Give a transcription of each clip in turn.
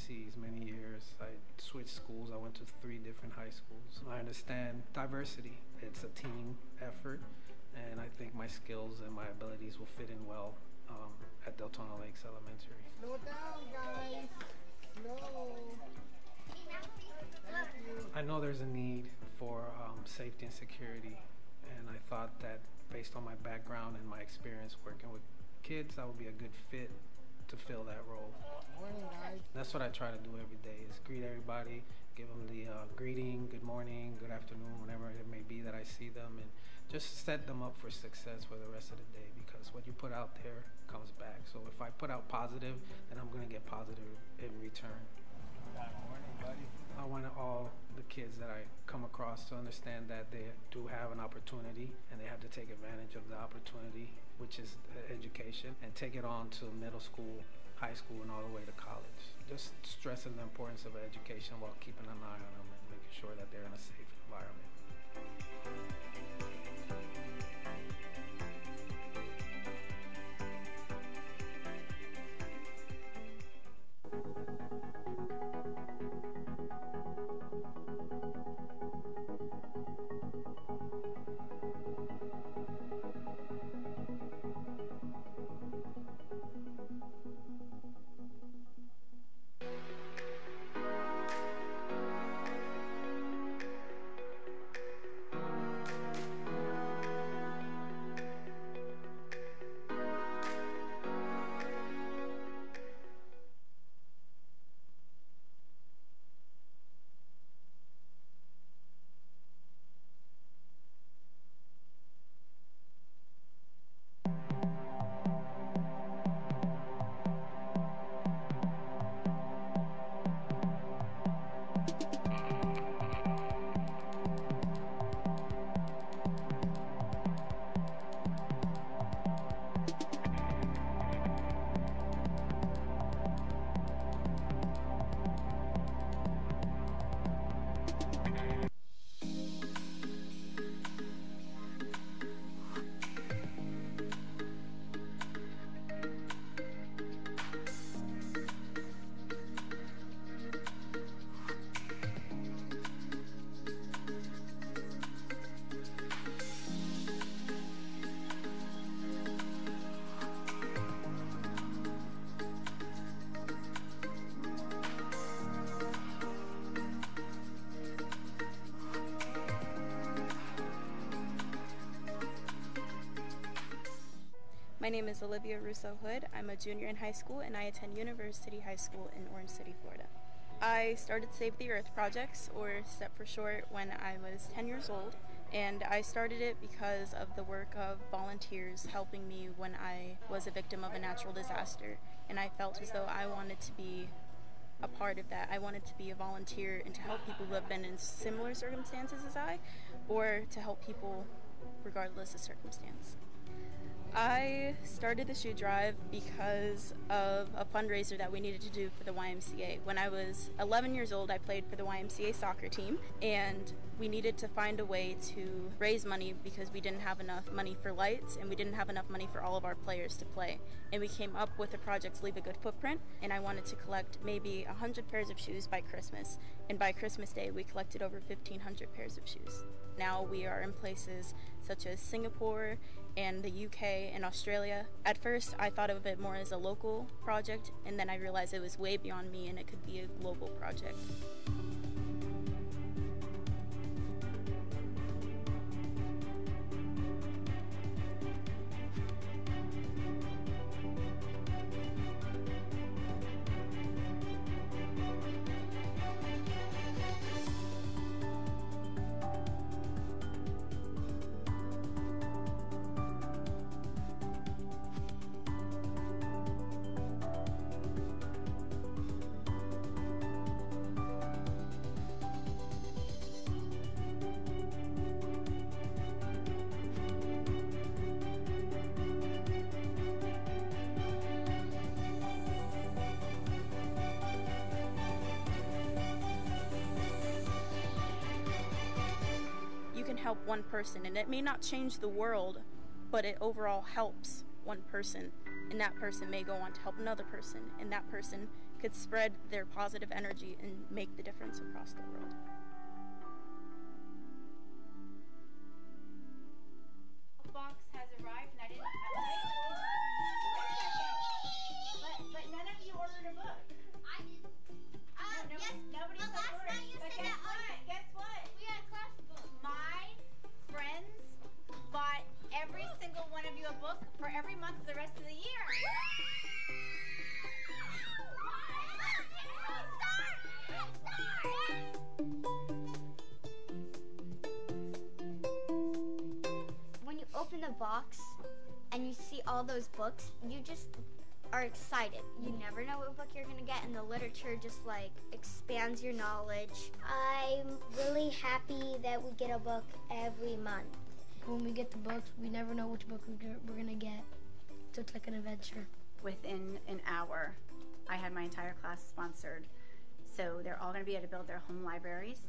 overseas many years. I switched schools. I went to 3 different high schools. I understand diversity. It's a team effort, and I think my skills and my abilities will fit in well at Deltona Lakes Elementary. Slow down, guys. Slow. Thank you. I know there's a need for safety and security, and I thought that based on my background and my experience working with kids, I would be a good fit to fill that role. Morning, guys. That's what I try to do every day, is greet everybody, give them the greeting, good morning, good afternoon, whenever it may be that I see them, and just set them up for success for the rest of the day, because what you put out there comes back. So if I put out positive, then I'm going to get positive in return. Good morning, buddy. I want all the kids that I come across to understand that they do have an opportunity, and they have to take advantage of the opportunity, which is education, and take it on to middle school, high school, and all the way to college. Just stressing the importance of education while keeping an eye on them and making sure that they're in a safe environment. My name is Olivia Russo Hood. I'm a junior in high school and I attend University High School in Orange City, Florida. I started Save the Earth projects, or STEP for short, when I was 10 years old, and I started it because of the work of volunteers helping me when I was a victim of a natural disaster, and I felt as though I wanted to be a part of that. I wanted to be a volunteer and to help people who have been in similar circumstances as I, or to help people regardless of circumstance. I started the shoe drive because of a fundraiser that we needed to do for the YMCA. When I was 11 years old, I played for the YMCA soccer team, and we needed to find a way to raise money because we didn't have enough money for lights and we didn't have enough money for all of our players to play. And we came up with the project Leave a Good Footprint, and I wanted to collect maybe 100 pairs of shoes by Christmas. And by Christmas Day, we collected over 1,500 pairs of shoes. Now we are in places such as Singapore and the UK and Australia. At first, I thought of it more as a local project, and then I realized it was way beyond me and it could be a global project. Help one person, and it may not change the world, but it overall helps one person, and that person may go on to help another person, and that person could spread their positive energy and make the difference across the world. Box has arrived, and I didn't. But none of you ordered a book. I did. Yes. Nobody But last night you But said guess that what? Guess what? we had class book. My friends bought every single one of you a book for every month for the rest of the year. When you open the box and you see all those books, you just are excited. You never know what book you're gonna get, and the literature just like expands your knowledge. I'm really happy that we get a book every month. When we get the books, we never know which book we're gonna get. So it's like an adventure. Within an hour, I had my entire class sponsored. So they're all going to be able to build their home libraries.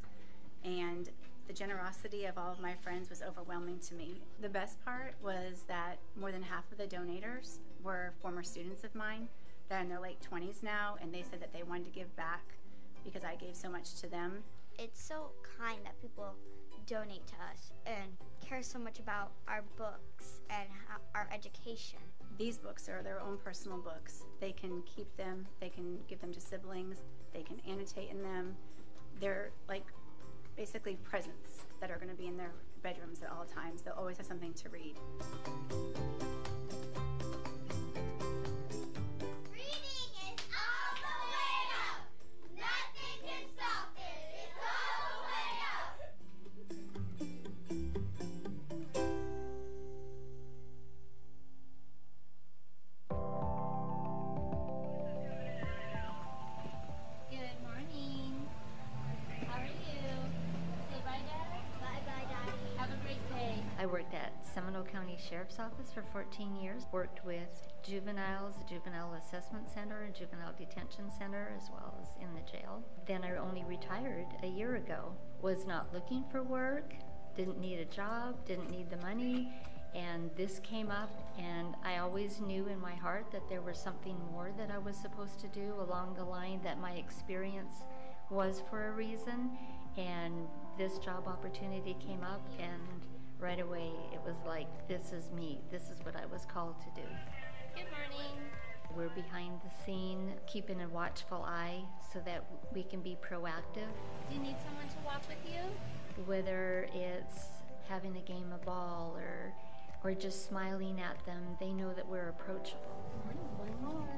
And the generosity of all of my friends was overwhelming to me. The best part was that more than half of the donators were former students of mine that are in their late 20s now, and they said that they wanted to give back because I gave so much to them. It's so kind that people donate to us and care so much about our books and our education. These books are their own personal books. They can keep them, they can give them to siblings, they can annotate in them. They're like basically presents that are going to be in their bedrooms at all times. They'll always have something to read. Reading is all the way up. Nothing can stop it. It's all the way up. Good morning. How are you? Say bye, Dad. Bye-bye, Daddy. Have a great day. I worked at Seminole County Sheriff's Office for 14 years, worked with juveniles, Juvenile Assessment Center and Juvenile Detention Center, as well as in the jail. Then I only retired a year ago. Was not looking for work, didn't need a job, didn't need the money, and this came up, and I always knew in my heart that there was something more that I was supposed to do along the line, that my experience was for a reason, and this job opportunity came up, and right away it was like, this is me, this is what I was called to do. Good morning. We're behind the scene, keeping a watchful eye so that we can be proactive. Do you need someone to walk with you? Whether it's having a game of ball or just smiling at them, they know that we're approachable. One more.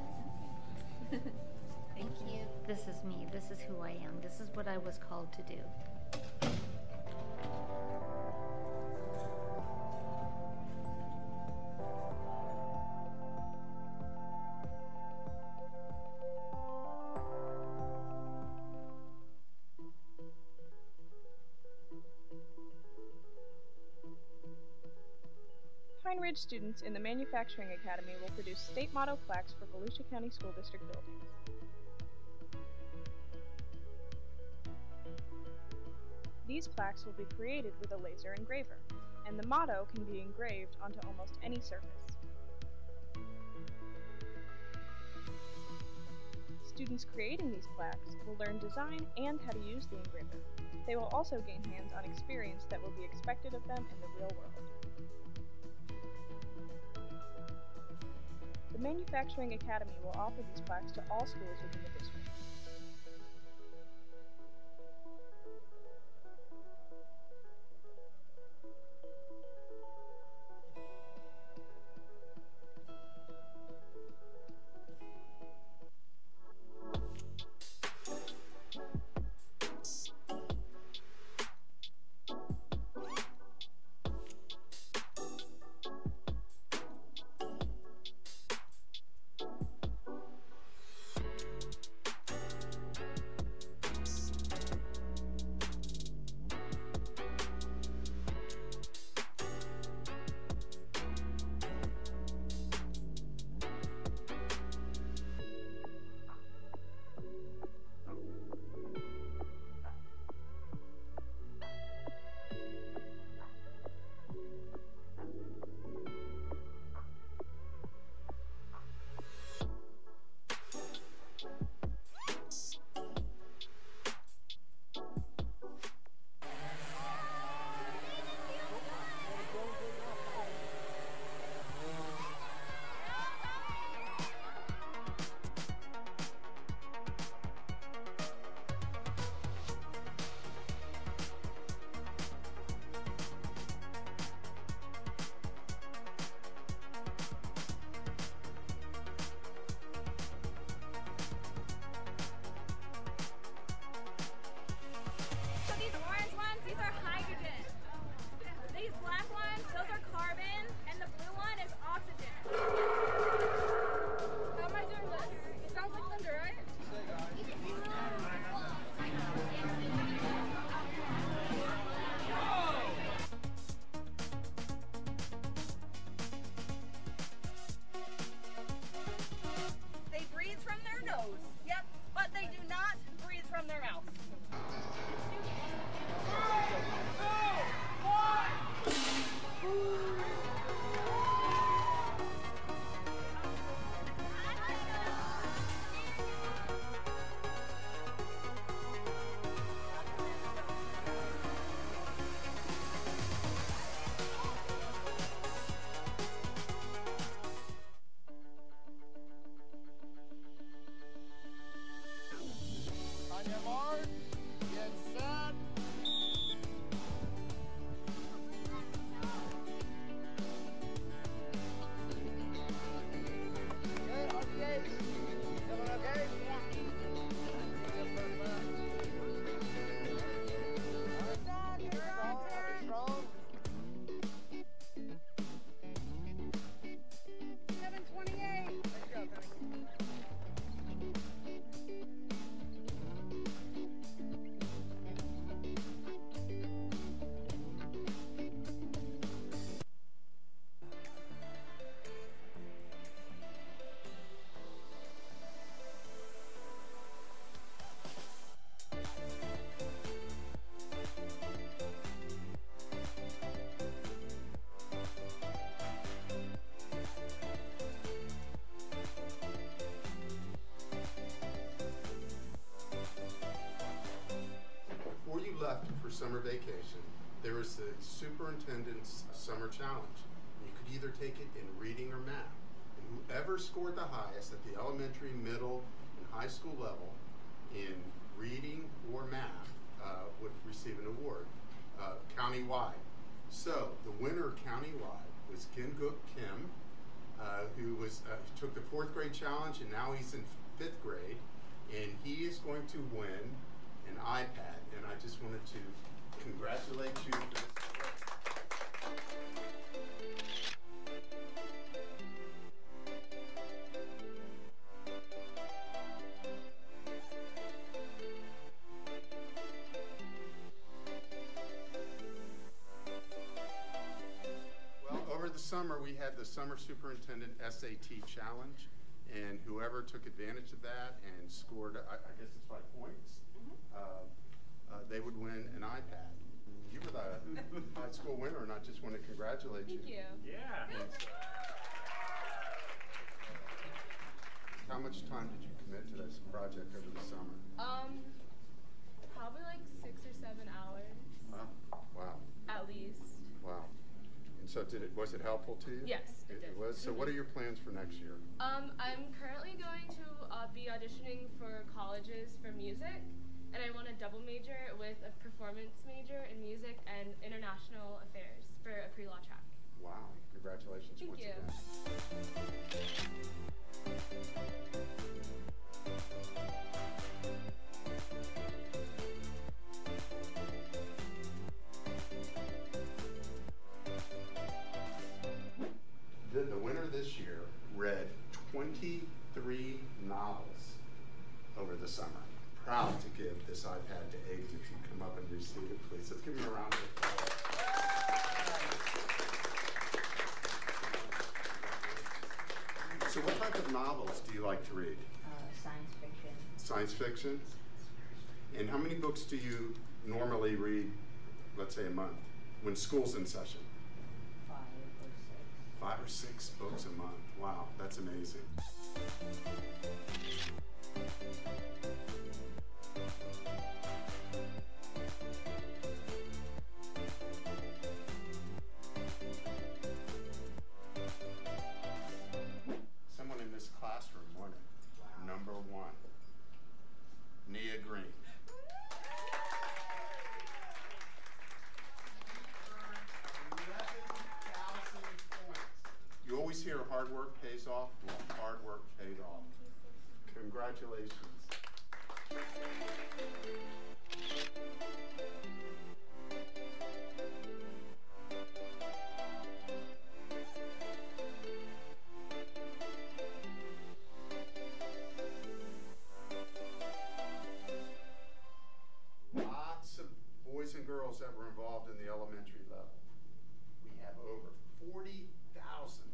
Thank you. This is me, this is who I am, this is what I was called to do. Pine Ridge students in the Manufacturing Academy will produce state motto plaques for Volusia County School District buildings. These plaques will be created with a laser engraver, and the motto can be engraved onto almost any surface. Students creating these plaques will learn design and how to use the engraver. They will also gain hands-on experience that will be expected of them in the real world. The Manufacturing Academy will offer these plaques to all schools within the district. summer vacation, there was the superintendent's summer challenge. You could either take it in reading or math. And whoever scored the highest at the elementary, middle, and high school level in reading or math would receive an award countywide. So the winner countywide was Ginguk Kim, who took the 4th grade challenge, and now he's in 5th grade, and he is going to win an iPad. And I just wanted to congratulate you for this. Over the summer, we had the Summer Superintendent SAT Challenge, and whoever took advantage of that and scored, I guess it's 5 points, they would win an iPad. You were the high school winner, and I just want to congratulate you. Thank you. Yeah. How much time did you commit to this project over the summer? Probably like 6 or 7 hours. Wow. At least. Wow. And so was it helpful to you? Yes, it did. Was? So what are your plans for next year? I'm currently going to be auditioning for colleges for music, and I want to double major with a performance major in music and international affairs for a pre-law track. Wow. Congratulations Thank once you. again. The winner this year read 23 novels over the summer. Proud to give this iPad to Abe. If you come up and receive it, please. Let's give him a round of applause. So what type of novels do you like to read? Science fiction. Science fiction? And how many books do you normally read, let's say a month, when school's in session? 5 or 6 books a month. Wow, that's amazing. Someone in this classroom won it. Wow. Number 1, Nia Green. You always hear hard work pays off. Well, hard work paid off. Congratulations. Lots of boys and girls that were involved in the elementary level. We have over 40,000.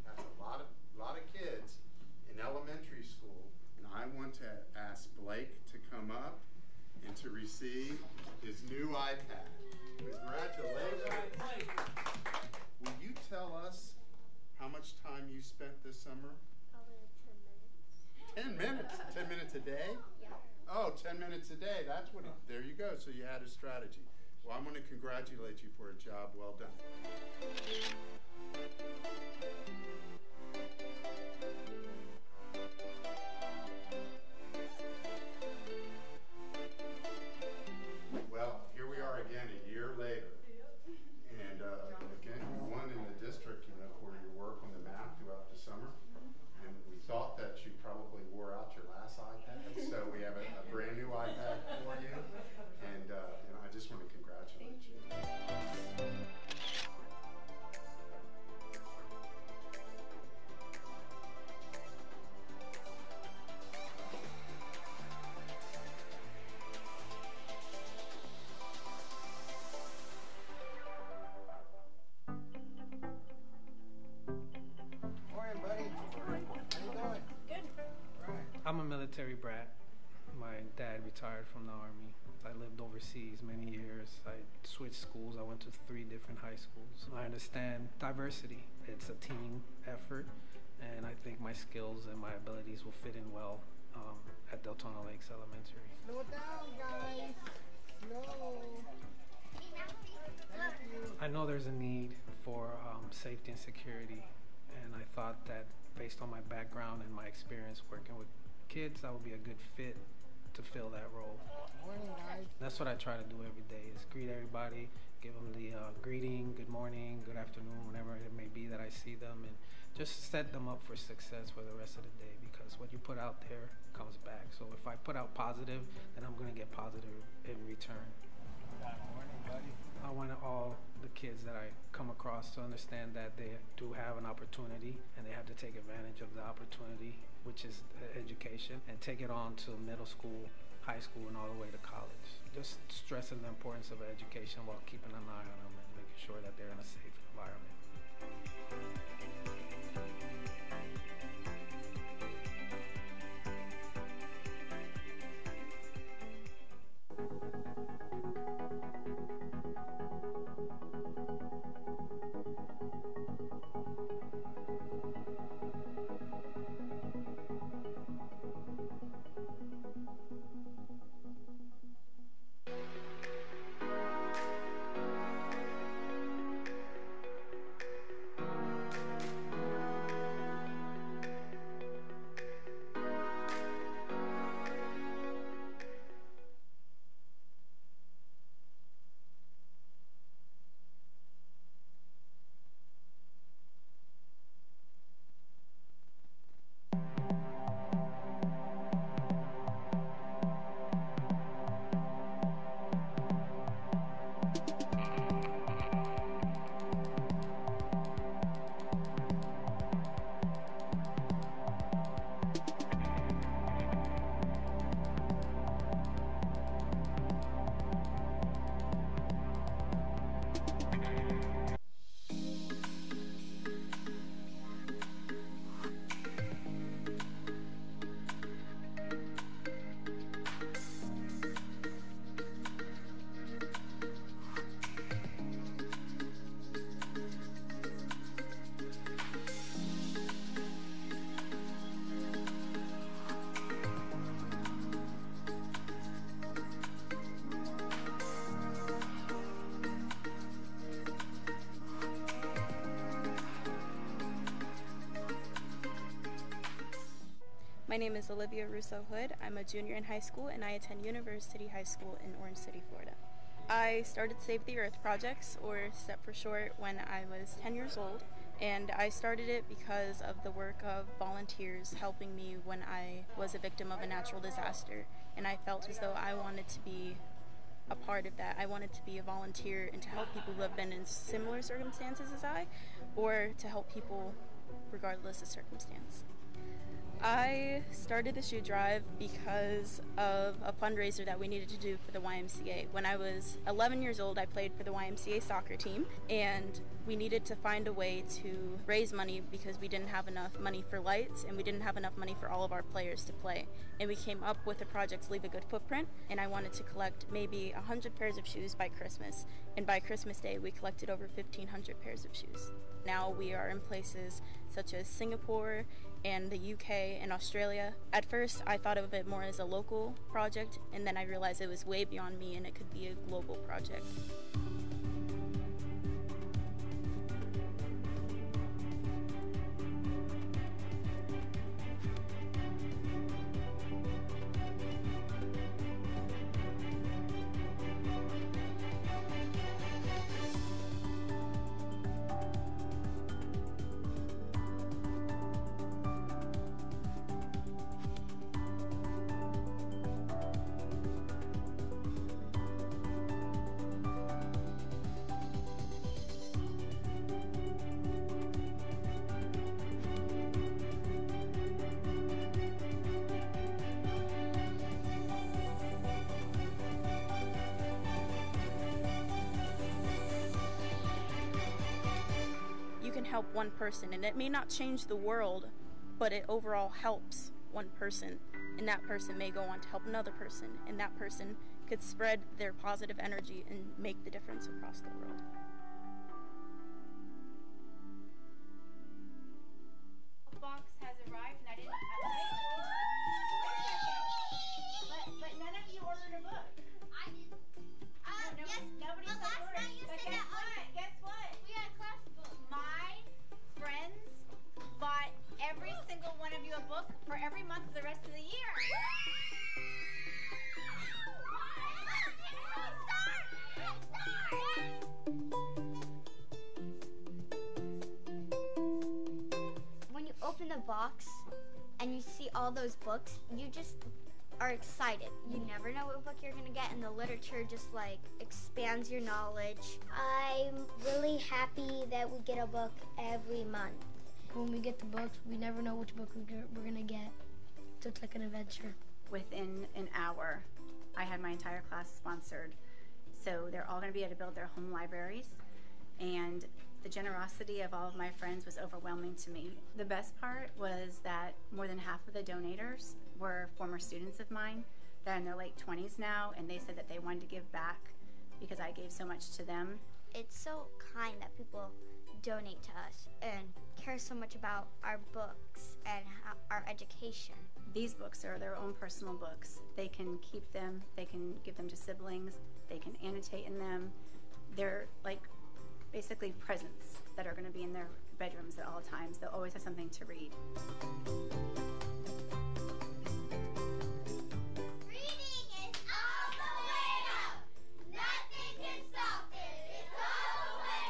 That's a lot of kids in elementary school. And I want to ask Blake to come up and to receive his new iPad. Congratulations. Will you tell us how much time you spent this summer? Probably 10 minutes. 10 minutes a day? Yeah. Oh, 10 minutes a day. That's what there you go. So you had a strategy. Well, I want to congratulate you for a job well done. Well, here we are again a year later. And again, you won in the district, for your work on the math throughout the summer. And we thought that you probably wore out your last iPad, so we have a brand new iPad for you. And I just want to congratulate you. Morning, buddy. How you doing? Good. Right. I'm a military brat. My dad retired from the Army. I lived overseas many years. I switched schools. I went to 3 different high schools. I understand diversity. It's a team effort, and I think my skills and my abilities will fit in well at Deltona Lakes Elementary. Slow down, guys. Slow. safety and security, and I thought that based on my background and my experience working with kids, I would be a good fit to fill that role. Morning, guys. That's what I try to do every day, is greet everybody, give them the greeting, good morning, good afternoon, whenever it may be that I see them, and just set them up for success for the rest of the day, because what you put out there comes back. So if I put out positive, then I'm going to get positive in return. Morning, buddy. I want all the kids that I come across to understand that they do have an opportunity, and they have to take advantage of the opportunity, which is education, and take it on to middle school, high school, and all the way to college. Just stressing the importance of education while keeping an eye on them and making sure that they're in a safe environment. My name is Olivia Russo Hood. I'm a junior in high school, and I attend University High School in Orange City, Florida. I started Save the Earth projects, or STEP for short, when I was 10 years old, and I started it because of the work of volunteers helping me when I was a victim of a natural disaster, and I felt as though I wanted to be a part of that. I wanted to be a volunteer and to help people who have been in similar circumstances as I, or to help people regardless of circumstance. I started the shoe drive because of a fundraiser that we needed to do for the YMCA. When I was 11 years old, I played for the YMCA soccer team, and we needed to find a way to raise money because we didn't have enough money for lights, and we didn't have enough money for all of our players to play. And we came up with the project Leave a Good Footprint, and I wanted to collect maybe 100 pairs of shoes by Christmas. And by Christmas Day, we collected over 1,500 pairs of shoes. Now we are in places such as Singapore and the UK and Australia. At first, I thought of it more as a local project, and then I realized it was way beyond me and it could be a global project. Help one person, and it may not change the world, but it overall helps one person, and that person may go on to help another person, and that person could spread their positive energy and make the difference across the world. Box has arrived, and I didn't. But none of you ordered a book. I did. No, Yes. nobody But last ordered. night you But said guess that what? Guess what? we had class books. My box and you see all those books, you just are excited. You never know what book you're gonna get, and the literature just like expands your knowledge. I'm really happy that we get a book every month. When we get the books, we never know which book we're gonna get, so it's like an adventure. Within an hour, I had my entire class sponsored. So they're all gonna be able to build their home libraries, and the generosity of all of my friends was overwhelming to me. The best part was that more than half of the donators were former students of mine that are in their late 20s now, and they said that they wanted to give back because I gave so much to them. It's so kind that people donate to us and care so much about our books and our education. These books are their own personal books. They can keep them, they can give them to siblings, they can annotate in them. They're like basically presents that are going to be in their bedrooms at all times. They'll always have something to read. Reading is all the way up. Nothing can stop it. It's all the way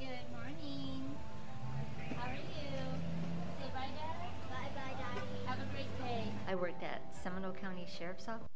Good morning. How are you? Say bye, Dad. Bye-bye, Daddy. Have a great day. I worked at Seminole County Sheriff's Office.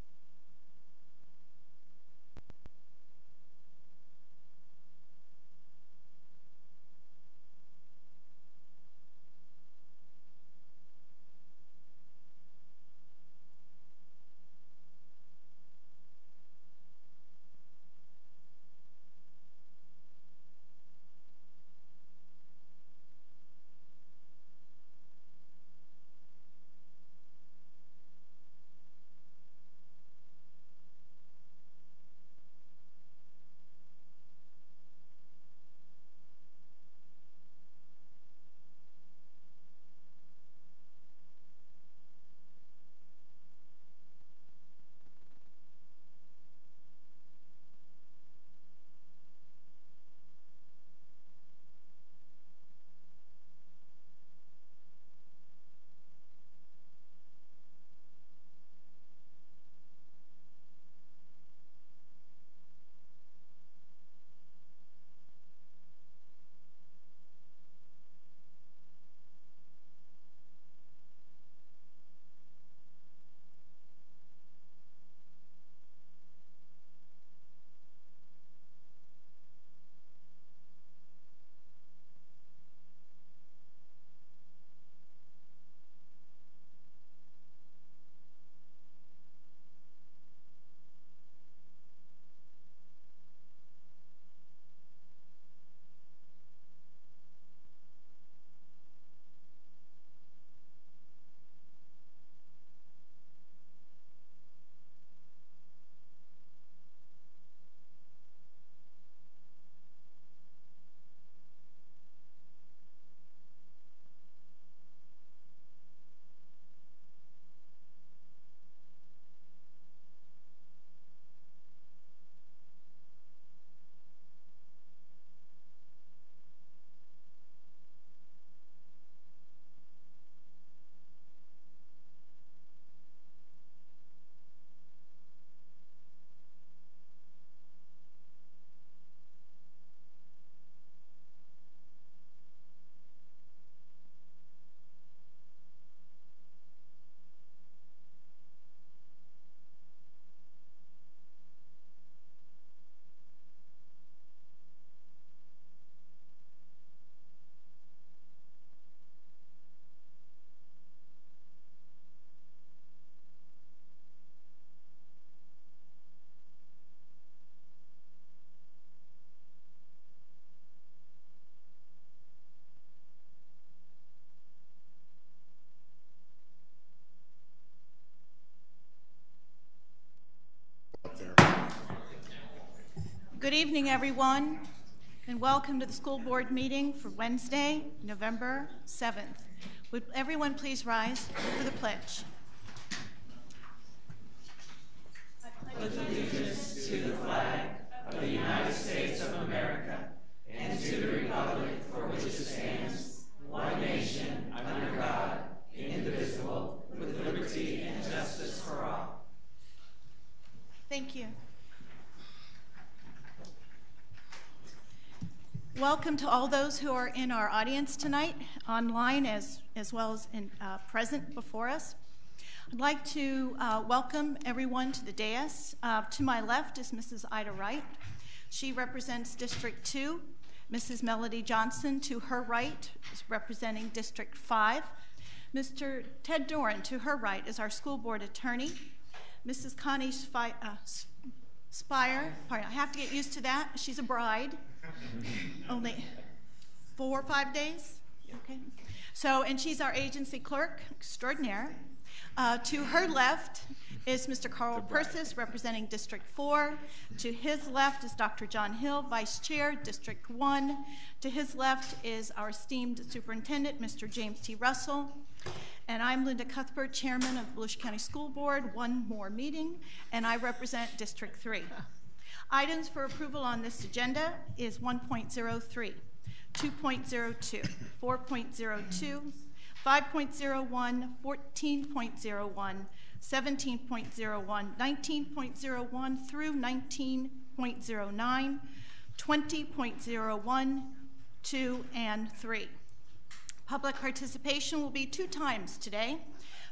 Good evening, everyone, and welcome to the school board meeting for Wednesday, November 7th. Would everyone please rise for the pledge? I pledge allegiance to the flag of the United States of America and to the republic for which it stands, one nation, under God, indivisible, with liberty and justice for all. Welcome to all those who are in our audience tonight, online as well as present before us. I'd like to welcome everyone to the dais. To my left is Mrs. Ida Wright. She represents District 2. Mrs. Melody Johnson, to her right, is representing District 5. Mr. Ted Doran, to her right, is our school board attorney. Mrs. Connie Spire, pardon, I have to get used to that. She's a bride. Only 4 or 5 days? Okay. So, and she's our agency clerk extraordinaire. To her left is Mr. Carl Persis, representing District 4. To his left is Dr. John Hill, Vice Chair, District 1. To his left is our esteemed Superintendent, Mr. James T. Russell. And I'm Linda Cuthbert, Chairman of the Volusia County School Board, one more meeting, and I represent District 3. Items for approval on this agenda is 1.03, 2.02, 4.02, 5.01, 14.01, 17.01, 19.01 through 19.09, 20.01, 2, and 3. Public participation will be 2 times today.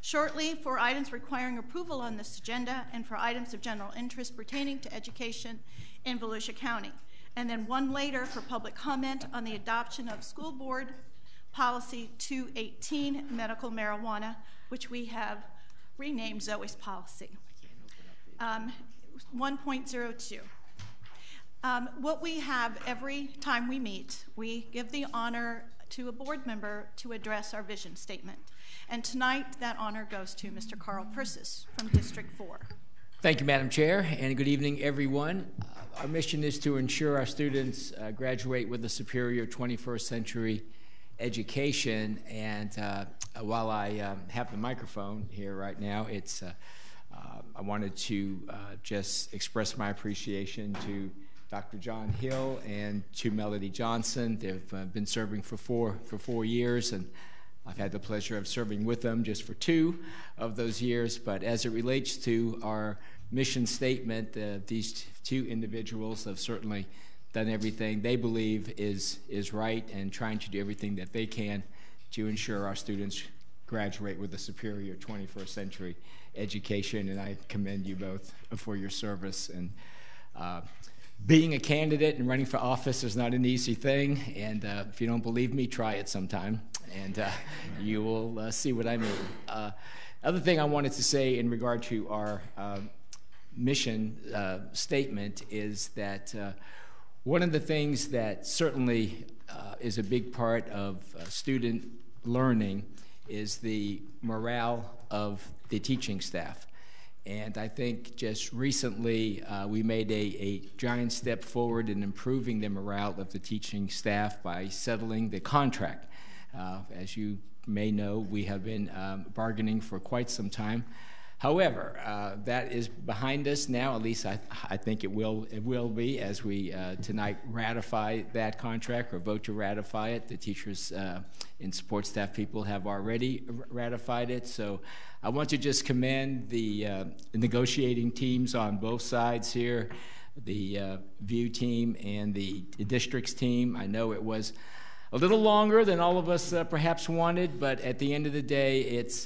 Shortly for items requiring approval on this agenda and for items of general interest pertaining to education in Volusia County. And then 1 later for public comment on the adoption of School Board Policy 218, medical marijuana, which we have renamed Zoe's policy. 1.02. What we have every time we meet, we give the honor to a board member to address our vision statement. And tonight, that honor goes to Mr. Carl Persis from District 4. Thank you, Madam Chair, and good evening, everyone. Our mission is to ensure our students graduate with a superior 21st century education. And while I have the microphone here right now, I wanted to just express my appreciation to Dr. John Hill and to Melody Johnson. They've been serving for four years, and I've had the pleasure of serving with them just for 2 of those years. But as it relates to our mission statement, these 2 individuals have certainly done everything they believe is right and trying to do everything that they can to ensure our students graduate with a superior 21st century education. And I commend you both for your service. And being a candidate and running for office is not an easy thing, and if you don't believe me, try it sometime, and you will see what I mean. Other thing I wanted to say in regard to our mission statement is that one of the things that certainly is a big part of student learning is the morale of the teaching staff. And I think just recently we made a giant step forward in improving the morale of the teaching staff by settling the contract. As you may know, we have been bargaining for quite some time. However, that is behind us now. At least I think it will be as we tonight ratify that contract or vote to ratify it. The teachers and support staff people have already ratified it. So I want to just commend the negotiating teams on both sides here, the VIEW team and the districts team. I know it was a little longer than all of us perhaps wanted, but at the end of the day, it's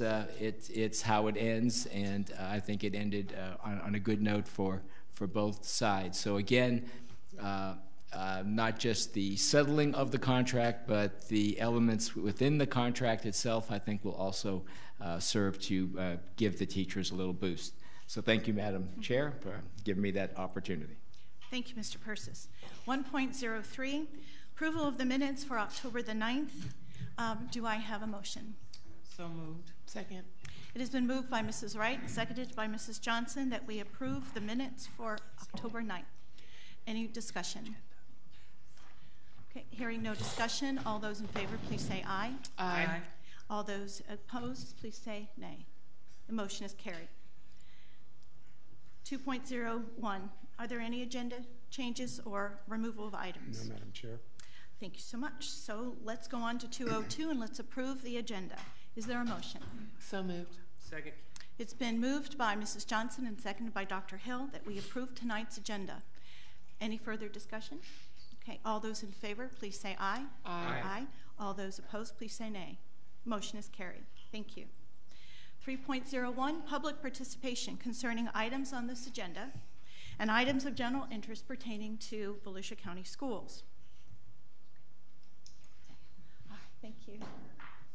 how it ends, and I think it ended on a good note for both sides. So again, not just the settling of the contract, but the elements within the contract itself, I think will also serve to give the teachers a little boost. So thank you, Madam Chair, for giving me that opportunity. Thank you, Mr. Persis. 1.03, approval of the minutes for October the 9th. Do I have a motion? So moved. Second. It has been moved by Mrs. Wright, seconded by Mrs. Johnson, that we approve the minutes for October 9th. Any discussion? Okay, hearing no discussion, all those in favor, please say aye. Aye. All those opposed, please say nay. The motion is carried. 2.01, are there any agenda changes or removal of items? No, Madam Chair. Thank you so much. So let's go on to 202 and let's approve the agenda. Is there a motion? So moved. Second. It's been moved by Mrs. Johnson and seconded by Dr. Hill that we approve tonight's agenda. Any further discussion? Okay, all those in favor, please say aye. Aye. Aye. All those opposed, please say nay. Motion is carried. Thank you. 3.01, public participation concerning items on this agenda and items of general interest pertaining to Volusia County Schools. Thank you.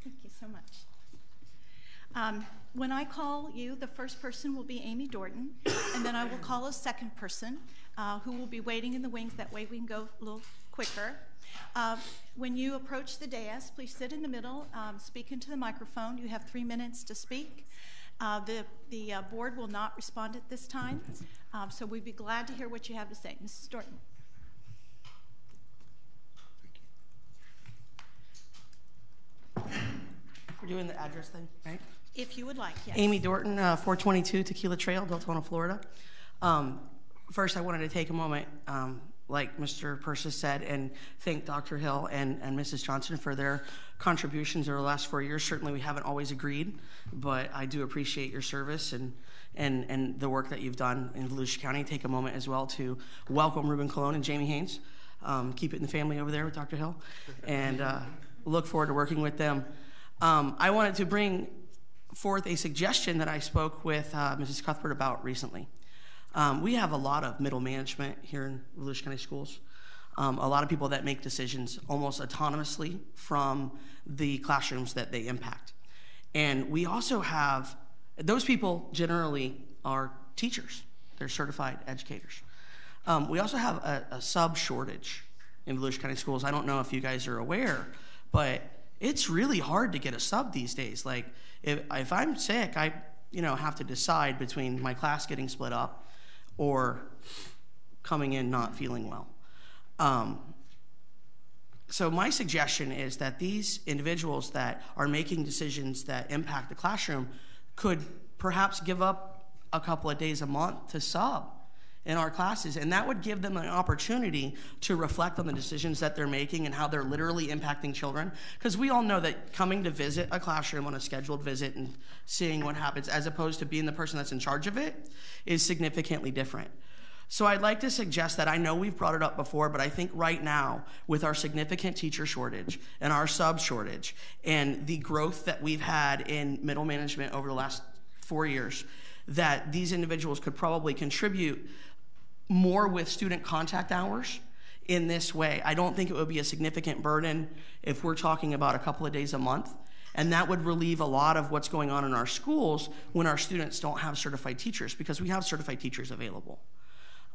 Thank you so much. When I call you, the first person will be Amy Dorton, and then I will call a second person who will be waiting in the wings. That way we can go a little quicker. When you approach the dais, please sit in the middle, speak into the microphone. You have 3 minutes to speak. The board will not respond at this time, so we'd be glad to hear what you have to say. Mrs. Dorton. We're doing the address thing, right? If you would like, yes. Amy Dorton, 422 Tequila Trail, Deltona, Florida. First, I wanted to take a moment, like Mr. Persis said, and thank Dr. Hill and Mrs. Johnson for their contributions over the last 4 years. Certainly, we haven't always agreed, but I do appreciate your service and the work that you've done in Volusia County. Take a moment as well to welcome Ruben Colon and Jamie Haynes. Keep it in the family over there with Dr. Hill, and look forward to working with them. I wanted to bring forth a suggestion that I spoke with Mrs. Cuthbert about recently. We have a lot of middle management here in Volusia County Schools. A lot of people that make decisions almost autonomously from the classrooms that they impact. And we also have, those people generally are teachers. They're certified educators. We also have a sub shortage in Volusia County Schools. I don't know if you guys are aware, but it's really hard to get a sub these days. Like if I'm sick, I have to decide between my class getting split up or coming in not feeling well. So my suggestion is that these individuals that are making decisions that impact the classroom could perhaps give up a couple of days a month to sub in our classes, and that would give them an opportunity to reflect on the decisions that they're making and how they're literally impacting children. Because we all know that coming to visit a classroom on a scheduled visit and seeing what happens as opposed to being the person that's in charge of it is significantly different. So I'd like to suggest that, I know we've brought it up before, but I think right now with our significant teacher shortage and our sub shortage and the growth that we've had in middle management over the last 4 years, that these individuals could probably contribute more with student contact hours in this way. I don't think it would be a significant burden if we're talking about a couple of days a month, and that would relieve a lot of what's going on in our schools when our students don't have certified teachers, because we have certified teachers available.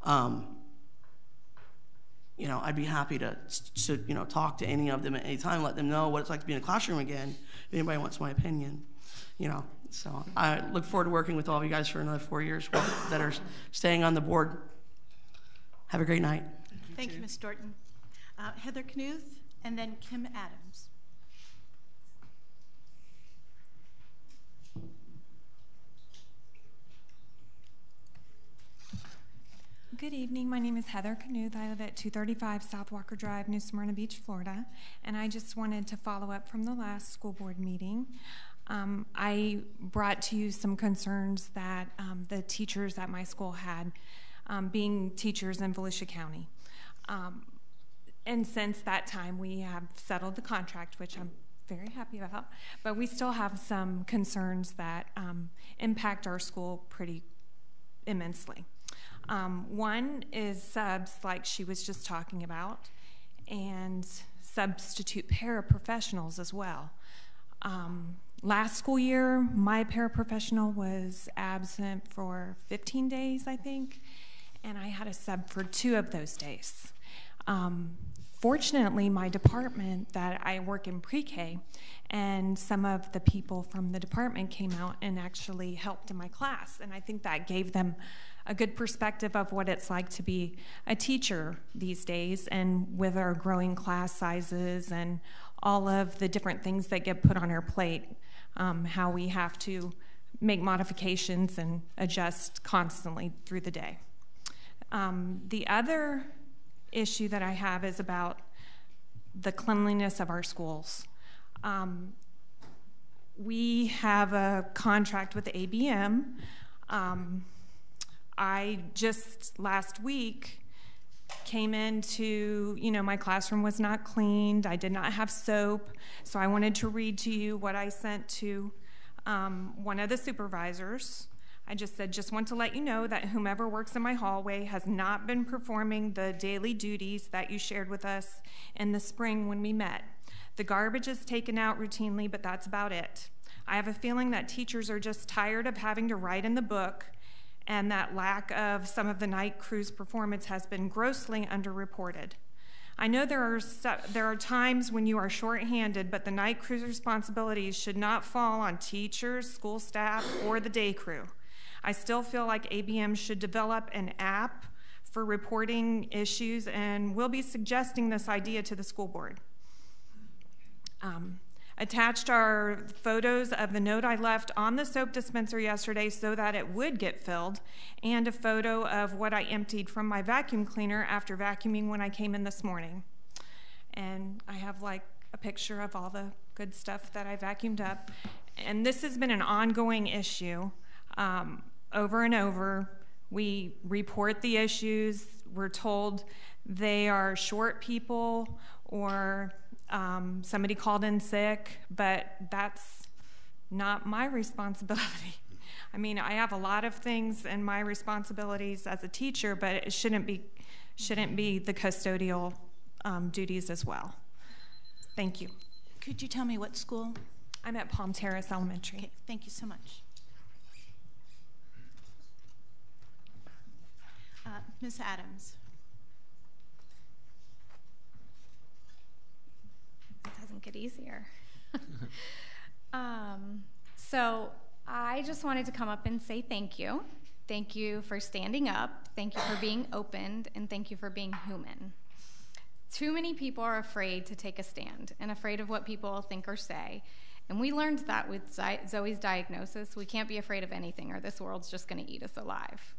I'd be happy to talk to any of them at any time, let them know what it's like to be in a classroom again, if anybody wants my opinion, So I look forward to working with all of you guys for another 4 years that are staying on the board. Have a great night. Thank you, Ms. Dorton. Heather Knuth, and then Kim Adams. Good evening. My name is Heather Knuth. I live at 235 South Walker Drive, New Smyrna Beach, Florida. And I just wanted to follow up from the last school board meeting. I brought to you some concerns that the teachers at my school had, being teachers in Volusia County. And since that time, we have settled the contract, which I'm very happy about, but we still have some concerns that impact our school pretty immensely. One is subs, like she was just talking about, and substitute paraprofessionals as well. Last school year, my paraprofessional was absent for 15 days, I think, and I had a sub for 2 of those days. Fortunately, my department that I work in pre-K, and some of the people from the department came out and actually helped in my class, and I think that gave them a good perspective of what it's like to be a teacher these days, and with our growing class sizes and all of the different things that get put on our plate, how we have to make modifications and adjust constantly through the day. The other issue that I have is about the cleanliness of our schools. We have a contract with ABM. I just last week came into, my classroom was not cleaned. I did not have soap. So I wanted to read to you what I sent to one of the supervisors. I just said, just want to let you know that whomever works in my hallway has not been performing the daily duties that you shared with us in the spring when we met. The garbage is taken out routinely, but that's about it. I have a feeling that teachers are just tired of having to write in the book, and that lack of some of the night crew's performance has been grossly underreported. I know there are times when you are shorthanded, but the night crew's responsibilities should not fall on teachers, school staff, or the day crew. I still feel like ABM should develop an app for reporting issues, and we'll be suggesting this idea to the school board. Attached are photos of the note I left on the soap dispenser yesterday so that it would get filled, and a photo of what I emptied from my vacuum cleaner after vacuuming when I came in this morning. And I have like a picture of all the good stuff that I vacuumed up. And this has been an ongoing issue. Over and over, we report the issues. We're told they are short people or somebody called in sick, but that's not my responsibility. I mean, I have a lot of things in my responsibilities as a teacher, but it shouldn't be the custodial duties as well. Thank you. Could you tell me what school? I'm at Palm Terrace Elementary. Okay, thank you so much. Ms. Adams. It doesn't get easier. So I just wanted to come up and say thank you. Thank you for standing up. Thank you for being open, and thank you for being human. Too many people are afraid to take a stand and afraid of what people think or say. And we learned that with Zoe's diagnosis. We can't be afraid of anything, or this world's just going to eat us alive.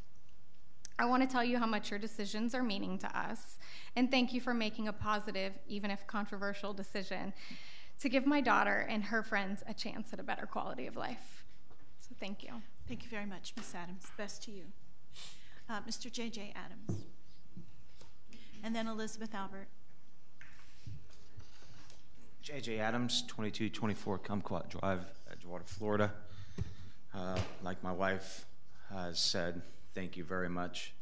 I want to tell you how much your decisions are meaning to us, and thank you for making a positive, even if controversial, decision to give my daughter and her friends a chance at a better quality of life. So thank you. Thank you very much, Ms. Adams. Best to you. Mr. J.J. Adams. And then Elizabeth Albert. J.J. Adams, 2224 Kumquat Drive, Edgewater, Florida. Like my wife has said, thank you very much.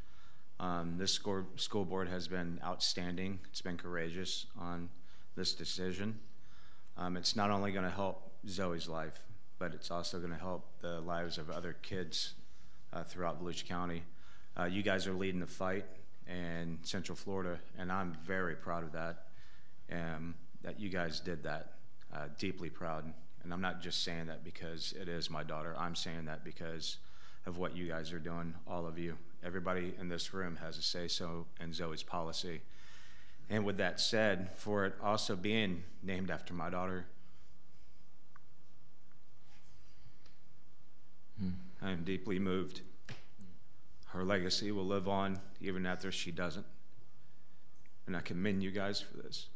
This school board has been outstanding. It's been courageous on this decision. It's not only going to help Zoe's life, but it's also going to help the lives of other kids throughout Volusia County. You guys are leading the fight in Central Florida, and I'm very proud of that, that you guys did that. Deeply proud. And I'm not just saying that because it is my daughter. I'm saying that because of what you guys are doing, all of you. Everybody in this room has a say-so in Zoe's policy. And with that said, for it also being named after my daughter, I am deeply moved. Her legacy will live on even after she doesn't. And I commend you guys for this.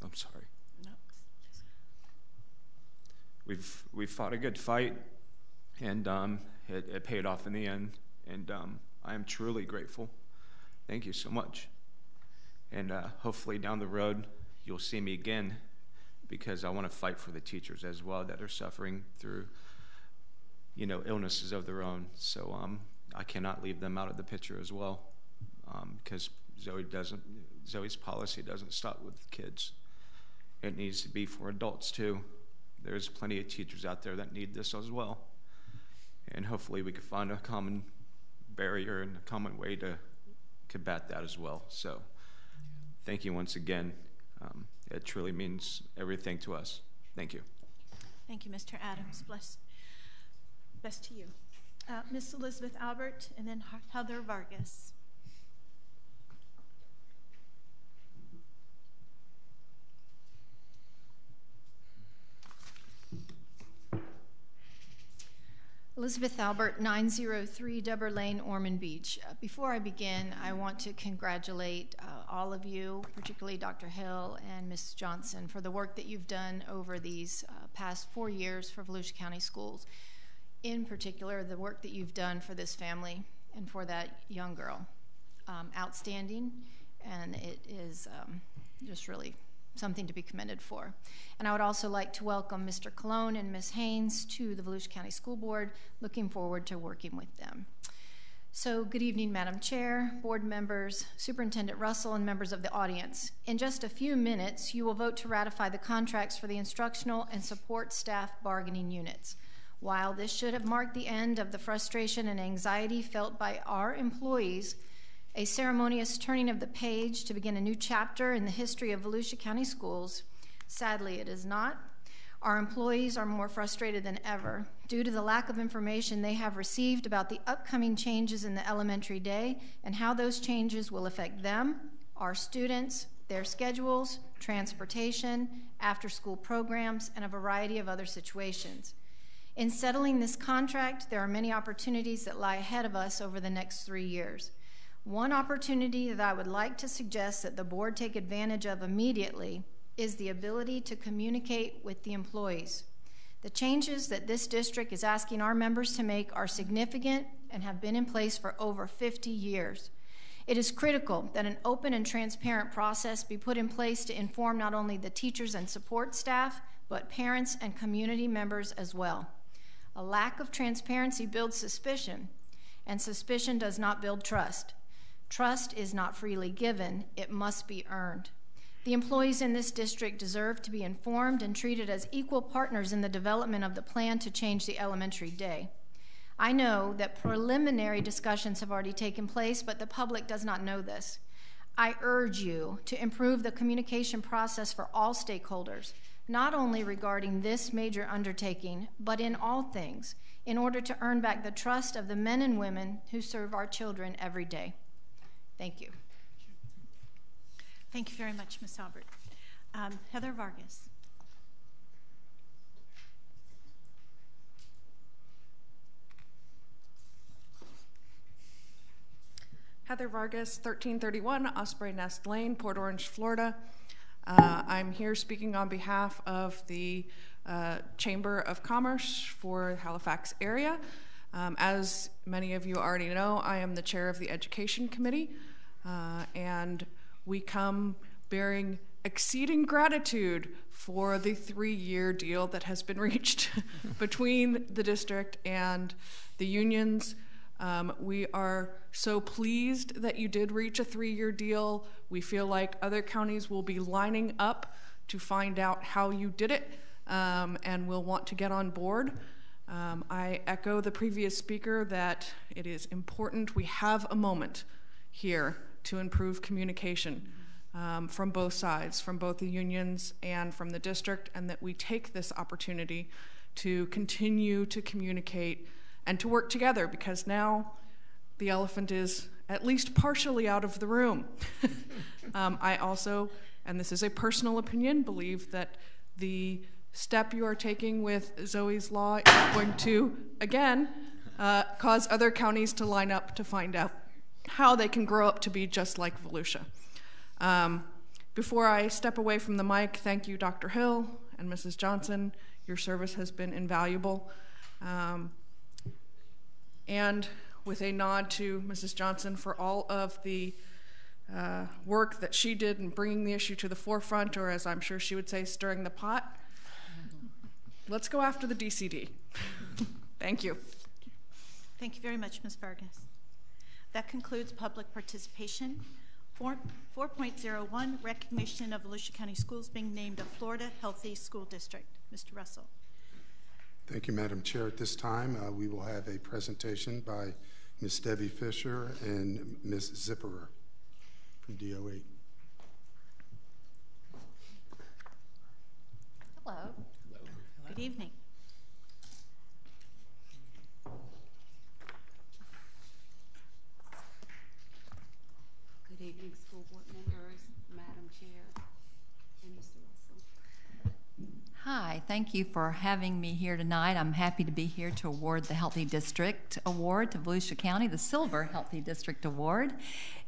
I'm sorry. No. We've fought a good fight, and it paid off in the end, and I am truly grateful. Thank you so much. And hopefully down the road you'll see me again, because I want to fight for the teachers as well that are suffering through, illnesses of their own. So I cannot leave them out of the picture as well, because Zoe's policy doesn't stop with kids. It needs to be for adults too. There's plenty of teachers out there that need this as well. And hopefully we can find a common barrier and a common way to combat that as well. So thank you once again. It truly means everything to us. Thank you. Thank you, Mr. Adams. Best to you. Miss Elizabeth Albert, and then Heather Vargas. Elizabeth Albert, 903 Dubber Lane, Ormond Beach. Before I begin, I want to congratulate all of you, particularly Dr. Hill and Ms. Johnson, for the work that you've done over these past 4 years for Volusia County Schools. In particular, the work that you've done for this family and for that young girl. Outstanding, and it is just really something to be commended for. And I would also like to welcome Mr. Colon and Ms. Haynes to the Volusia County School Board. Looking forward to working with them. So good evening, Madam Chair, board members, Superintendent Russell, and members of the audience. In just a few minutes, you will vote to ratify the contracts for the instructional and support staff bargaining units. While this should have marked the end of the frustration and anxiety felt by our employees, a ceremonious turning of the page to begin a new chapter in the history of Volusia County Schools, sadly it is not. Our employees are more frustrated than ever due to the lack of information they have received about the upcoming changes in the elementary day and how those changes will affect them, our students, their schedules, transportation, after-school programs, and a variety of other situations. In settling this contract, there are many opportunities that lie ahead of us over the next 3 years. One opportunity that I would like to suggest that the board take advantage of immediately is the ability to communicate with the employees. The changes that this district is asking our members to make are significant and have been in place for over 50 years. It is critical that an open and transparent process be put in place to inform not only the teachers and support staff, but parents and community members as well. A lack of transparency builds suspicion, and suspicion does not build trust. Trust is not freely given, it must be earned. The employees in this district deserve to be informed and treated as equal partners in the development of the plan to change the elementary day. I know that preliminary discussions have already taken place, but the public does not know this. I urge you to improve the communication process for all stakeholders, not only regarding this major undertaking, but in all things, in order to earn back the trust of the men and women who serve our children every day. Thank you. Thank you very much, Ms. Albert. Heather Vargas. Heather Vargas, 1331 Osprey Nest Lane, Port Orange, Florida. I'm here speaking on behalf of the Chamber of Commerce for the Halifax area. As many of you already know, I am the chair of the Education Committee, and we come bearing exceeding gratitude for the 3-year deal that has been reached between the district and the unions. We are so pleased that you did reach a 3-year deal. We feel like other counties will be lining up to find out how you did it, and will want to get on board. I echo the previous speaker that it is important we have a moment here to improve communication from both sides, from both the unions and from the district, and that we take this opportunity to continue to communicate and to work together, because now the elephant is at least partially out of the room. I also, and this is a personal opinion, believe that the step you are taking with Zoe's Law is going to, again, cause other counties to line up to find out how they can grow up to be just like Volusia. Before I step away from the mic, thank you, Dr. Hill and Mrs. Johnson. Your service has been invaluable. And with a nod to Mrs. Johnson for all of the work that she did in bringing the issue to the forefront, or as I'm sure she would say, stirring the pot, let's go after the DCD. Thank you. Thank you very much, Ms. Vargas. That concludes public participation. 4.01, recognition of Volusia County Schools being named a Florida Healthy School District. Mr. Russell. Thank you, Madam Chair. At this time, we will have a presentation by Ms. Debbie Fisher and Ms. Zipperer from DOE. Hello. Good evening. Good evening, school board members, Madam Chair, and Mr. Russell. Hi, thank you for having me here tonight. I'm happy to be here to award the Healthy District Award to Volusia County, the Silver Healthy District Award.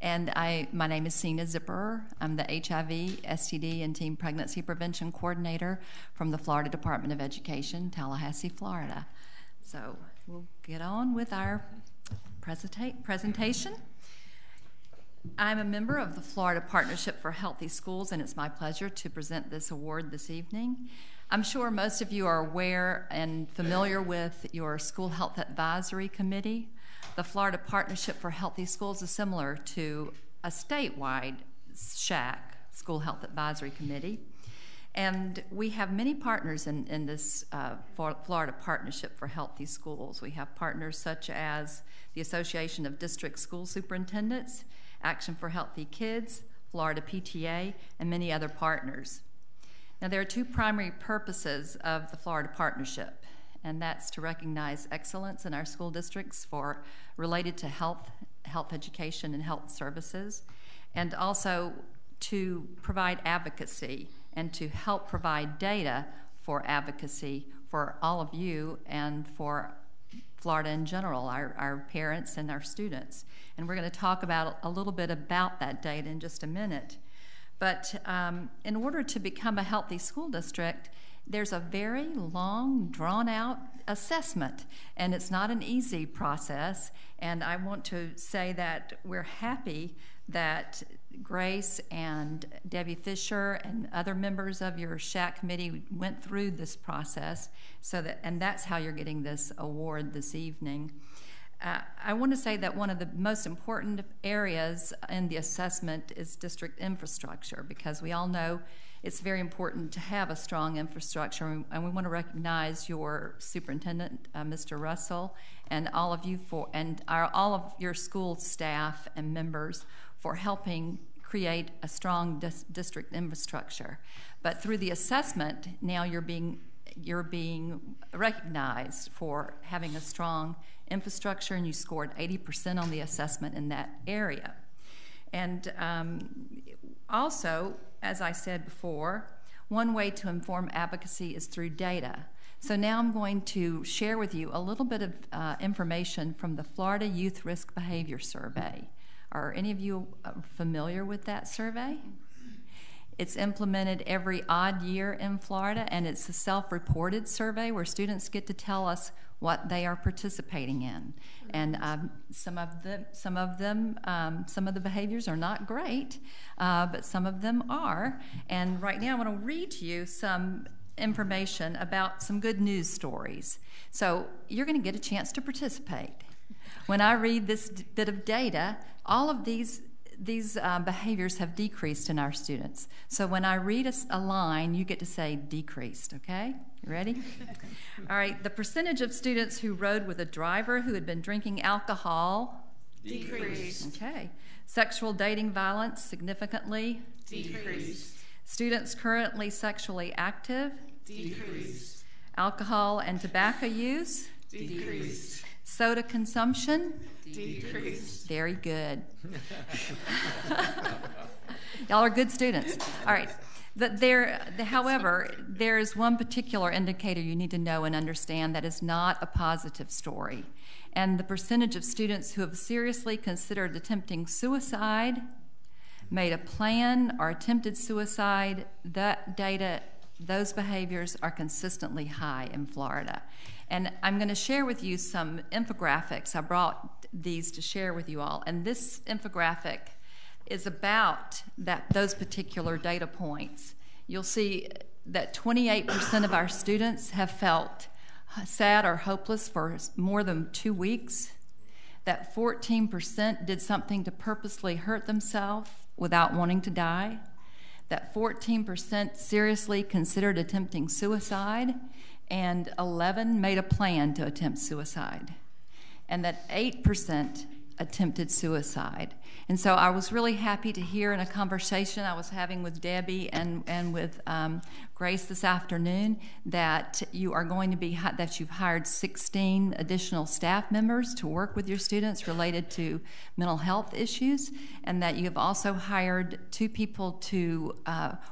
And my name is Sina Zipperer. I'm the HIV, STD, and Teen Pregnancy Prevention Coordinator from the Florida Department of Education, Tallahassee, Florida. So we'll get on with our presentation. I'm a member of the Florida Partnership for Healthy Schools, and it's my pleasure to present this award this evening. I'm sure most of you are aware and familiar with your School Health Advisory Committee. The Florida Partnership for Healthy Schools is similar to a statewide SHAC, School Health Advisory Committee. And we have many partners in this Florida Partnership for Healthy Schools. We have partners such as the Association of District School Superintendents, Action for Healthy Kids, Florida PTA, and many other partners. Now, there are two primary purposes of the Florida Partnership, and that's to recognize excellence in our school districts related to health education, and health services, and also to provide advocacy and to help provide data for advocacy for all of you and for Florida in general, our parents and our students. And we're going to talk about a little bit about that data in just a minute. But in order to become a healthy school district, there's a very long, drawn-out assessment, and it's not an easy process. And I want to say that we're happy that Grace and Debbie Fisher and other members of your SHAC committee went through this process, and that's how you're getting this award this evening. I want to say that one of the most important areas in the assessment is district infrastructure, because we all know it's very important to have a strong infrastructure, and we want to recognize your superintendent, Mr. Russell, and all of you all of your school staff and members for helping create a strong district infrastructure. But through the assessment, now you're being recognized for having a strong infrastructure, and you scored 80% on the assessment in that area. And also, as I said before, one way to inform advocacy is through data. So now I'm going to share with you a little bit of information from the Florida Youth Risk Behavior Survey. Are any of you familiar with that survey? It's implemented every odd year in Florida, and it's a self-reported survey where students get to tell us what they are participating in. And some of the behaviors are not great, but some of them are. And right now I want to read to you some information about some good news stories. So you're going to get a chance to participate. When I read this bit of data, all of these behaviors have decreased in our students. So when I read a line, you get to say decreased, okay? You ready? All right, the percentage of students who rode with a driver who had been drinking alcohol? Decreased. Okay. Sexual dating violence significantly? Decreased. Students currently sexually active? Decreased. Alcohol and tobacco use? Decreased. Soda consumption? Decreased. Very good. Y'all are good students. All right. However, there is one particular indicator you need to know and understand that is not a positive story. And the percentage of students who have seriously considered attempting suicide, made a plan, or attempted suicide, that data, those behaviors are consistently high in Florida. And I'm going to share with you some infographics. I brought these to share with you all. And this infographic is about those particular data points. You'll see that 28% of our students have felt sad or hopeless for more than 2 weeks, that 14% did something to purposely hurt themselves without wanting to die, that 14% seriously considered attempting suicide, and 11 made a plan to attempt suicide, and that 8% attempted suicide. And so I was really happy to hear in a conversation I was having with Debbie and with Grace this afternoon that you are going to be, that you've hired 16 additional staff members to work with your students related to mental health issues, and that you have also hired 2 people to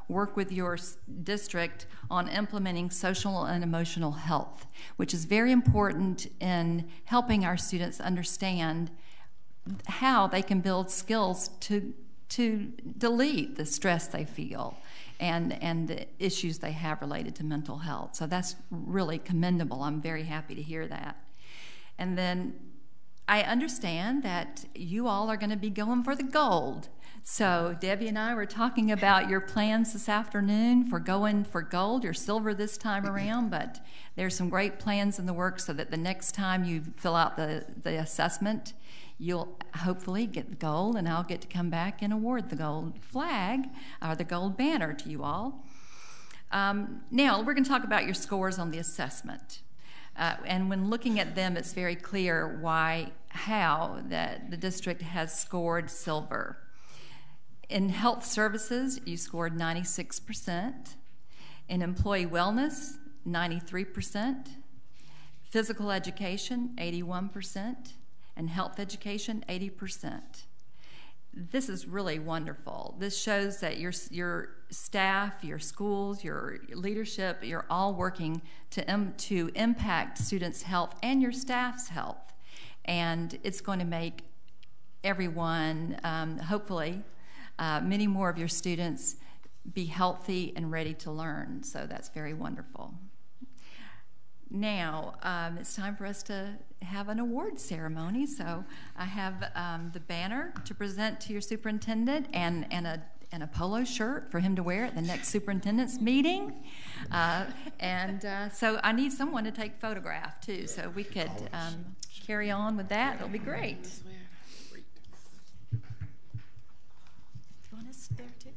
work with your district on implementing social and emotional health, which is very important in helping our students understand how they can build skills to delete the stress they feel and the issues they have related to mental health. So that's really commendable. I'm very happy to hear that. And then I understand that you all are going to be going for the gold. So Debbie and I were talking about your plans this afternoon for going for gold. You're silver this time around, but there's some great plans in the works so that the next time you fill out the assessment, you'll hopefully get the gold, and I'll get to come back and award the gold flag or the gold banner to you all. Now, we're going to talk about your scores on the assessment. And when looking at them, it's very clear how that the district has scored silver. In health services, you scored 96%. In employee wellness, 93%. Physical education, 81%. And health education, 80%. This is really wonderful. This shows that your staff, your schools, your leadership, you're all working to impact students' health and your staff's health. And it's going to make everyone, hopefully, many more of your students be healthy and ready to learn. So that's very wonderful. Now, it's time for us to have an award ceremony. So I have the banner to present to your superintendent and a polo shirt for him to wear at the next superintendent's meeting. So I need someone to take photograph too, so we could carry on with that. It'll be great. Want us there too?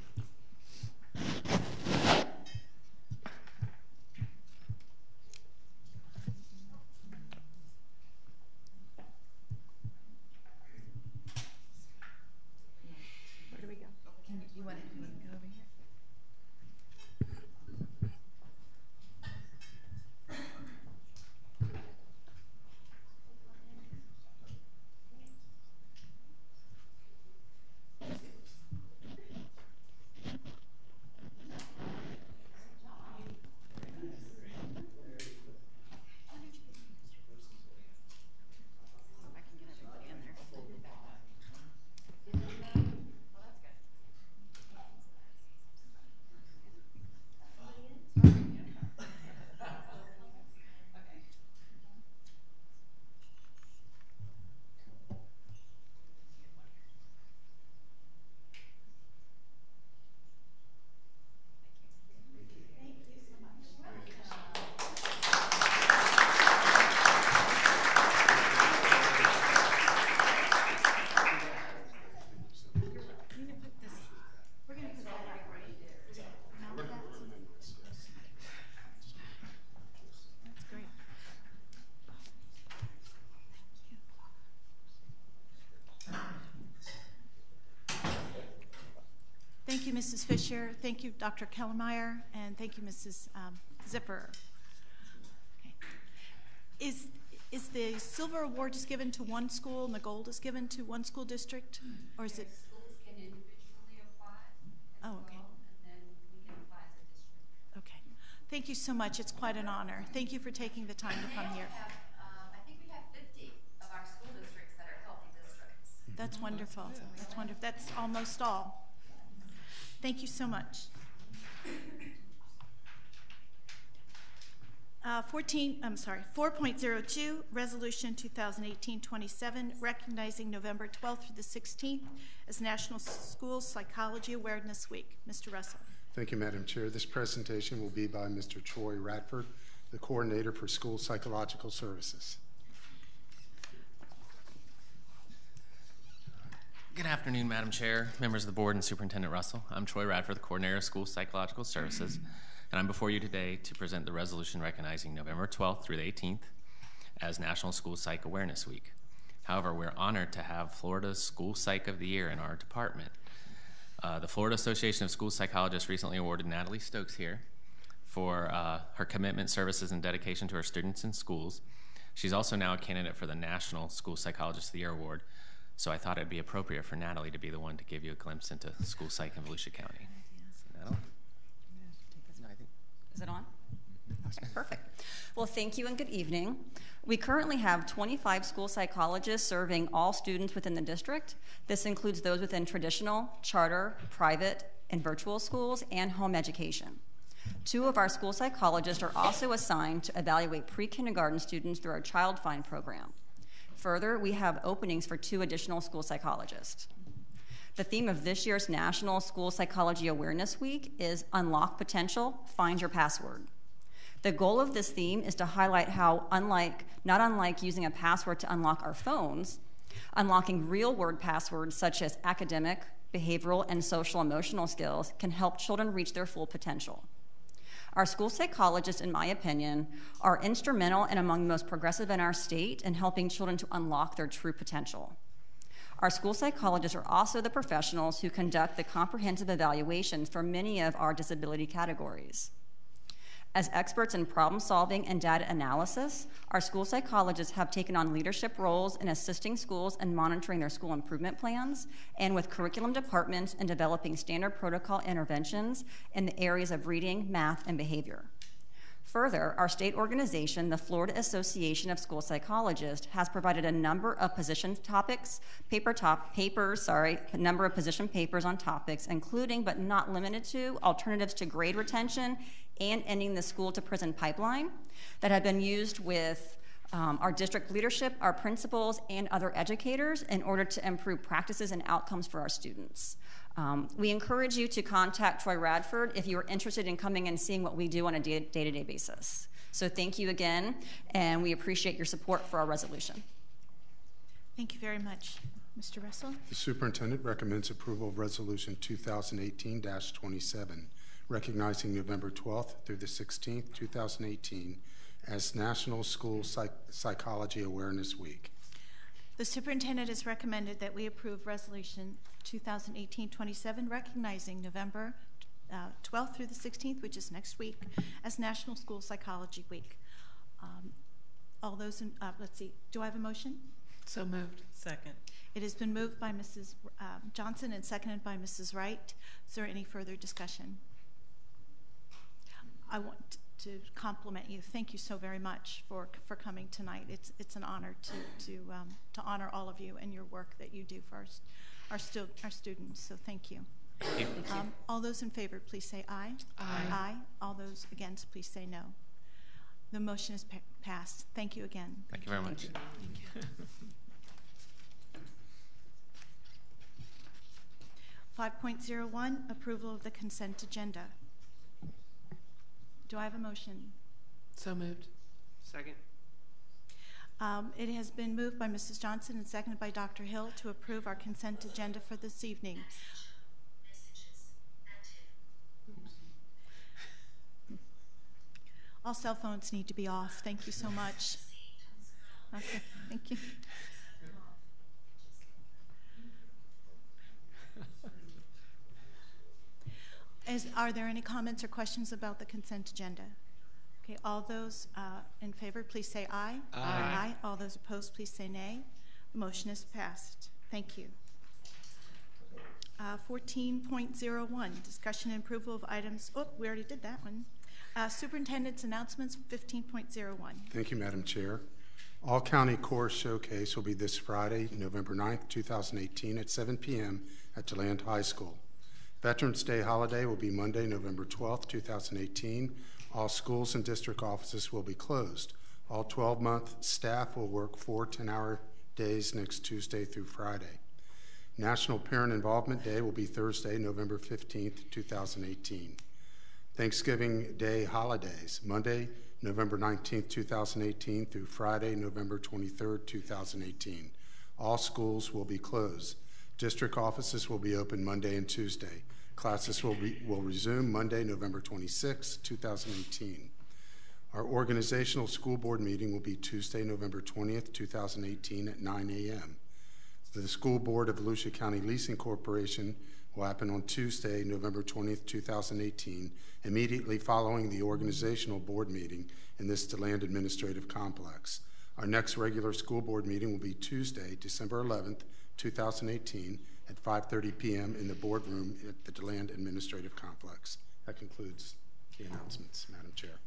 Thank you, Mrs. Fisher. Thank you, Dr. Kellermeyer, and thank you, Mrs. Zipper. Okay. Is the silver award just given to one school and the gold is given to one school district, or is it? Schools can individually apply. Oh, okay. And then we can apply as a district. Okay. Thank you so much. It's quite an honor. Thank you for taking the time to come here. I think we have 50 of our school districts that are healthy districts. That's wonderful. That's wonderful. That's almost all. Thank you so much. 4.02, Resolution 2018-27, recognizing November 12th through the 16th as National School Psychology Awareness Week. Mr. Russell. Thank you, Madam Chair. This presentation will be by Mr. Troy Radford, the Coordinator for School Psychological Services. Good afternoon, Madam Chair, members of the board, and Superintendent Russell. I'm Troy Radford, the Coordinator of School Psychological Services, and I'm before you today to present the resolution recognizing November 12th through the 18th as National School Psych Awareness Week. However, we're honored to have Florida's School Psych of the Year in our department. The Florida Association of School Psychologists recently awarded Natalie Stokes here for her commitment, services, and dedication to her students and schools. She's also now a candidate for the National School Psychologist of the Year Award. So I thought it'd be appropriate for Natalie to be the one to give you a glimpse into school psych in Volusia County. Natalie? Is it on? Okay, perfect. Well, thank you and good evening. We currently have 25 school psychologists serving all students within the district. This includes those within traditional, charter, private, and virtual schools and home education. 2 of our school psychologists are also assigned to evaluate pre-kindergarten students through our Child Find program. Further, we have openings for 2 additional school psychologists. The theme of this year's National School Psychology Awareness Week is Unlock Potential, Find Your Password. The goal of this theme is to highlight how, not unlike using a password to unlock our phones, unlocking real-world passwords such as academic, behavioral, and social-emotional skills can help children reach their full potential. Our school psychologists, in my opinion, are instrumental and among the most progressive in our state in helping children to unlock their true potential. Our school psychologists are also the professionals who conduct the comprehensive evaluations for many of our disability categories. As experts in problem solving and data analysis, our school psychologists have taken on leadership roles in assisting schools in monitoring their school improvement plans and with curriculum departments in developing standard protocol interventions in the areas of reading, math, and behavior. Further, our state organization, the Florida Association of School Psychologists, has provided a number of position papers, a number of position papers on topics, including but not limited to alternatives to grade retention and ending the school to prison pipeline that have been used with our district leadership, our principals, and other educators in order to improve practices and outcomes for our students. We encourage you to contact Troy Radford if you are interested in coming and seeing what we do on a day-to-day basis. So thank you again, and we appreciate your support for our resolution. Thank you very much. Mr. Russell? The superintendent recommends approval of Resolution 2018-27, recognizing November 12th through the 16th, 2018, as National School Psychology Awareness Week. The superintendent has recommended that we approve Resolution 2018-27, recognizing November 12th through the 16th, which is next week, as National School Psychology Week. All those in, let's see, do I have a motion? So moved. Second. It has been moved by Mrs. Johnson and seconded by Mrs. Wright. Is there any further discussion? I want to compliment you. Thank you so very much for coming tonight. It's an honor to honor all of you and your work that you do for our students. So thank you. Thank you. All those in favor, please say aye. Aye. Aye. All those against, please say no. The motion is passed. Thank you again. Thank you very much. Thank you. 5.01, approval of the consent agenda. Do I have a motion? So moved. Second. It has been moved by Mrs. Johnson and seconded by Dr. Hill to approve our consent agenda for this evening. All cell phones need to be off. Thank you so much. Okay, thank you. Are there any comments or questions about the consent agenda? Okay, all those in favor, please say aye. Aye. Aye. All those opposed, please say nay. The motion is passed. Thank you. 14.01, discussion and approval of items. Oh, we already did that one. Superintendent's announcements, 15.01. Thank you, Madam Chair. All County Chorus Showcase will be this Friday, November 9th, 2018 at 7 p.m. at DeLand High School. Veterans Day holiday will be Monday, November 12th, 2018. All schools and district offices will be closed. All 12-month staff will work 4 10-hour days next Tuesday through Friday. National Parent Involvement Day will be Thursday, November 15th, 2018. Thanksgiving Day holidays, Monday, November 19th, 2018 through Friday, November 23rd, 2018. All schools will be closed. District offices will be open Monday and Tuesday. Classes will resume Monday, November 26, 2018. Our organizational school board meeting will be Tuesday, November 20th, 2018 at 9 a.m. The School Board of Volusia County Leasing Corporation will happen on Tuesday, November 20th, 2018, immediately following the organizational board meeting in this DeLand Administrative Complex. Our next regular school board meeting will be Tuesday, December 11th, 2018 at 5:30 p.m. in the boardroom at the DeLand Administrative Complex. That concludes the announcements, Madam Chair.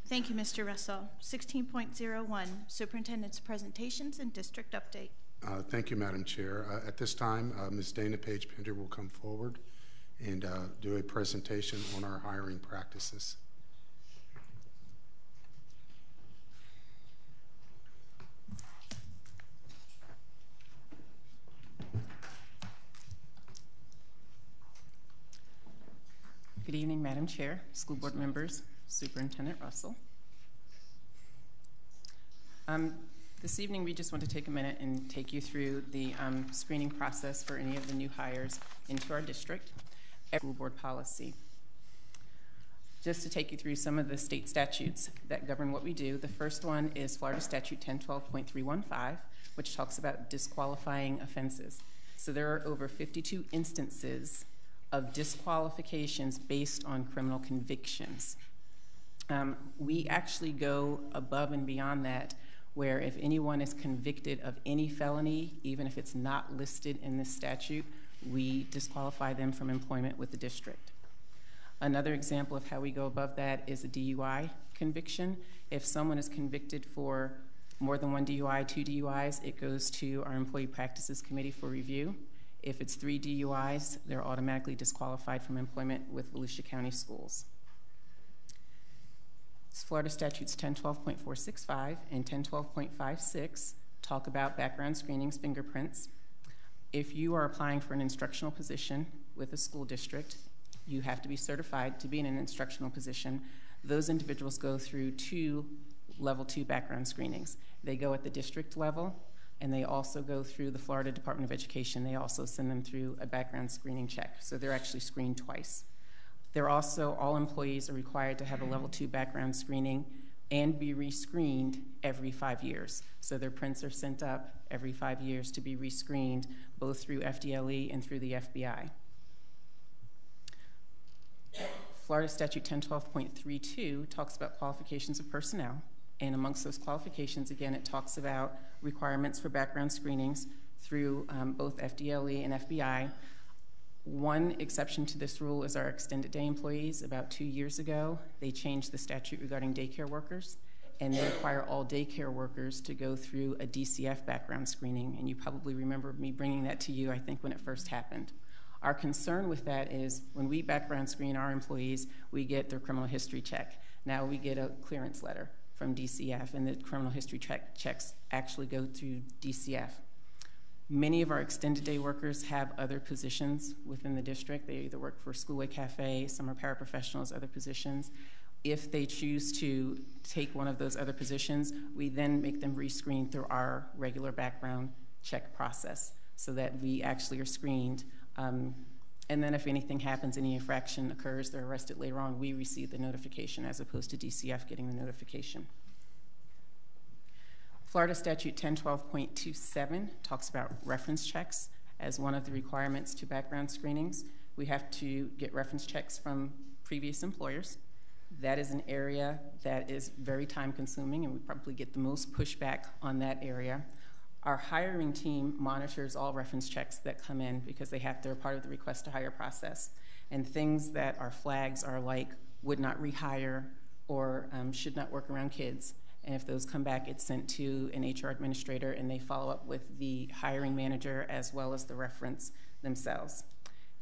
Thank you, Mr. Russell. 16.01, Superintendent's presentations and district update. Thank you, Madam Chair. At this time, Ms. Dana Page Pender will come forward and do a presentation on our hiring practices. Good evening, Madam Chair, school board members, Superintendent Russell. This evening, we just want to take a minute and take you through the screening process for any of the new hires into our district, school board policy. Just to take you through some of the state statutes that govern what we do, the first one is Florida Statute 1012.315, which talks about disqualifying offenses. So there are over 52 instances of disqualifications based on criminal convictions. We actually go above and beyond that, where if anyone is convicted of any felony, even if it's not listed in this statute, we disqualify them from employment with the district. Another example of how we go above that is a DUI conviction. If someone is convicted for more than one DUI, 2 DUIs, it goes to our Employee Practices Committee for review. If it's 3 DUIs, they're automatically disqualified from employment with Volusia County Schools. Florida Statutes 1012.465 and 1012.56 talk about background screenings, fingerprints. If you are applying for an instructional position with a school district, you have to be certified to be in an instructional position. Those individuals go through 2 level 2 background screenings. They go at the district level, and they also go through the Florida Department of Education. They also send them through a background screening check, so they're actually screened twice. They're also, all employees are required to have a level 2 background screening and be rescreened every 5 years. So their prints are sent up every 5 years to be rescreened, both through FDLE and through the FBI. Florida Statute 1012.32 talks about qualifications of personnel, and amongst those qualifications, again, it talks about requirements for background screenings through both FDLE and FBI. One exception to this rule is our extended day employees. About 2 years ago, they changed the statute regarding daycare workers, and they require all daycare workers to go through a DCF background screening, and you probably remember me bringing that to you, I think, when it first happened. Our concern with that is when we background screen our employees, we get their criminal history check. Now we get a clearance letter from DCF, and the criminal history checks actually go through DCF. Many of our extended day workers have other positions within the district. They either work for Schoolway Cafe, some are paraprofessionals, other positions. If they choose to take one of those other positions, we then make them rescreen through our regular background check process so that we actually are screened. And then if anything happens, any infraction occurs, they're arrested later on, we receive the notification as opposed to DCF getting the notification. Florida Statute 1012.27 talks about reference checks as one of the requirements to background screenings. We have to get reference checks from previous employers. That is an area that is very time consuming, and we probably get the most pushback on that area. Our hiring team monitors all reference checks that come in because they're part of the request to hire process. And things that are flags are like would not rehire or should not work around kids. And if those come back, it's sent to an HR administrator, and they follow up with the hiring manager as well as the reference themselves.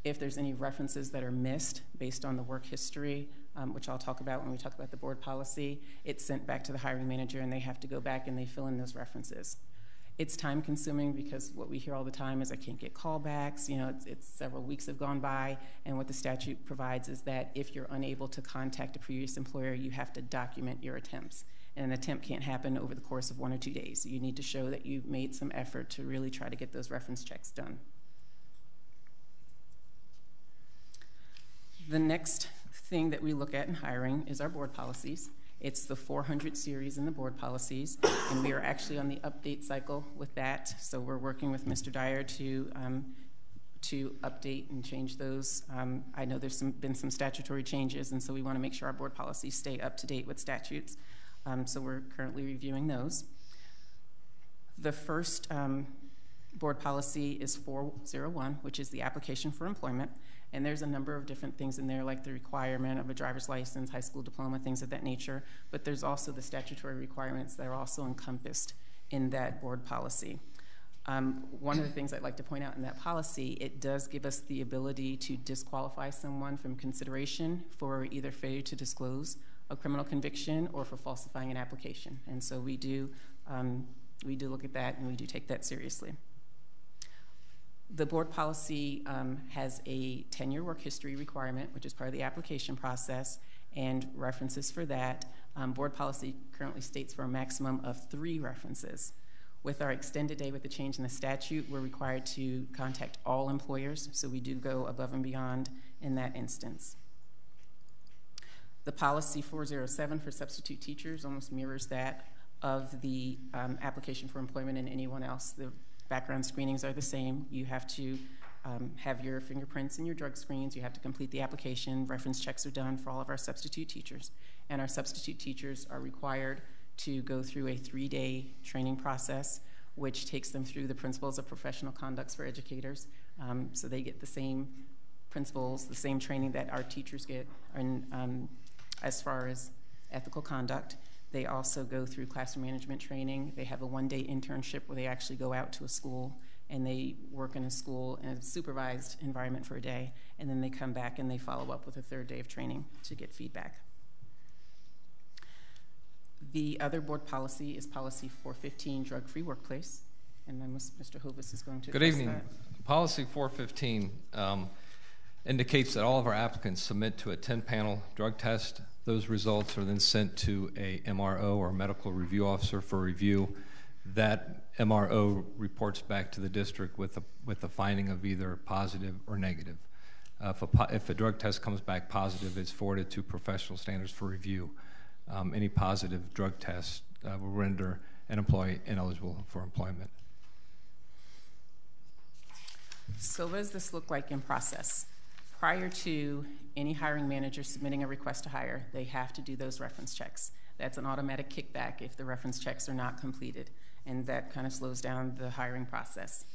If there's any references that are missed based on the work history, which I'll talk about when we talk about the board policy, it's sent back to the hiring manager, and they have to go back and they fill in those references. It's time consuming because what we hear all the time is I can't get callbacks, it's several weeks have gone by, and what the statute provides is that if you're unable to contact a previous employer, you have to document your attempts. And an attempt can't happen over the course of 1 or 2 days. You need to show that you've made some effort to really try to get those reference checks done. The next thing that we look at in hiring is our board policies. It's the 400 series in the board policies, and we are actually on the update cycle with that. So we're working with Mr. Dyer to update and change those. I know there's been some statutory changes, and so we want to make sure our board policies stay up to date with statutes. So we're currently reviewing those. The first board policy is 401, which is the application for employment. And there's a number of different things in there, like the requirement of a driver's license, high school diploma, things of that nature. But there's also the statutory requirements that are also encompassed in that board policy. One of the things I'd like to point out in that policy, it does give us the ability to disqualify someone from consideration for either failure to disclose a criminal conviction or for falsifying an application. And so we do look at that, and we do take that seriously. The board policy has a 10-year work history requirement, which is part of the application process, and references for that. Board policy currently states for a maximum of 3 references. With our extended day with the change in the statute, we're required to contact all employers, so we do go above and beyond in that instance. The policy 407 for substitute teachers almost mirrors that of the application for employment and anyone else. The background screenings are the same. You have to have your fingerprints and your drug screens. You have to complete the application. Reference checks are done for all of our substitute teachers. And our substitute teachers are required to go through a 3-day training process, which takes them through the principles of professional conducts for educators. So they get the same principles, the same training that our teachers get as far as ethical conduct. They also go through classroom management training. They have a 1-day internship where they actually go out to a school and they work in a school in a supervised environment for a day, and then they come back and they follow up with a 3rd day of training to get feedback. The other board policy is policy 415, drug-free workplace, and then Mr. Hovis is going to Good evening. That. Policy 415 indicates that all of our applicants submit to a 10-panel drug test. Those results are then sent to a MRO or medical review officer for review. That MRO reports back to the district with a finding of either positive or negative. If a drug test comes back positive, it's forwarded to professional standards for review. Any positive drug test will render an employee ineligible for employment. So what does this look like in process? Prior to any hiring manager submitting a request to hire, they have to do those reference checks. That's an automatic kickback if the reference checks are not completed, and that kind of slows down the hiring process.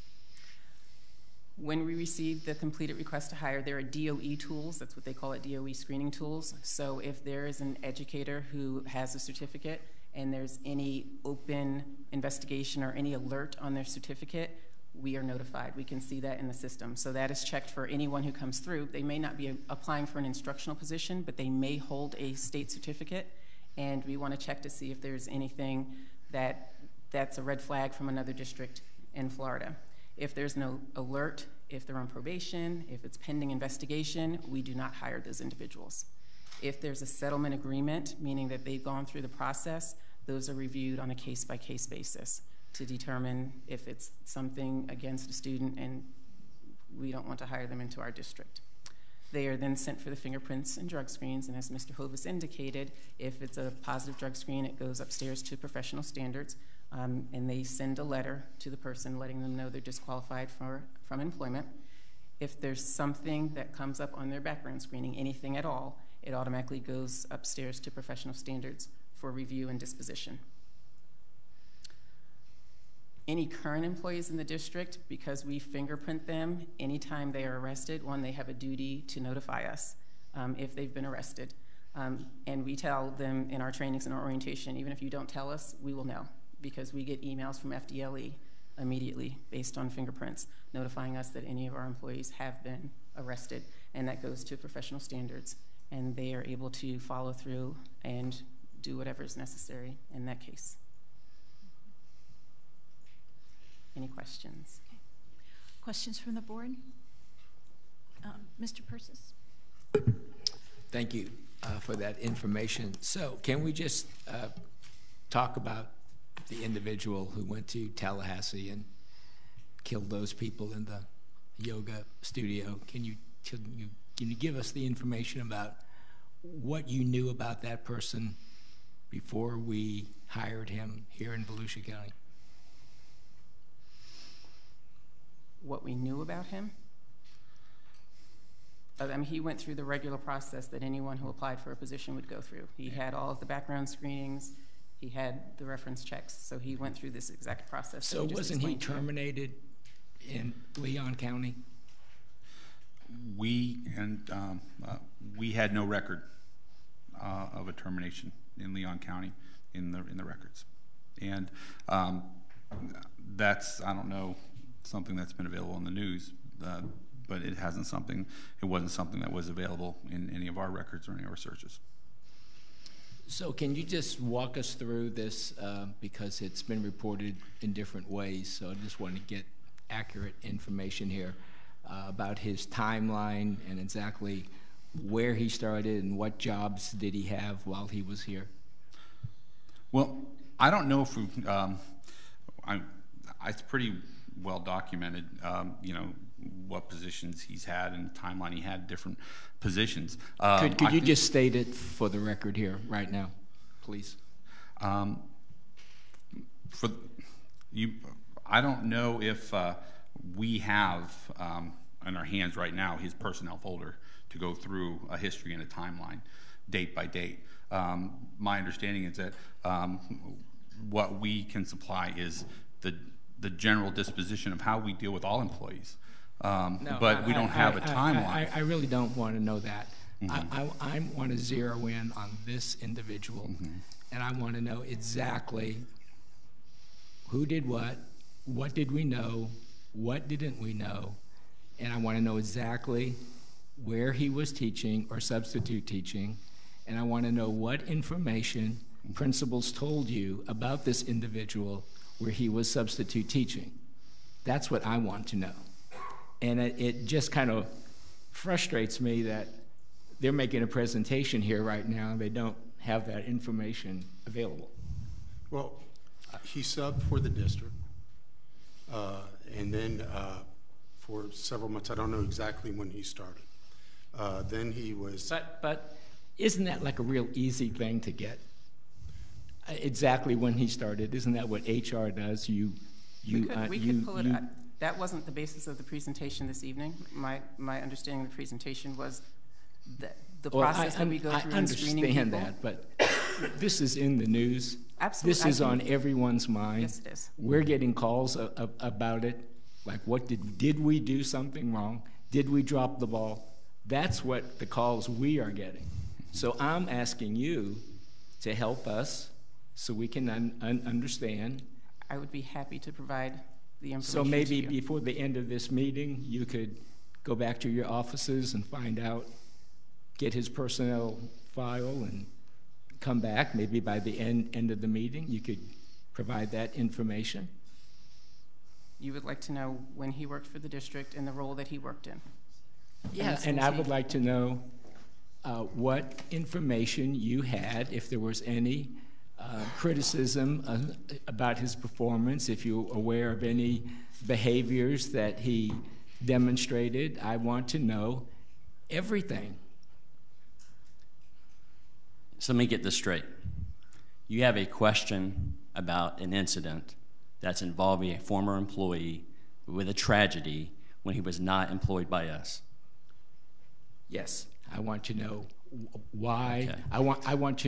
When we receive the completed request to hire, there are DOE tools, that's what they call it, DOE screening tools. So if there is an educator who has a certificate and there's any open investigation or any alert on their certificate, we are notified. We can see that in the system. So that is checked for anyone who comes through. They may not be applying for an instructional position, but they may hold a state certificate, and we want to check to see if there's anything that's a red flag from another district in Florida. If there's no alert, if they're on probation, if it's pending investigation, we do not hire those individuals. If there's a settlement agreement, meaning that they've gone through the process, those are reviewed on a case-by-case basis to determine if it's something against a student and we don't want to hire them into our district. They are then sent for the fingerprints and drug screens, and as Mr. Hovis indicated, if it's a positive drug screen, it goes upstairs to professional standards, and they send a letter to the person letting them know they're disqualified from employment. If there's something that comes up on their background screening, anything at all, it automatically goes upstairs to professional standards for review and disposition. Any current employees in the district, because we fingerprint them, anytime they are arrested, one, they have a duty to notify us if they've been arrested. And we tell them in our trainings and our orientation, even if you don't tell us, we will know, because we get emails from FDLE immediately based on fingerprints notifying us that any of our employees have been arrested, and that goes to professional standards, and they are able to follow through and do whatever is necessary in that case. Any questions? Okay. Questions from the board? Mr. Persis? Thank you for that information. So can we just talk about the individual who went to Tallahassee and killed those people in the yoga studio? Can you give us the information about what you knew about that person before we hired him here in Volusia County? What we knew about him? I mean, he went through the regular process that anyone who applied for a position would go through. He had all of the background screenings, he had the reference checks, so he went through this exact process. So wasn't he terminated in Leon County? We had no record of a termination in Leon County in the records, and that's, I don't know, something that's been available in the news, but it wasn't something that was available in any of our records or any of our searches. So can you just walk us through this, because it's been reported in different ways, so I just want to get accurate information here about his timeline and exactly where he started and what jobs did he have while he was here? Well, I don't know if we, it's pretty well documented, you know, what positions he's had and the timeline he had, different positions. Could you just state it for the record here right now, please? For you, I don't know if we have in our hands right now his personnel folder to go through a history and a timeline, date by date. My understanding is that what we can supply is the general disposition of how we deal with all employees. No, but we don't have a timeline. I really don't want to know that. I want to zero in on this individual, and I want to know exactly who did what did we know, what didn't we know, and I want to know exactly where he was teaching or substitute teaching, and I want to know what information principals told you about this individual where he was substitute teaching. That's what I want to know. And it just kind of frustrates me that they're making a presentation here right now and they don't have that information available. Well, he subbed for the district, and then for several months, I don't know exactly when he started. Then he was... But isn't that like a real easy thing to get? Exactly when he started. Isn't that what HR does? We could pull it up. That wasn't the basis of the presentation this evening. My understanding of the presentation was that the process that we go through in screening people. I understand that, but this is in the news. Absolutely. This is on everyone's mind. Yes, it is. We're getting calls about it. Like, what did we do something wrong? Did we drop the ball? That's what the calls we are getting. So I'm asking you to help us so we can understand. I would be happy to provide the information. So maybe to you. before the end of this meeting, you could go back to your offices and find out, get his personnel file and come back. Maybe by the end of the meeting, you could provide that information. You would like to know when he worked for the district and the role that he worked in. Yes. And I would like to know what information you had, if there was any criticism about his performance, if you're aware of any behaviors that he demonstrated. I want to know everything. So let me get this straight. You have a question about an incident that's involving a former employee with a tragedy when he was not employed by us. Yes, I want to know why. Okay. I want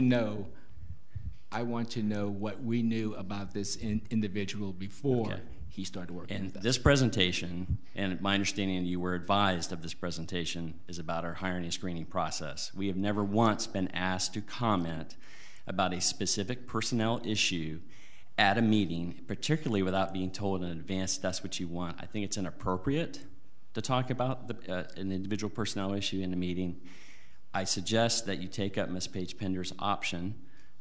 to know what we knew about this individual before he started working with us. This presentation, and my understanding you were advised of this presentation, is about our hiring and screening process. We have never once been asked to comment about a specific personnel issue at a meeting, particularly without being told in advance that's what you want. I think it's inappropriate to talk about an individual personnel issue in a meeting. I suggest that you take up Ms. Paige Pender's option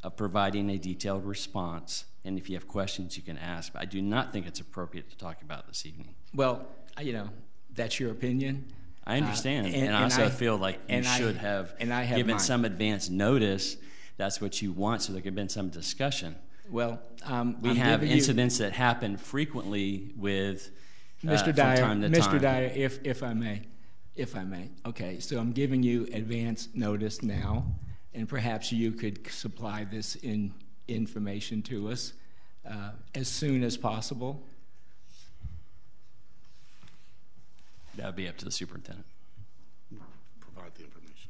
of providing a detailed response, and if you have questions, you can ask. But I do not think it's appropriate to talk about this evening. Well, that's your opinion. I understand, and I also feel like you should have given some advance notice. That's what you want, so there could have been some discussion. Well, we have incidents that happen frequently with Mr. Dyer, from time to time. Mr. Dyer, if I may. Okay, so I'm giving you advance notice now, and perhaps you could supply this information to us as soon as possible. That would be up to the superintendent. Provide the information.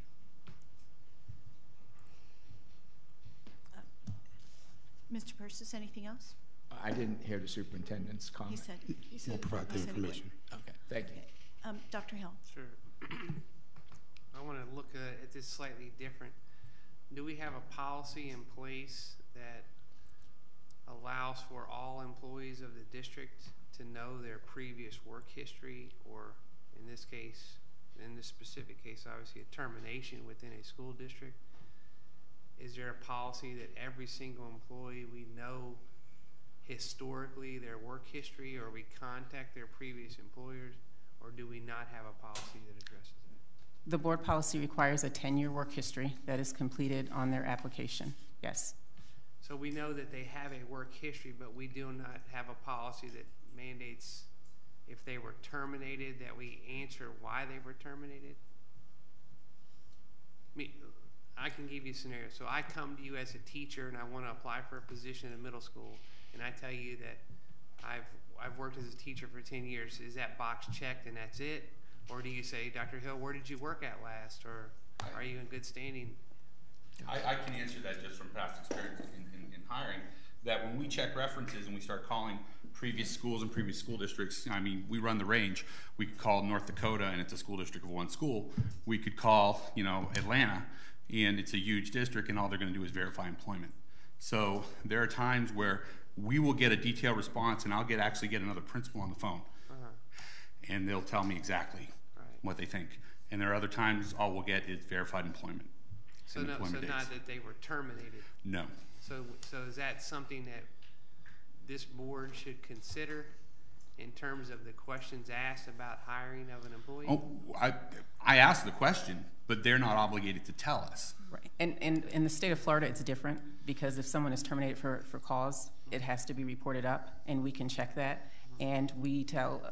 Mr. Persis, anything else? I didn't hear the superintendent's comment. He said We'll provide the information. Okay, thank you. Dr. Hill. Sure. I want to look at this slightly different. Do we have a policy in place that allows for all employees of the district to know their previous work history, or in this case, in this specific case, obviously a termination within a school district? Is there a policy that every single employee we know historically their work history, or we contact their previous employers, or do we not have a policy that addresses that? The board policy requires a 10-year work history that is completed on their application, yes. So we know that they have a work history, but we do not have a policy that mandates if they were terminated that we answer why they were terminated? I can give you a scenario. So I come to you as a teacher and I want to apply for a position in middle school, and I tell you that I've worked as a teacher for 10 years. Is that box checked and that's it? Or do you say, Dr. Hill, where did you work at last? Or are you in good standing? I can answer that just from past experience in hiring, that when we check references and we start calling previous schools and previous school districts, I mean, we run the range. We could call North Dakota and it's a school district of one school. We could call, you know, Atlanta and it's a huge district and all they're going to do is verify employment. So there are times where we will get a detailed response and I'll actually get another principal on the phone and they'll tell me exactly what they think. And there are other times all we'll get is verified employment. So, not that they were terminated? No. So is that something that this board should consider in terms of the questions asked about hiring of an employee? Oh, I asked the question, but they're not obligated to tell us. Right. And in the state of Florida, it's different because if someone is terminated for cause, it has to be reported up, and we can check that. And we tell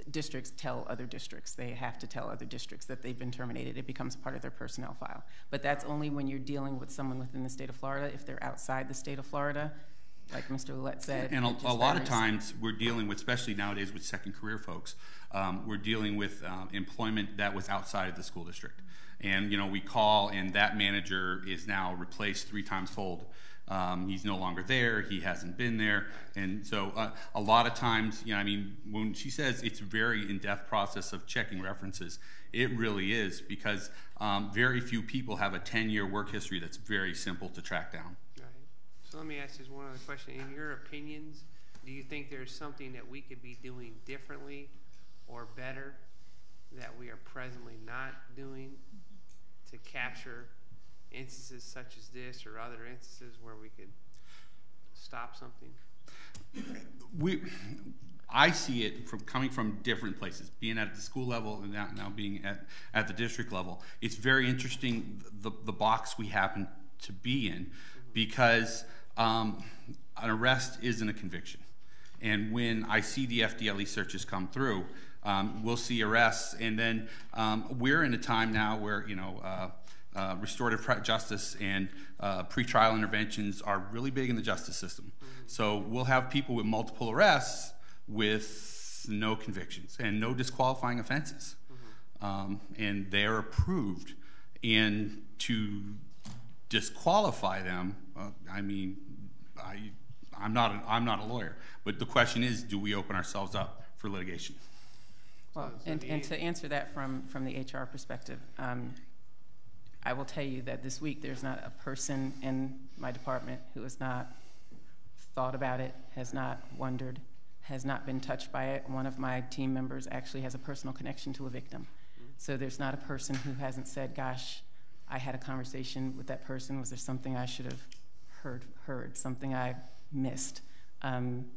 districts tell other districts. They have to tell other districts that they've been terminated. It becomes part of their personnel file. But that's only when you're dealing with someone within the state of Florida. If they're outside the state of Florida, like Mr. Ouellette said. And a lot of times we're dealing with, especially nowadays with second career folks, we're dealing with employment that was outside of the school district. And, you know, we call and that manager is now replaced 3 times fold. He's no longer there, he hasn't been there, and so a lot of times, you know, I mean, when she says it's a very in-depth process of checking references, it really is, because very few people have a 10-year work history that's very simple to track down. Right. So let me ask this one other question. In your opinions, do you think there's something that we could be doing differently or better that we are presently not doing to capture instances such as this or other instances where we could stop something? I see it from coming from different places, being at the school level and now being at the district level. It's very interesting the box we happen to be in, because an arrest isn't a conviction. And when I see the FDLE searches come through, we'll see arrests, and then we're in a time now where, you know, restorative justice and pretrial interventions are really big in the justice system. So we'll have people with multiple arrests with no convictions and no disqualifying offenses. And they're approved. And to disqualify them, I mean, I'm not a lawyer, but the question is, do we open ourselves up for litigation? Well, and to answer that from the HR perspective, I will tell you that this week there's not a person in my department who has not thought about it, has not wondered, has not been touched by it. One of my team members actually has a personal connection to a victim. So there's not a person who hasn't said, gosh, I had a conversation with that person. Was there something I should have heard, something I missed? And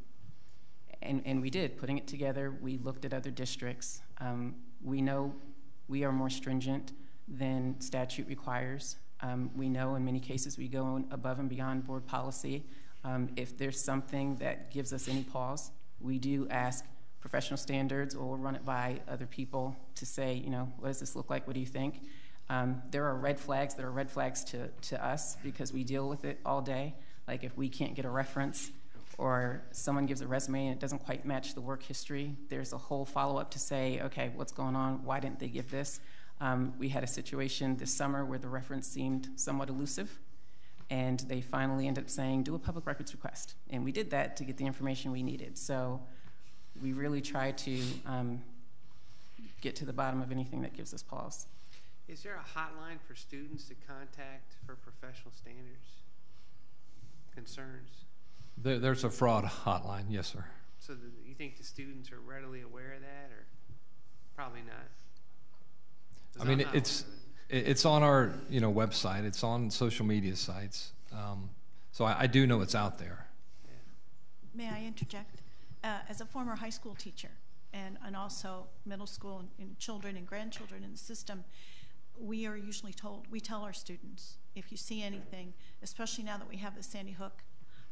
we did, putting it together. We looked at other districts. We know we are more stringent than statute requires. We know in many cases we go above and beyond board policy. If there's something that gives us any pause, we do ask professional standards, or we'll run it by other people to say, you know, what does this look like? What do you think? There are red flags that are red flags to us because we deal with it all day. Like if we can't get a reference or someone gives a resume and it doesn't quite match the work history, there's a whole follow-up to say, okay, what's going on? Why didn't they give this? We had a situation this summer where the reference seemed somewhat elusive, and they finally ended up saying, do a public records request. And we did that to get the information we needed. So we really try to get to the bottom of anything that gives us pause. Is there a hotline for students to contact for professional standards concerns? There's a fraud hotline, yes, sir. So you think the students are readily aware of that, or probably not? I mean, it's on our website. It's on social media sites. So I do know it's out there. May I interject? As a former high school teacher and also middle school and children and grandchildren in the system, we are usually told, we tell our students, if you see anything, especially now that we have the Sandy Hook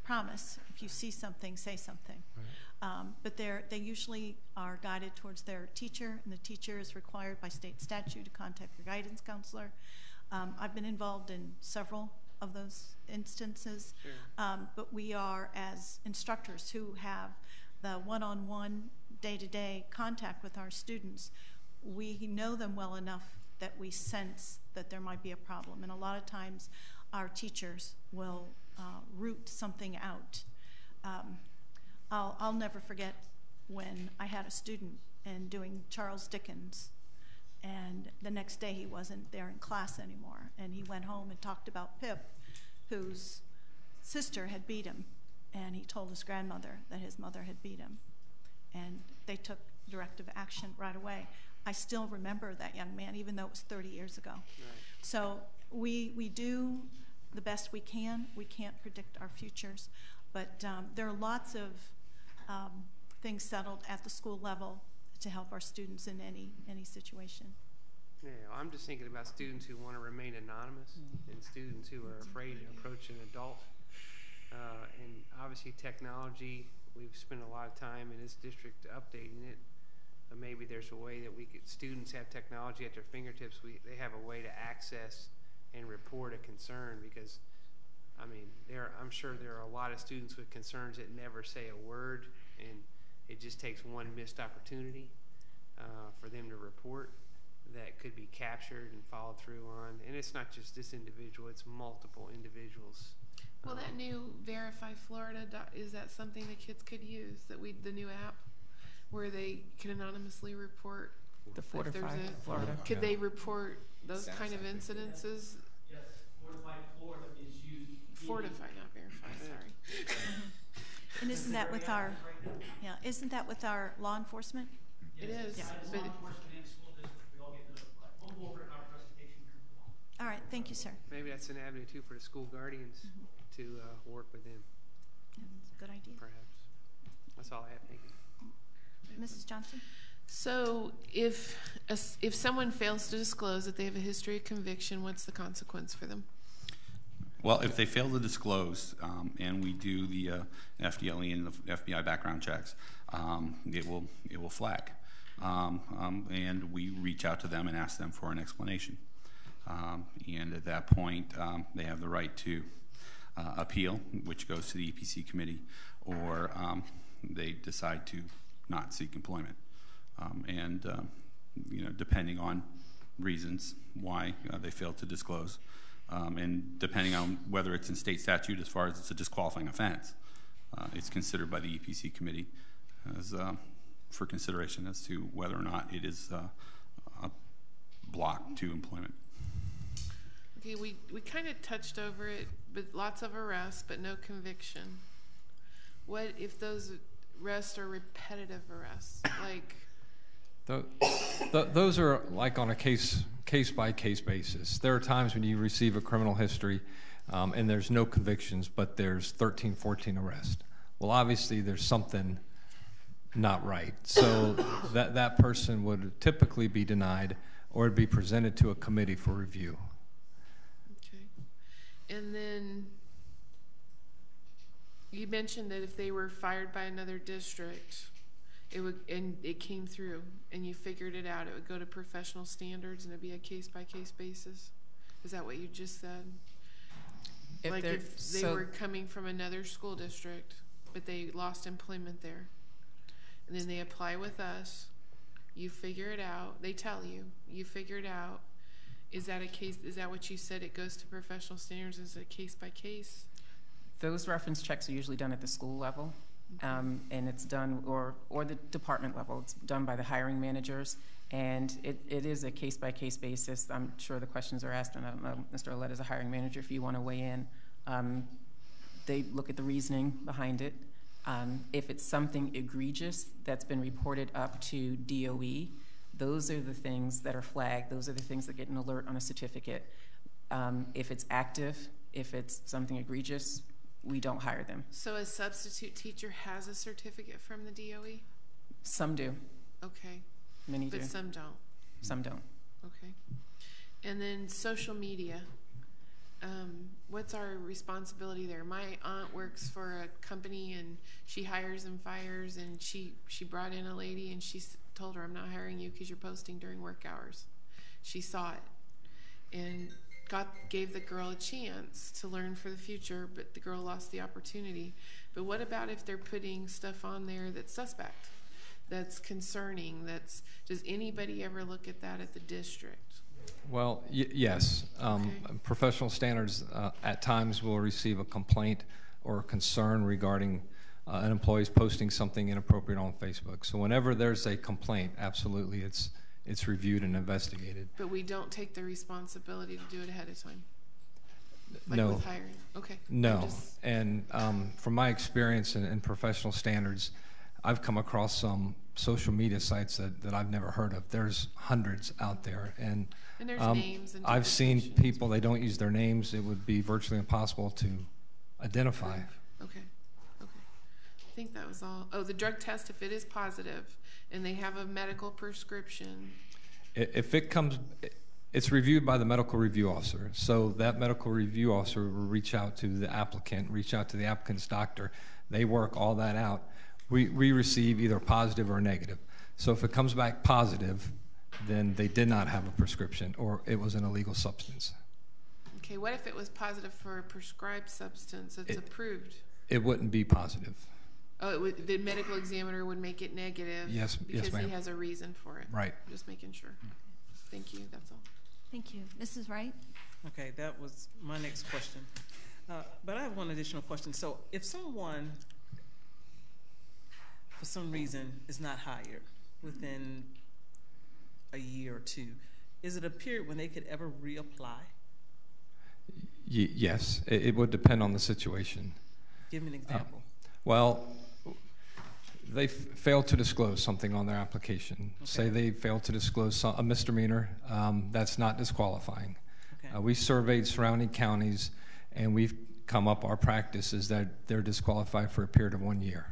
promise, if you see something, say something. Right. But they usually are guided towards their teacher, and the teacher is required by state statute to contact their guidance counselor. I've been involved in several of those instances, sure. But we are, as instructors who have the one-on-one, day-to-day contact with our students, we know them well enough that we sense that there might be a problem. And a lot of times our teachers will root something out. I'll never forget when I had a student and doing Charles Dickens, and the next day he wasn't there in class anymore, and he went home and talked about Pip, whose sister had beat him, and he told his grandmother that his mother had beat him, and they took directive action right away. I still remember that young man, even though it was 30 years ago. Right. So we do the best we can. We can't predict our futures, but there are lots of things settled at the school level to help our students in any situation. Yeah, I'm just thinking about students who want to remain anonymous and students who are afraid to approach an adult. And obviously technology, we've spent a lot of time in this district updating it. But maybe there's a way that students have technology at their fingertips. They have a way to access and report a concern, because I mean, I'm sure there are a lot of students with concerns that never say a word, and it just takes one missed opportunity for them to report that could be captured and followed through on. And it's not just this individual, it's multiple individuals. Well, that new Verify Florida, is that something the kids could use, the new app, where they can anonymously report? The Fortify Florida. Could they report those kind of incidences? Yes, Fortify Florida is used. Fortify, not Verify, sorry. And isn't that with our, isn't that with our law enforcement? It is. Yeah. Law enforcement and school district, we all get notified. We'll go over it in our presentation here. All right, thank you, sir. Maybe that's an avenue too for the school guardians to work with them. Yeah, that's a good idea. Perhaps. That's all I have. Thank you. Mrs. Johnson? So if someone fails to disclose that they have a history of conviction, what's the consequence for them? Well, if they fail to disclose, and we do the FDLE and the FBI background checks, it will flag, and we reach out to them and ask them for an explanation. And at that point, they have the right to appeal, which goes to the EPC committee, or they decide to not seek employment. Depending on reasons why they failed to disclose, and depending on whether it's in state statute as far as it's a disqualifying offense, it's considered by the EPC committee as for consideration as to whether or not it is a block to employment. Okay, we kind of touched over it, but lots of arrests, but no conviction. What if those arrests are repetitive arrests? Like those are like on a case by case basis. There are times when you receive a criminal history and there's no convictions, but there's 13, 14 arrests. Well, obviously there's something not right. So that person would typically be denied or be presented to a committee for review. Okay. And then you mentioned that if they were fired by another district, it came through and you figured it out, it would go to professional standards and it'd be a case-by-case basis. Is that what you just said? If they were coming from another school district, but they lost employment there, and then they apply with us, you figure it out, they tell you, you figure it out. Is that a case? Is that what you said? It goes to professional standards? Is it a case-by-case? Those reference checks are usually done at the school level, and it's done, or the department level. It's done by the hiring managers, and it is a case-by-case basis. I'm sure the questions are asked, and I don't know, Mr. Ouellette is a hiring manager, if you want to weigh in. They look at the reasoning behind it. If it's something egregious that's been reported up to DOE, those are the things that are flagged. Those are the things that get an alert on a certificate. If it's active, if it's something egregious, we don't hire them. So a substitute teacher has a certificate from the DOE? Some do. Okay. Many do. But some don't? Some don't. Okay. And then social media. What's our responsibility there? My aunt works for a company and she hires and fires, and she brought in a lady and she told her, I'm not hiring you because you're posting during work hours. She saw it and gave the girl a chance to learn for the future, but the girl lost the opportunity. But what about if they're putting stuff on there that's suspect, that's concerning, does anybody ever look at that at the district? Well, yes. Okay. Professional standards at times will receive a complaint or a concern regarding an employee's posting something inappropriate on Facebook. So whenever there's a complaint, absolutely, it's reviewed and investigated. But we don't take the responsibility to do it ahead of time? Like No. with hiring? Okay. No. And from my experience in professional standards, I've come across some social media sites that I've never heard of. There's hundreds out there. And there's names and I've seen people, they don't use their names. It would be virtually impossible to identify. Okay. I think that was all. Oh, the drug test, if it is positive and they have a medical prescription. If it comes, it's reviewed by the medical review officer. So that medical review officer will reach out to the applicant, reach out to the applicant's doctor. They work all that out. We receive either positive or negative. So if it comes back positive, then they did not have a prescription or it was an illegal substance. Okay, what if it was positive for a prescribed substance that's approved? It wouldn't be positive. Oh, the medical examiner would make it negative. Yes, because ma'am. he has a reason for it. Right. Just making sure. Thank you. That's all. Thank you. Mrs. Wright? Okay, that was my next question. But I have one additional question. So if someone, for some reason, is not hired within a year or two, is it a period when they could ever reapply? Yes, it would depend on the situation. Give me an example. Well, they failed to disclose something on their application. Okay. Say they failed to disclose a misdemeanor, that's not disqualifying. Okay. We surveyed surrounding counties, and we've come up, our practice is that they're disqualified for a period of 1 year.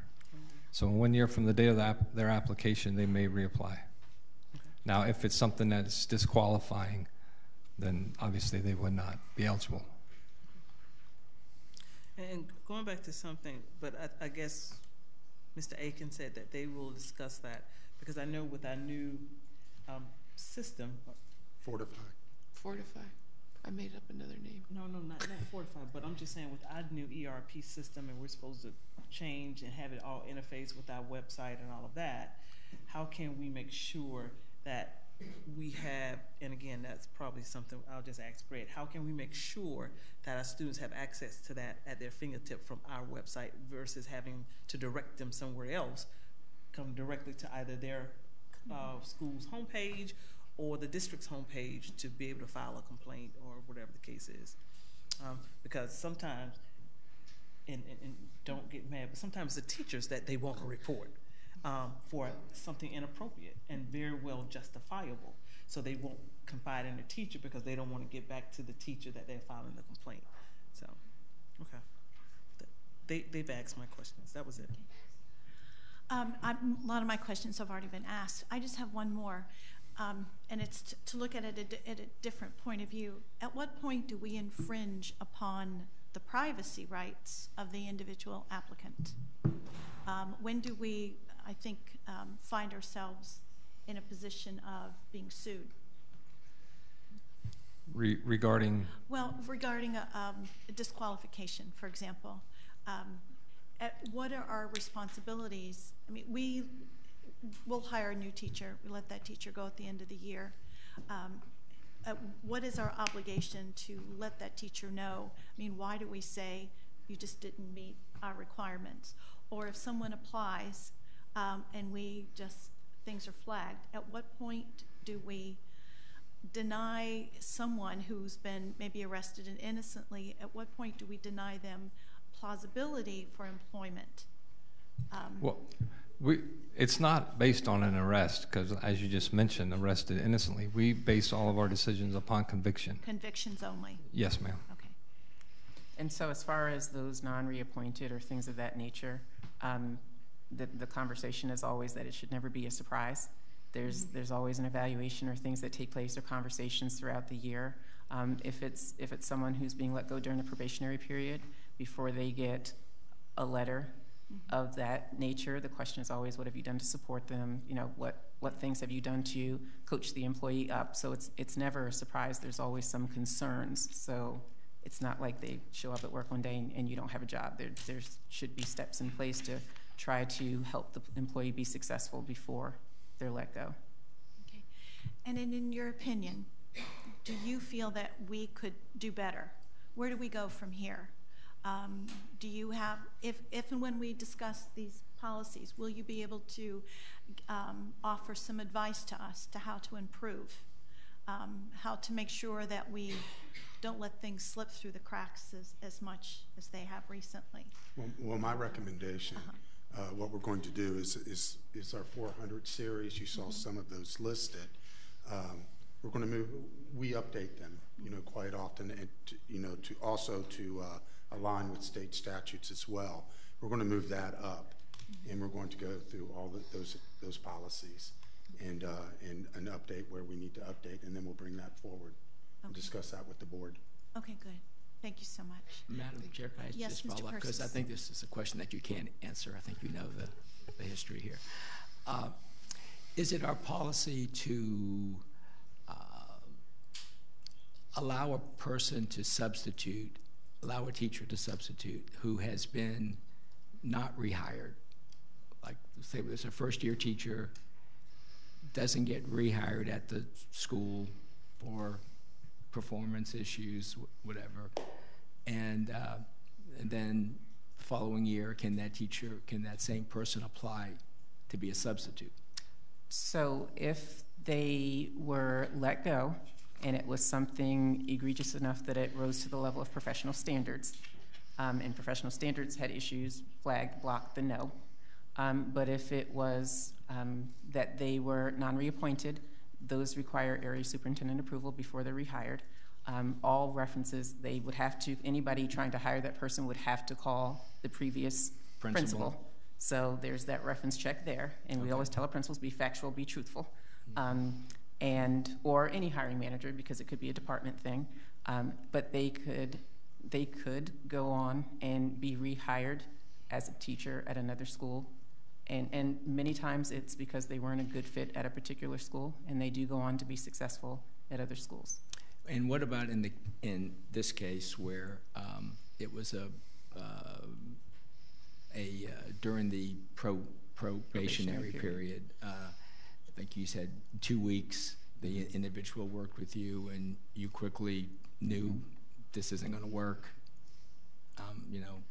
So 1 year from the date of their application, they may reapply. Okay. Now, if it's something that's disqualifying, then obviously they would not be eligible. And going back to something, but I guess Mr. Aiken said that they will discuss that, because I know with our new system. Fortify. I made up another name. No, not Fortify, but I'm just saying with our new ERP system, and we're supposed to change and have it all interface with our website and all of that, how can we make sure that we have, and again, that's probably something I'll just ask Brett, how can we make sure that our students have access to that at their fingertip from our website versus having to direct them somewhere else, come directly to either their school's homepage or the district's homepage to be able to file a complaint or whatever the case is? Because sometimes, and don't get mad, but sometimes the teachers that they want to report for something inappropriate and very well justifiable. So they won't confide in the teacher because they don't want to get back to the teacher that they're filing the complaint. So, okay. They've asked my questions. That was it. A lot of my questions have already been asked. I just have one more, and it's to look at it at a different point of view. At what point do we infringe upon the privacy rights of the individual applicant? When do we, I think, find ourselves in a position of being sued? Regarding? Well, regarding a disqualification, for example. What are our responsibilities? I mean, we'll hire a new teacher. We let that teacher go at the end of the year. What is our obligation to let that teacher know? I mean, why do we say you just didn't meet our requirements? Or if someone applies and things are flagged, at what point do we deny someone who's been maybe arrested and innocently, at what point do we deny them plausibility for employment? Well, it's not based on an arrest, because as you just mentioned, arrested innocently. We base all of our decisions upon conviction. Convictions only? Yes, ma'am. Okay. And so as far as those non-reappointed or things of that nature, the conversation is always that it should never be a surprise. There's always an evaluation or things that take place or conversations throughout the year. If it's someone who's being let go during the probationary period, before they get a letter of that nature, the question is always, what have you done to support them? You know, what things have you done to coach the employee up? So it's never a surprise. There's always some concerns. So it's not like they show up at work one day and you don't have a job. There should be steps in place to try to help the employee be successful before they're let go. Okay. And in your opinion, do you feel that we could do better? Where do we go from here? Do you have, if and when we discuss these policies, will you be able to offer some advice to us to how to improve, how to make sure that we don't let things slip through the cracks as much as they have recently? Well, my recommendation, what we're going to do is our 400 series. You saw some of those listed. We're going to we update them, you know, quite often, and to also align with state statutes as well. We're going to move that up, and we're going to go through all those policies and update where we need to update, and then we'll bring that forward and discuss that with the board. Okay, good. Thank you so much. Madam Chair, can I just follow up? Because I think this is a question that you can't answer. I think you know the history here. Is it our policy to allow a person to substitute, allow a teacher to substitute who has been not rehired? Like, say there's a first-year teacher, doesn't get rehired at the school for performance issues, whatever, and then the following year, can that same person apply to be a substitute? So if they were let go and it was something egregious enough that it rose to the level of professional standards, and professional standards had issues, flagged, blocked, the no. But if it was that they were non-reappointed, those require area superintendent approval before they're rehired. All references, they would have to, anybody trying to hire that person would have to call the previous principal. So there's that reference check there, and we always tell our principals, be factual, be truthful. Or any hiring manager, because it could be a department thing. But they could go on and be rehired as a teacher at another school. And many times it's because they weren't a good fit at a particular school, and they do go on to be successful at other schools. And what about in this case where it was during the probationary period, I think you said 2 weeks, the individual worked with you and you quickly knew this isn't going to work.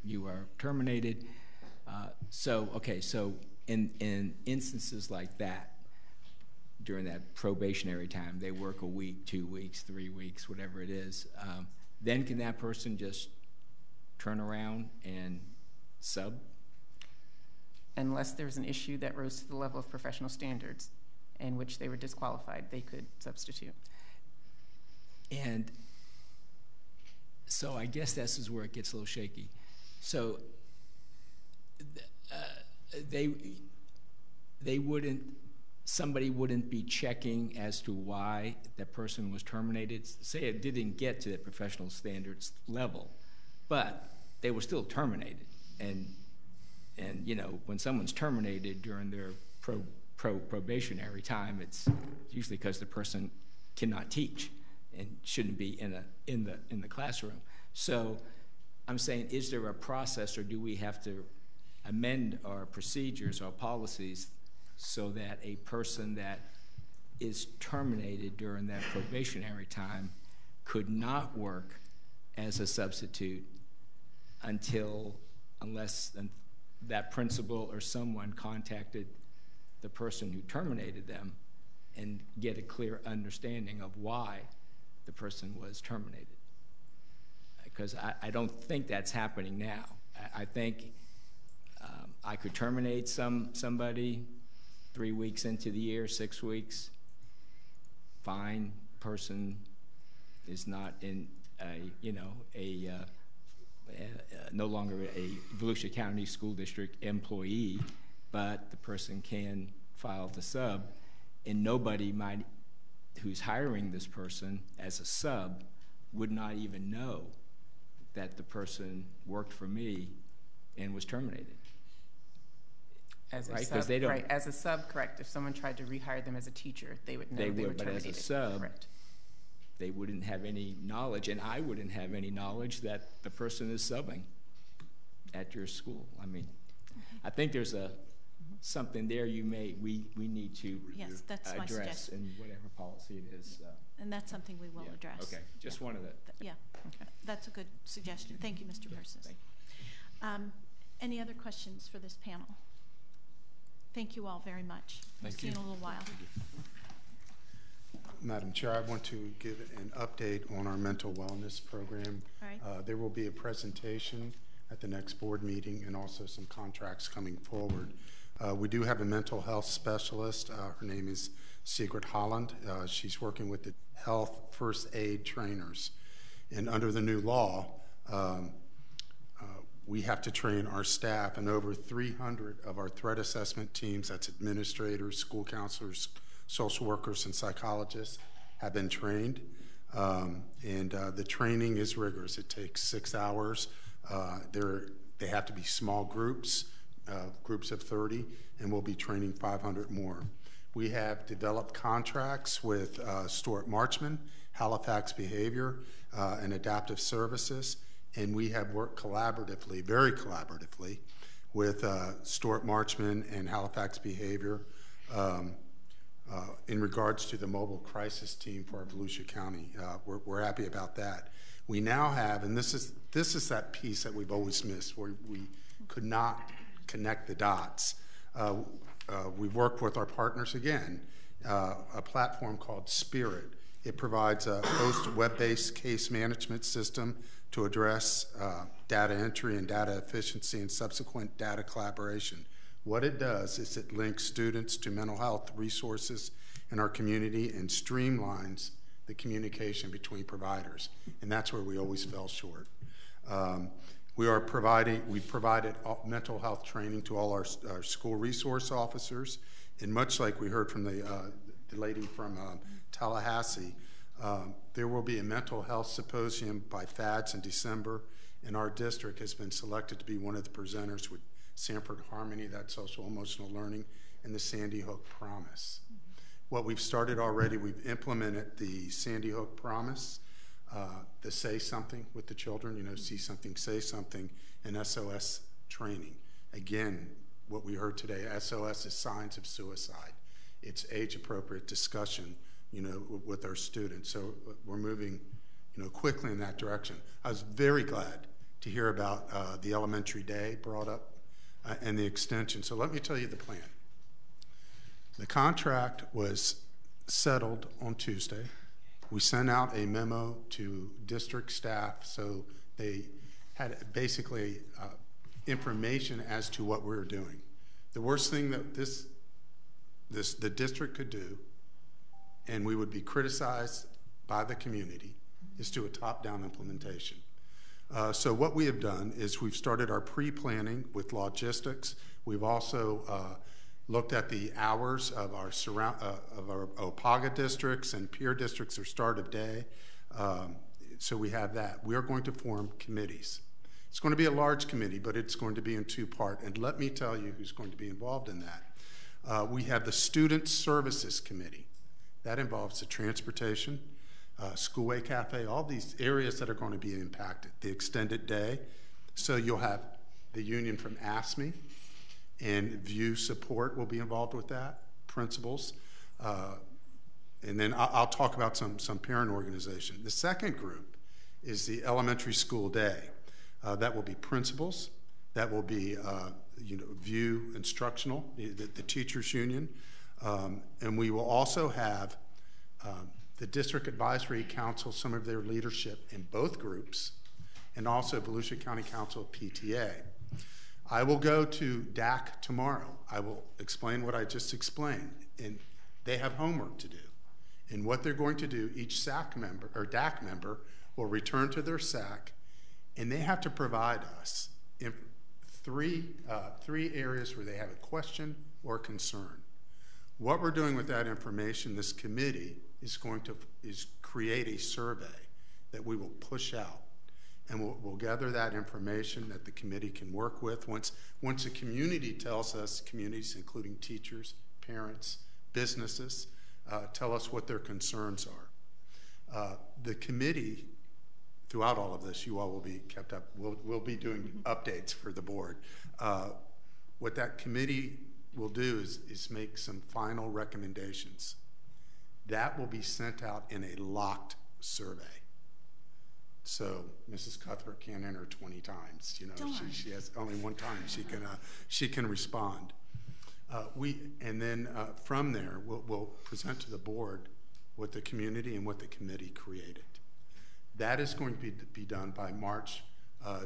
You are terminated. So in instances like that, during that probationary time, they work a week, 2 weeks, 3 weeks, whatever it is, then can that person just turn around and sub? Unless there's an issue that rose to the level of professional standards in which they were disqualified, they could substitute. And so I guess this is where it gets a little shaky. So somebody wouldn't be checking as to why that person was terminated. Say it didn't get to the professional standards level, but they were still terminated. And when someone's terminated during their probationary time, it's usually because the person cannot teach and shouldn't be in the classroom. So I'm saying, is there a process, or do we have to amend our procedures, our policies, so that a person that is terminated during that probationary time could not work as a substitute unless that principal or someone contacted the person who terminated them and get a clear understanding of why the person was terminated? Because I don't think that's happening now. I think I could terminate somebody 3 weeks into the year, 6 weeks, fine, person is not in a no longer a Volusia County School District employee, but the person can file the sub, and nobody who's hiring this person as a sub would not even know that the person worked for me and was terminated. As a right? sub, They don't, right, as a sub, correct. If someone tried to rehire them as a teacher, they would know they were but terminated. as a sub, correct. They wouldn't have any knowledge, and I wouldn't have any knowledge that the person is subbing at your school. I mean, I think there's something there we need to Yes, that's my address suggestion. in whatever policy it is. And that's something we will address. Okay, just wanted to. Yeah, okay. That's a good suggestion. Thank you, Mr. Persis. Any other questions for this panel? Thank you all very much. We'll see you in a little while. Madam Chair, I want to give an update on our mental wellness program. All right. There will be a presentation at the next board meeting and also some contracts coming forward. We do have a mental health specialist. Her name is Sigrid Holland. She's working with the health first aid trainers. And under the new law, we have to train our staff, and over 300 of our threat assessment teams, that's administrators, school counselors, social workers, and psychologists, have been trained. The training is rigorous. It takes 6 hours. They have to be small groups, groups of 30, and we'll be training 500 more. We have developed contracts with Stuart Marchman, Halifax Behavior, and Adaptive Services, and we have worked collaboratively, very collaboratively, with Stuart Marchman and Halifax Behavior in regards to the mobile crisis team for our Volusia County. We're happy about that. We now have, and this is that piece that we've always missed, where we could not connect the dots. We've worked with our partners again, a platform called Spirit. It provides a host web-based case management system to address data entry and data efficiency and subsequent data collaboration. What it does is it links students to mental health resources in our community and streamlines the communication between providers, and that's where we always fell short. We provided mental health training to all our school resource officers, and much like we heard from the lady from Tallahassee, there will be a mental health symposium by FADS in December, and our district has been selected to be one of the presenters with Sanford Harmony, that's social emotional learning, and the Sandy Hook Promise. What we've started already, we've implemented the Sandy Hook Promise, the Say Something with the children, see something, say something, and SOS training. Again, what we heard today, SOS is signs of suicide. It's age-appropriate discussion, with our students. So we're moving, quickly in that direction. I was very glad to hear about the elementary day brought up and the extension. So let me tell you the plan. The contract was settled on Tuesday. We sent out a memo to district staff so they had basically information as to what we were doing. The worst thing that the district could do, and we would be criticized by the community, is do a top-down implementation. So what we have done is we've started our pre-planning with logistics. We've also looked at the hours of our OPAGA districts and peer districts or start of day. So we have that. We are going to form committees. It's going to be a large committee, but it's going to be in two-part. And let me tell you who's going to be involved in that. We have the Student Services Committee. That involves the transportation, Schoolway Cafe, all these areas that are going to be impacted, the extended day. So you'll have the union from ASME and VIEW Support will be involved with that, principals. And then I'll talk about some parent organization. The second group is the elementary school day. That will be principals. That will be VIEW Instructional, the teachers union. And we will also have the District Advisory Council, some of their leadership in both groups, and also Volusia County Council PTA. I will go to DAC tomorrow. I will explain what I just explained, and they have homework to do. And what they're going to do, each SAC member or DAC member will return to their SAC And they have to provide us three areas where they have a question or concern. What we're doing with that information, this committee is going to create a survey that we will push out. And we'll gather that information that the committee can work with. Once the community tells us, communities including teachers, parents, businesses, tell us what their concerns are. The committee, throughout all of this, you all will be kept up. We'll be doing updates for the board. What that committee will do is make some final recommendations. That will be sent out in a locked survey. So Mrs. Cuthbert can't enter 20 times. You know, she has only one time she can respond. And then from there, we'll present to the board what the community and what the committee created. That is going to be done by March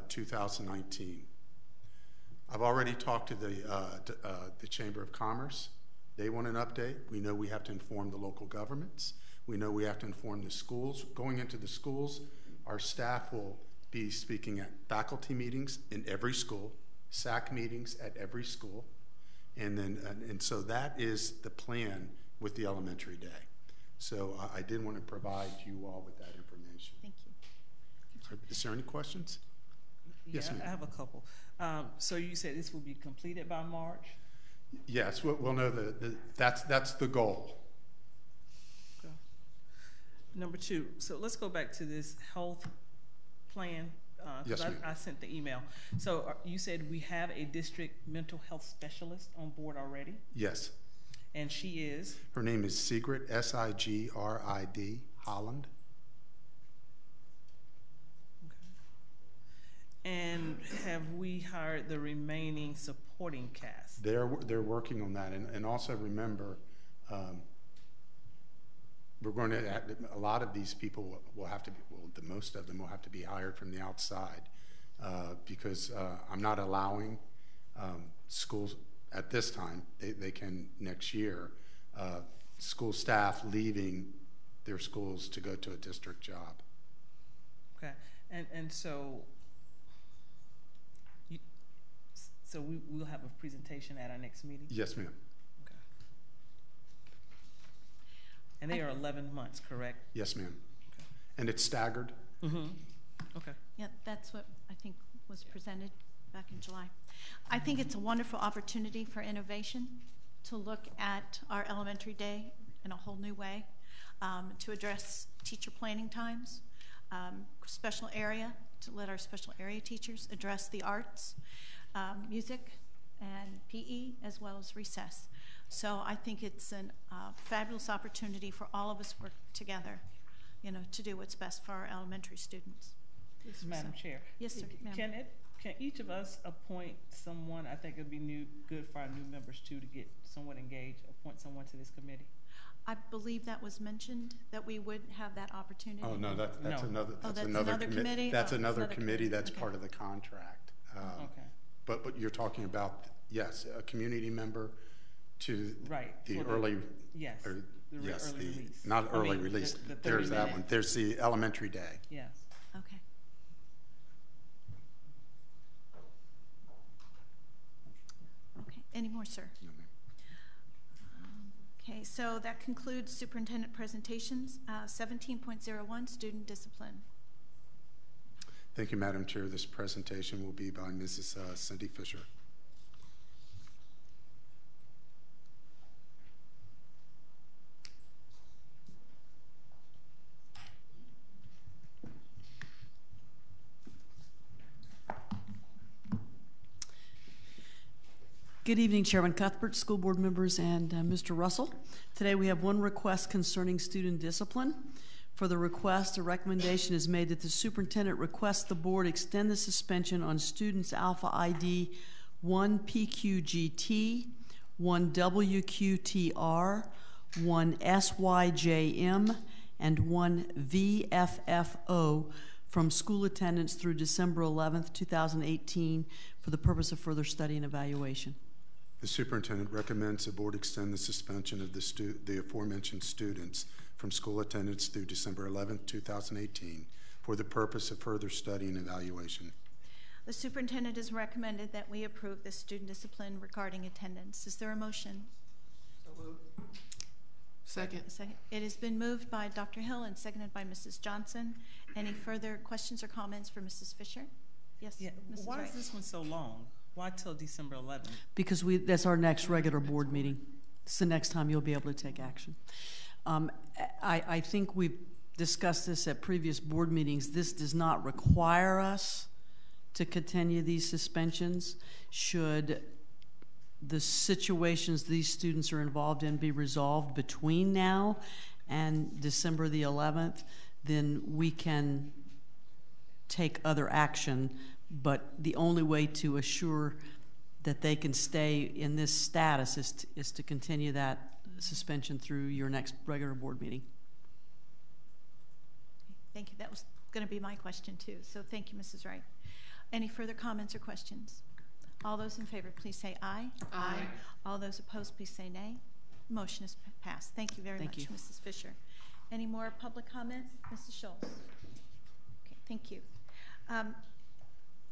2019. I've already talked to the Chamber of Commerce. They want an update. We know we have to inform the local governments. We know we have to inform the schools. Going into the schools, our staff will be speaking at faculty meetings in every school, SAC meetings at every school, and so that is the plan with the elementary day. So I did want to provide you all with that information. Thank you. Is there any questions? Yes, ma'am. I have a couple. So you said this will be completed by March? Yes, we'll know that's the goal. Okay. Number two, so let's go back to this health plan. Yes, ma'am. I sent the email. So you said we have a district mental health specialist on board already? Yes. And she is? Her name is Sigrid, S-I-G-R-I-D, Holland. And have we hired the remaining supporting cast? They're working on that, and also remember, we're going to a lot of these people will have to be, well, the most of them will have to be hired from the outside because I'm not allowing schools at this time. They can next year. School staff leaving their schools to go to a district job. Okay, and so. So we will have a presentation at our next meeting? Yes, ma'am. Okay. And they are 11 months, correct? Yes, ma'am. Okay. And it's staggered? Mm-hmm. Okay. Yeah, that's what I think was presented back in July. I think it's a wonderful opportunity for innovation to look at our elementary day in a whole new way, to address teacher planning times, special area, to let our special area teachers address the arts, music and PE, as well as recess. So I think it's a fabulous opportunity for all of us work together, you know, to do what's best for our elementary students. Yes, Madam Chair. Yes, sir. Can each of us appoint someone? I think it'd be good for our new members too to get someone engaged. Appoint someone to this committee. I believe that was mentioned that we would have that opportunity. Oh no, that's No. another committee. That's another committee. That's okay. part of the contract. Okay. But you're talking about, yes, a community member to the early, yes, or, the yes, early release. not early release. There's that one. There's the elementary day. Yes. Okay. Okay. Any more, sir? No, ma'am. Okay. So that concludes superintendent presentations. 17.01, student discipline. Thank you, Madam Chair. This presentation will be by Mrs. Cindy Fisher. Good evening, Chairman Cuthbert, school board members, and Mr. Russell. Today we have one request concerning student discipline. For the request, a recommendation is made that the superintendent requests the board extend the suspension on students Alpha ID 1 PQGT, 1 WQTR, 1 SYJM, and 1 VFFO from school attendance through December 11th, 2018 for the purpose of further study and evaluation. The superintendent recommends the board extend the suspension of the aforementioned students from school attendance through December 11th, 2018 for the purpose of further study and evaluation. The superintendent has recommended that we approve the student discipline regarding attendance. Is there a motion? So moved. Second. It has been moved by Dr. Hill and seconded by Mrs. Johnson. Any further questions or comments for Mrs. Fisher? Yes, Yeah. Mrs. Why Wright. is this one so long? Why till December 11th? Because that's our next regular board meeting. It's the next time you'll be able to take action. I think we've discussed this at previous board meetings. This does not require us to continue these suspensions. Should the situations these students are involved in be resolved between now and December the 11th, then we can take other action. But the only way to assure that they can stay in this status is to continue that suspension through your next regular board meeting. Thank you. That was going to be my question too. So thank you, Mrs. Wright. Any further comments or questions? All those in favor, please say aye. Aye. All those opposed, please say nay. Motion is passed. Thank you very much, Mrs. Fisher. Any more public comment? Mrs. Schultz. Okay, thank you.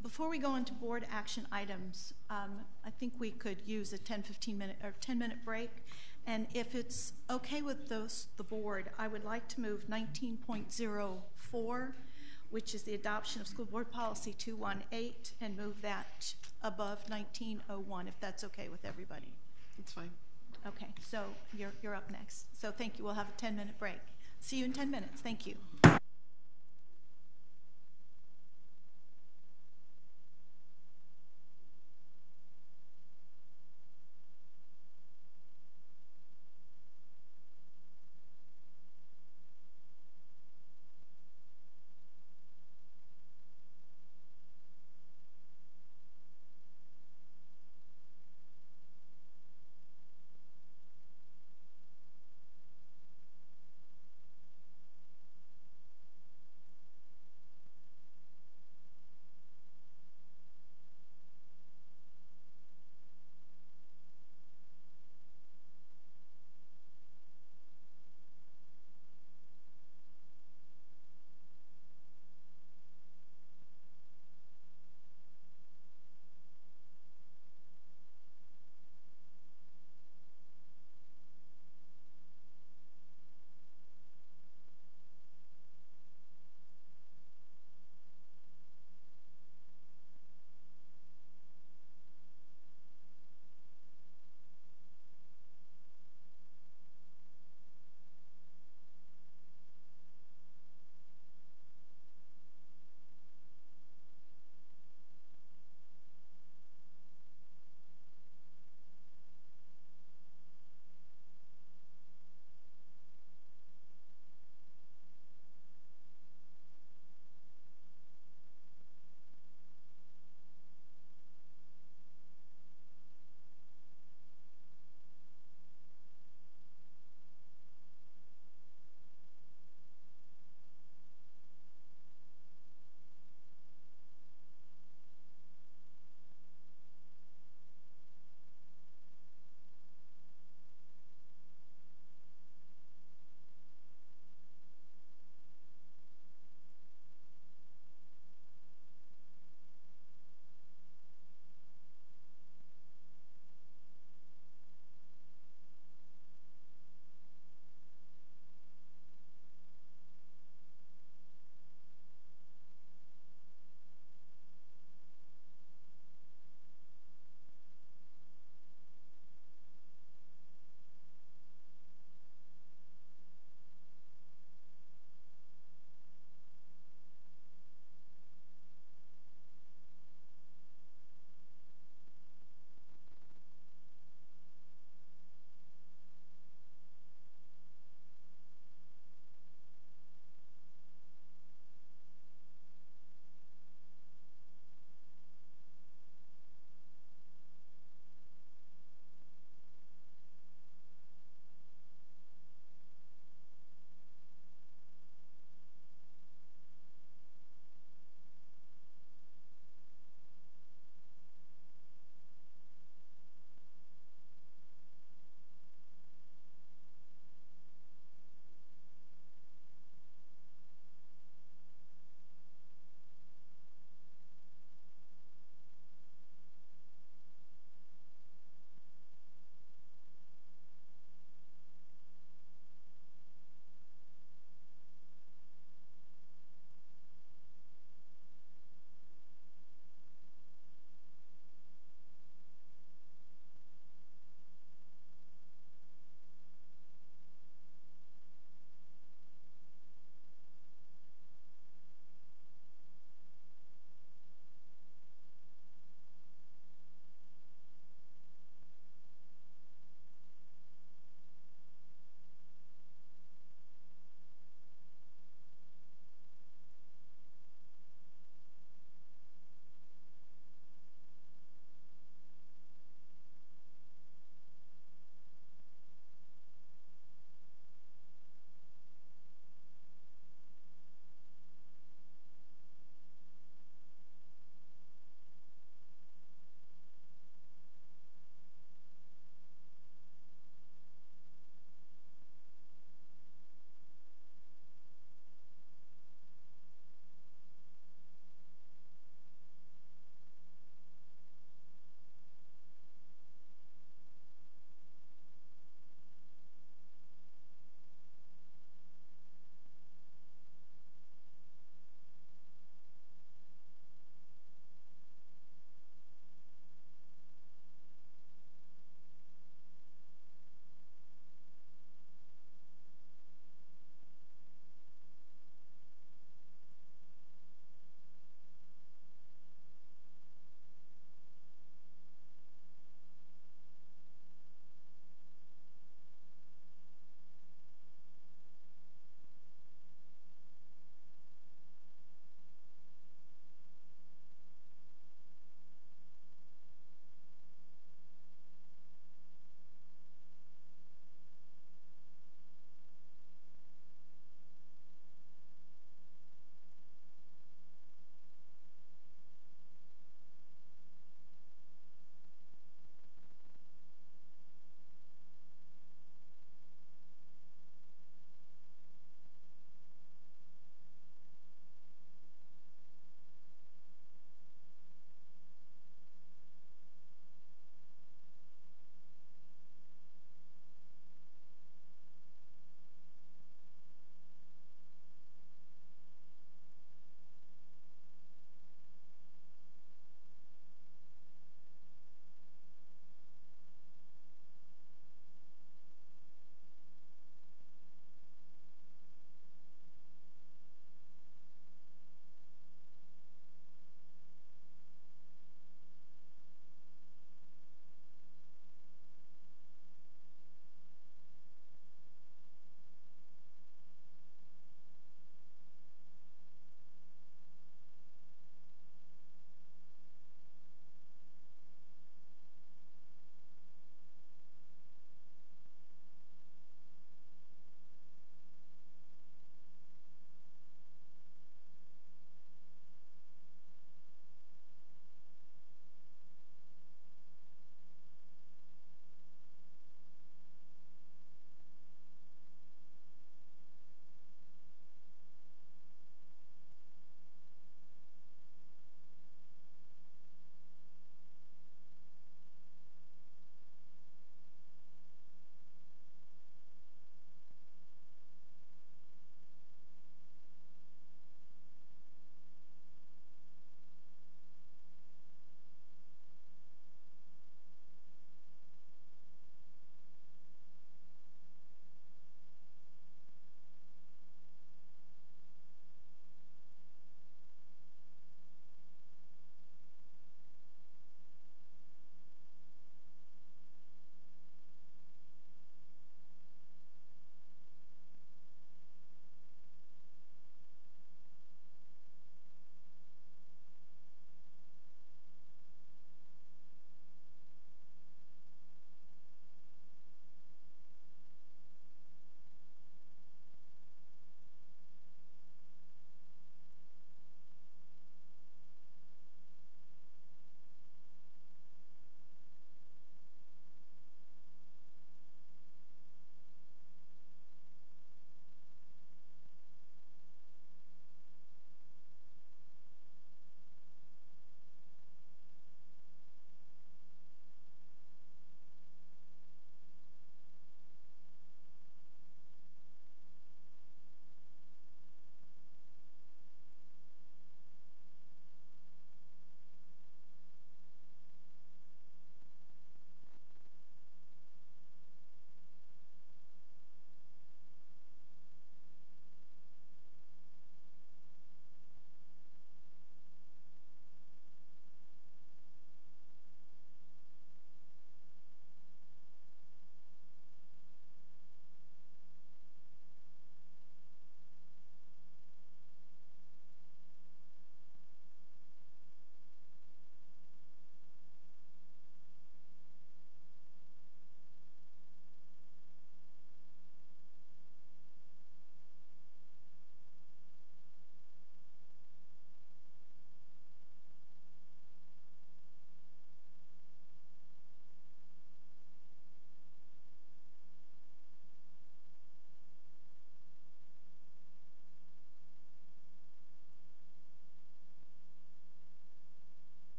Before we go into board action items, I think we could use a 10-15 minute or 10-minute break. And if it's okay with the board, I would like to move 19.04, which is the adoption of School Board Policy 218, and move that above 1901, if that's okay with everybody. That's fine. Okay, so you're up next. So thank you. We'll have a 10-minute break. See you in 10 minutes. Thank you.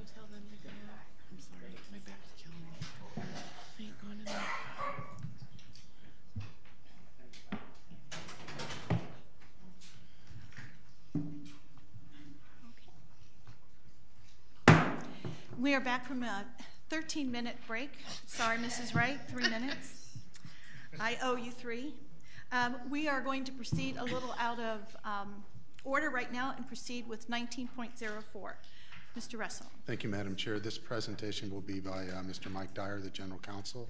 you tell them to go? I'm sorry, my back's killing me. I ain't going in there. We are back from a 13-minute break. Sorry, Mrs. Wright, 3 minutes. I owe you 3. We are going to proceed a little out of order right now and proceed with 19.04. Mr. Russell. Thank you, Madam Chair. This presentation will be by Mr. Mike Dyer, the General Counsel.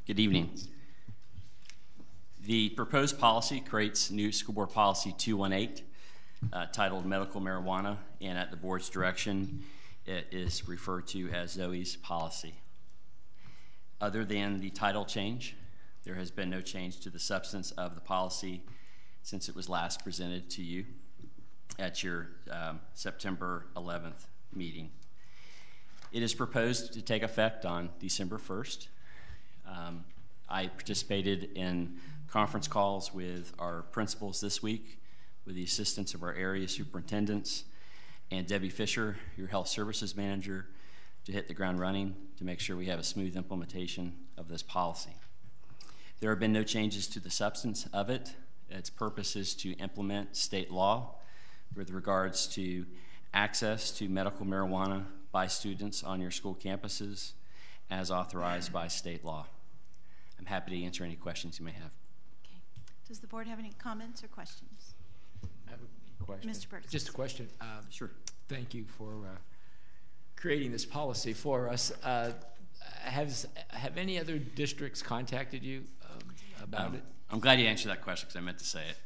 Good evening. The proposed policy creates new School Board Policy 218 titled Medical Marijuana, and at the board's direction, it is referred to as Zoe's policy. Other than the title change, there has been no change to the substance of the policy since it was last presented to you at your September 11th meeting. It is proposed to take effect on December 1st. I participated in conference calls with our principals this week with the assistance of our area superintendents and Debbie Fisher, your health services manager, to hit the ground running to make sure we have a smooth implementation of this policy. There have been no changes to the substance of it. Its purpose is to implement state law with regards to access to medical marijuana by students on your school campuses as authorized by state law. I'm happy to answer any questions you may have. Okay. Does the board have any comments or questions? I have a question. Mr. Burtis. Just a question. Sure. Thank you for creating this policy for us. Have any other districts contacted you about it? I'm glad you answered that question because I meant to say it.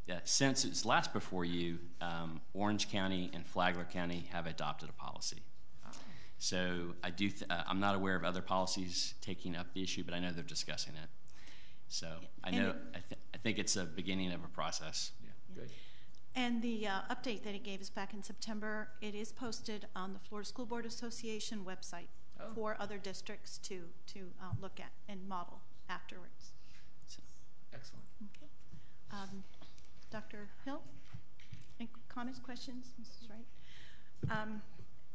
Yeah, since it's last before you, Orange County and Flagler County have adopted a policy. So I'm not aware of other policies taking up the issue, but I know they're discussing it. So I think it's a beginning of a process. Yeah, good. And the update that he gave us back in September, it is posted on the Florida School Board Association website for other districts to look at and model afterwards. Excellent. Okay. Dr. Hill, any comments, questions, Mrs. Wright?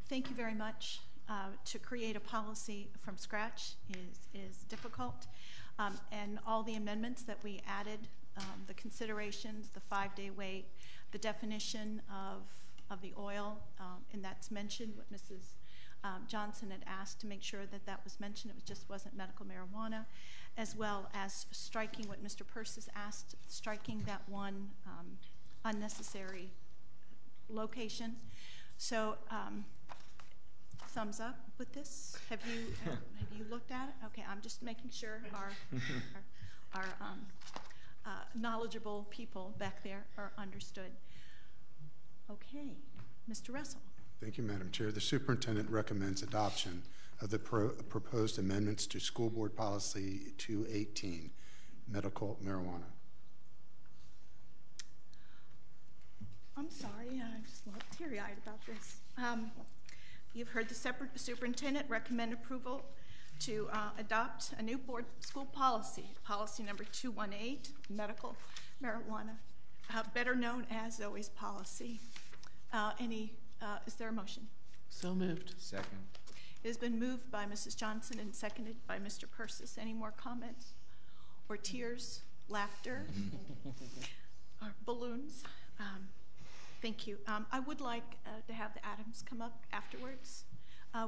Thank you very much. To create a policy from scratch is difficult, and all the amendments that we added, the considerations, the 5-day wait, the definition of the oil, and that's mentioned what Mrs. Johnson had asked to make sure that that was mentioned. It just wasn't medical marijuana, as well as striking what Mr. Persis asked, striking that one unnecessary location. So thumbs up with this. Have you looked at it? Okay, I'm just making sure our knowledgeable people back there are understood. Okay, Mr. Russell. Thank you, Madam Chair. The superintendent recommends adoption of the proposed amendments to School Board Policy 218, medical marijuana. I'm sorry, I'm just a little teary-eyed about this. You've heard the superintendent recommend approval to adopt a new board school policy, policy number 218, medical marijuana, better known as Zoe's policy. Is there a motion? So moved. Second. It has been moved by Mrs. Johnson and seconded by Mr. Persis. Any more comments or tears, laughter, or balloons? Thank you. I would like to have the Adams come up afterwards.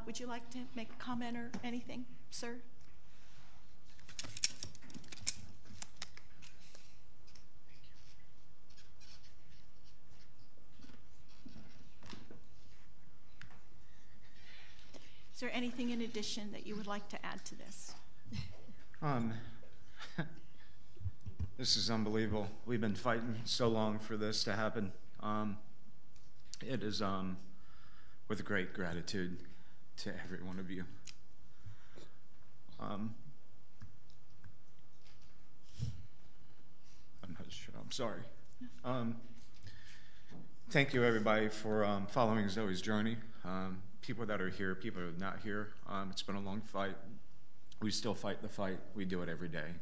Would you like to make a comment or anything, sir? Is there anything in addition that you would like to add to this? This is unbelievable. We've been fighting so long for this to happen. It is with great gratitude to every one of you. I'm not sure. I'm sorry. Thank you, everybody, for following Zoe's journey. People that are here, people that are not here. It's been a long fight. We still fight the fight. We do it every day.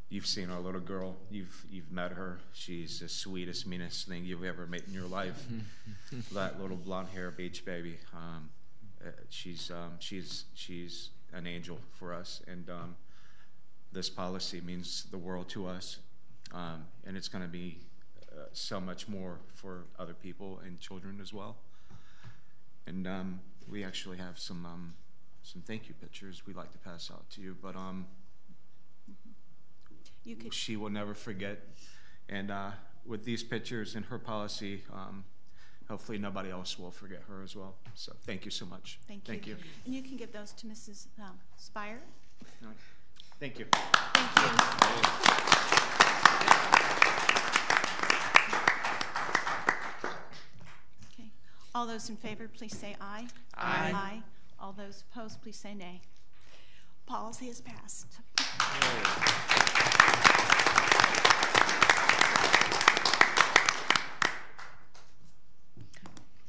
you've seen our little girl. You've met her. She's the sweetest, meanest thing you've ever met in your life. That little blonde hair beach baby. She's an angel for us, and this policy means the world to us, and it's going to be so much more for other people and children as well. And we actually have some thank you pictures we'd like to pass out to you, but she will never forget. And with these pictures and her policy, hopefully nobody else will forget her as well. So thank you so much. Thank you. And you can give those to Mrs. Spire. All right. Thank you. Thank you. Okay. All those in favor, please say aye. Aye. Aye. All those opposed, please say nay. Policy is passed.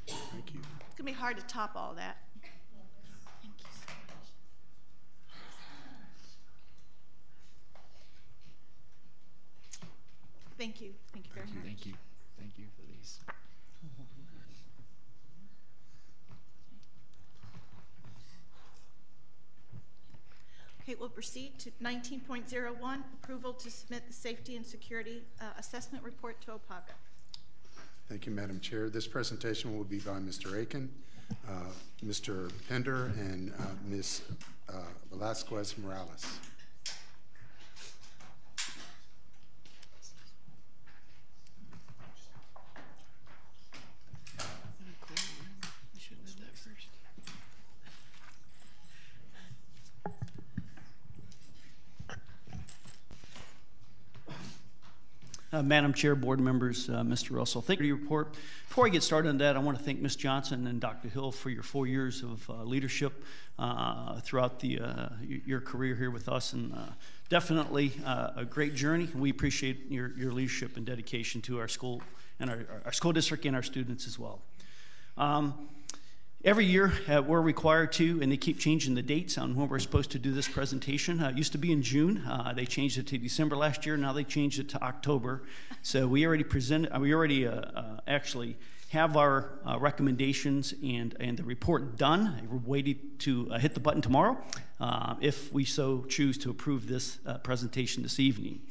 Thank you. It's going to be hard to top all that. Thank you so much. Thank you. Thank you very much. Thank you. Thank you for these. Okay, we'll proceed to 19.01, approval to submit the safety and security assessment report to OPAGA. Thank you, Madam Chair. This presentation will be by Mr. Aiken, Mr. Pender, and Ms. Velasquez Morales. Madam Chair, board members, Mr. Russell, thank you for your report. Before I get started on that, I want to thank Ms. Johnson and Dr. Hill for your 4 years of leadership throughout your career here with us, and definitely a great journey. We appreciate your leadership and dedication to our school and our school district and our students as well. Every year, we're required to, and they keep changing the dates on when we're supposed to do this presentation. It used to be in June. They changed it to December last year. Now they changed it to October. So we already actually have our recommendations and the report done. We're waiting to hit the button tomorrow if we so choose to approve this presentation this evening.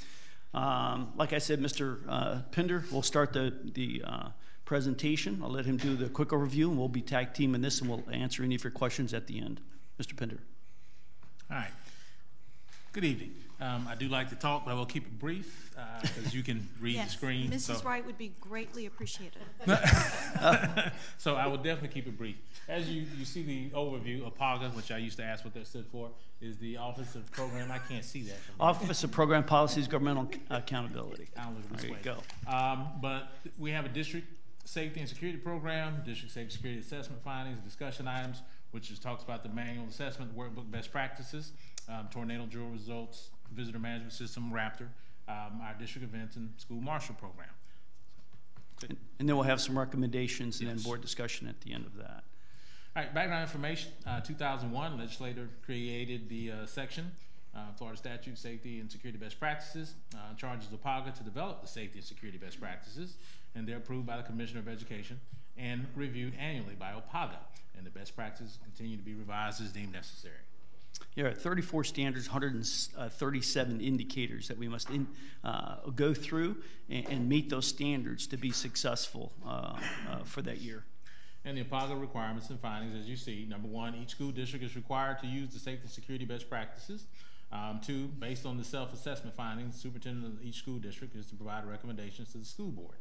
Like I said, Mr. Pender will start the presentation. I'll let him do the quick overview, and we'll be tag teaming this, and we'll answer any of your questions at the end. Mr. Pender. All right. Good evening. I do like to talk, but I will keep it brief because you can read the screen. Mrs. Wright would be greatly appreciated. So I will definitely keep it brief. As you see the overview, OPAGA, which I used to ask what that stood for, is the Office of Program. I can't see that. Office of Program Policies, Governmental Accountability. I'll look at this way. There you go. But we have a district safety and security program, district safety security assessment findings, discussion items, which just talks about the manual assessment, workbook best practices, tornado drill results, visitor management system, Raptor, our district events, and school marshal program. And then we'll have some recommendations and then board discussion at the end of that. All right, background information. 2001, legislator created the section, Florida Statute, Safety and Security Best Practices, charges OPAGA to develop the safety and security best practices, and they're approved by the Commissioner of Education and reviewed annually by OPAGA, and the best practices continue to be revised as deemed necessary. Yeah, 34 standards, 137 indicators that we must go through and meet those standards to be successful for that year. And the OPAGA requirements and findings, as you see, number one, each school district is required to use the safety and security best practices. Two, based on the self-assessment findings, the superintendent of each school district is to provide recommendations to the school board,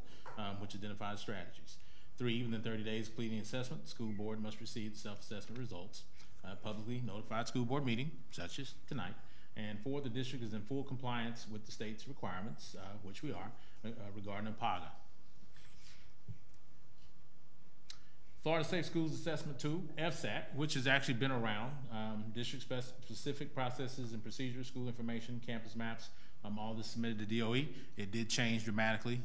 which identifies strategies. Three, within 30 days of completing assessment, the school board must receive the self-assessment results. Publicly notified school board meeting, such as tonight. And four, the district is in full compliance with the state's requirements, which we are, regarding OPAGA. Florida Safe Schools Assessment Tool, FSAT, which has actually been around, district-specific processes and procedures, school information, campus maps, all this submitted to DOE. It did change dramatically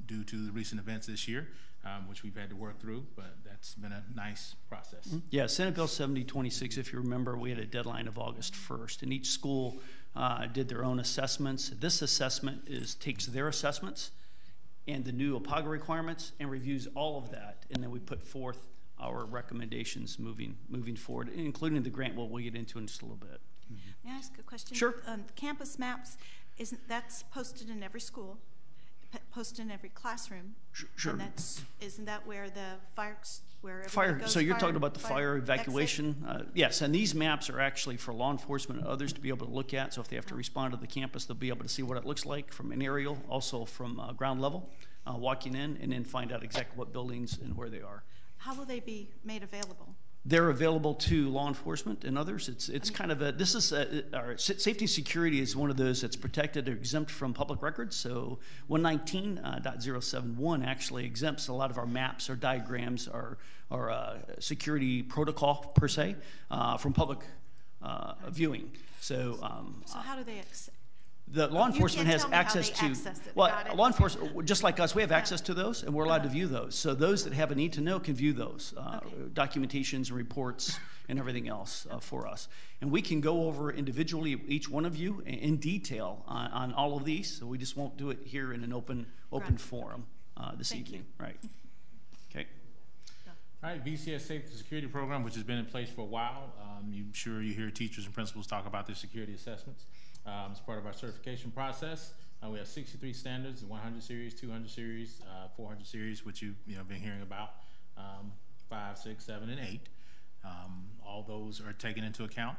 due to the recent events this year. which we've had to work through, but that's been a nice process. Yeah, Senate Bill 7026, if you remember, we had a deadline of August 1st, and each school did their own assessments. This assessment takes their assessments and the new APAGA requirements and reviews all of that, and then we put forth our recommendations moving forward, including the grant we'll get into in just a little bit. May I ask a question? Sure. Campus maps, that's posted in every school, posted in every classroom. Sure. And isn't that where the where everybody goes? So you're talking about the fire evacuation? Yes, and these maps are actually for law enforcement and others to be able to look at. So if they have to respond to the campus, they'll be able to see what it looks like from an aerial, also from ground level, walking in, and then find out exactly what buildings and where they are. How will they be made available? They're available to law enforcement and others. It's kind of our safety and security is one of those that's protected or exempt from public records. So 119.071 actually exempts a lot of our maps or diagrams or security protocol per se from public viewing. So how do they the law enforcement has access to, law enforcement, just like us, we have access to those, and we're allowed to view those. So those that have a need to know can view those, documentations, reports, and everything else for us. And we can go over individually each one of you in detail on all of these, so we just won't do it here in an open forum this evening. Right. Okay. All right, VCS Safety and Security Program, which has been in place for a while. I'm sure you hear teachers and principals talk about their security assessments. As part of our certification process, we have 63 standards, 100 series, 200 series, 400 series, which you've been hearing about, 5, 6, 7, and 8. All those are taken into account.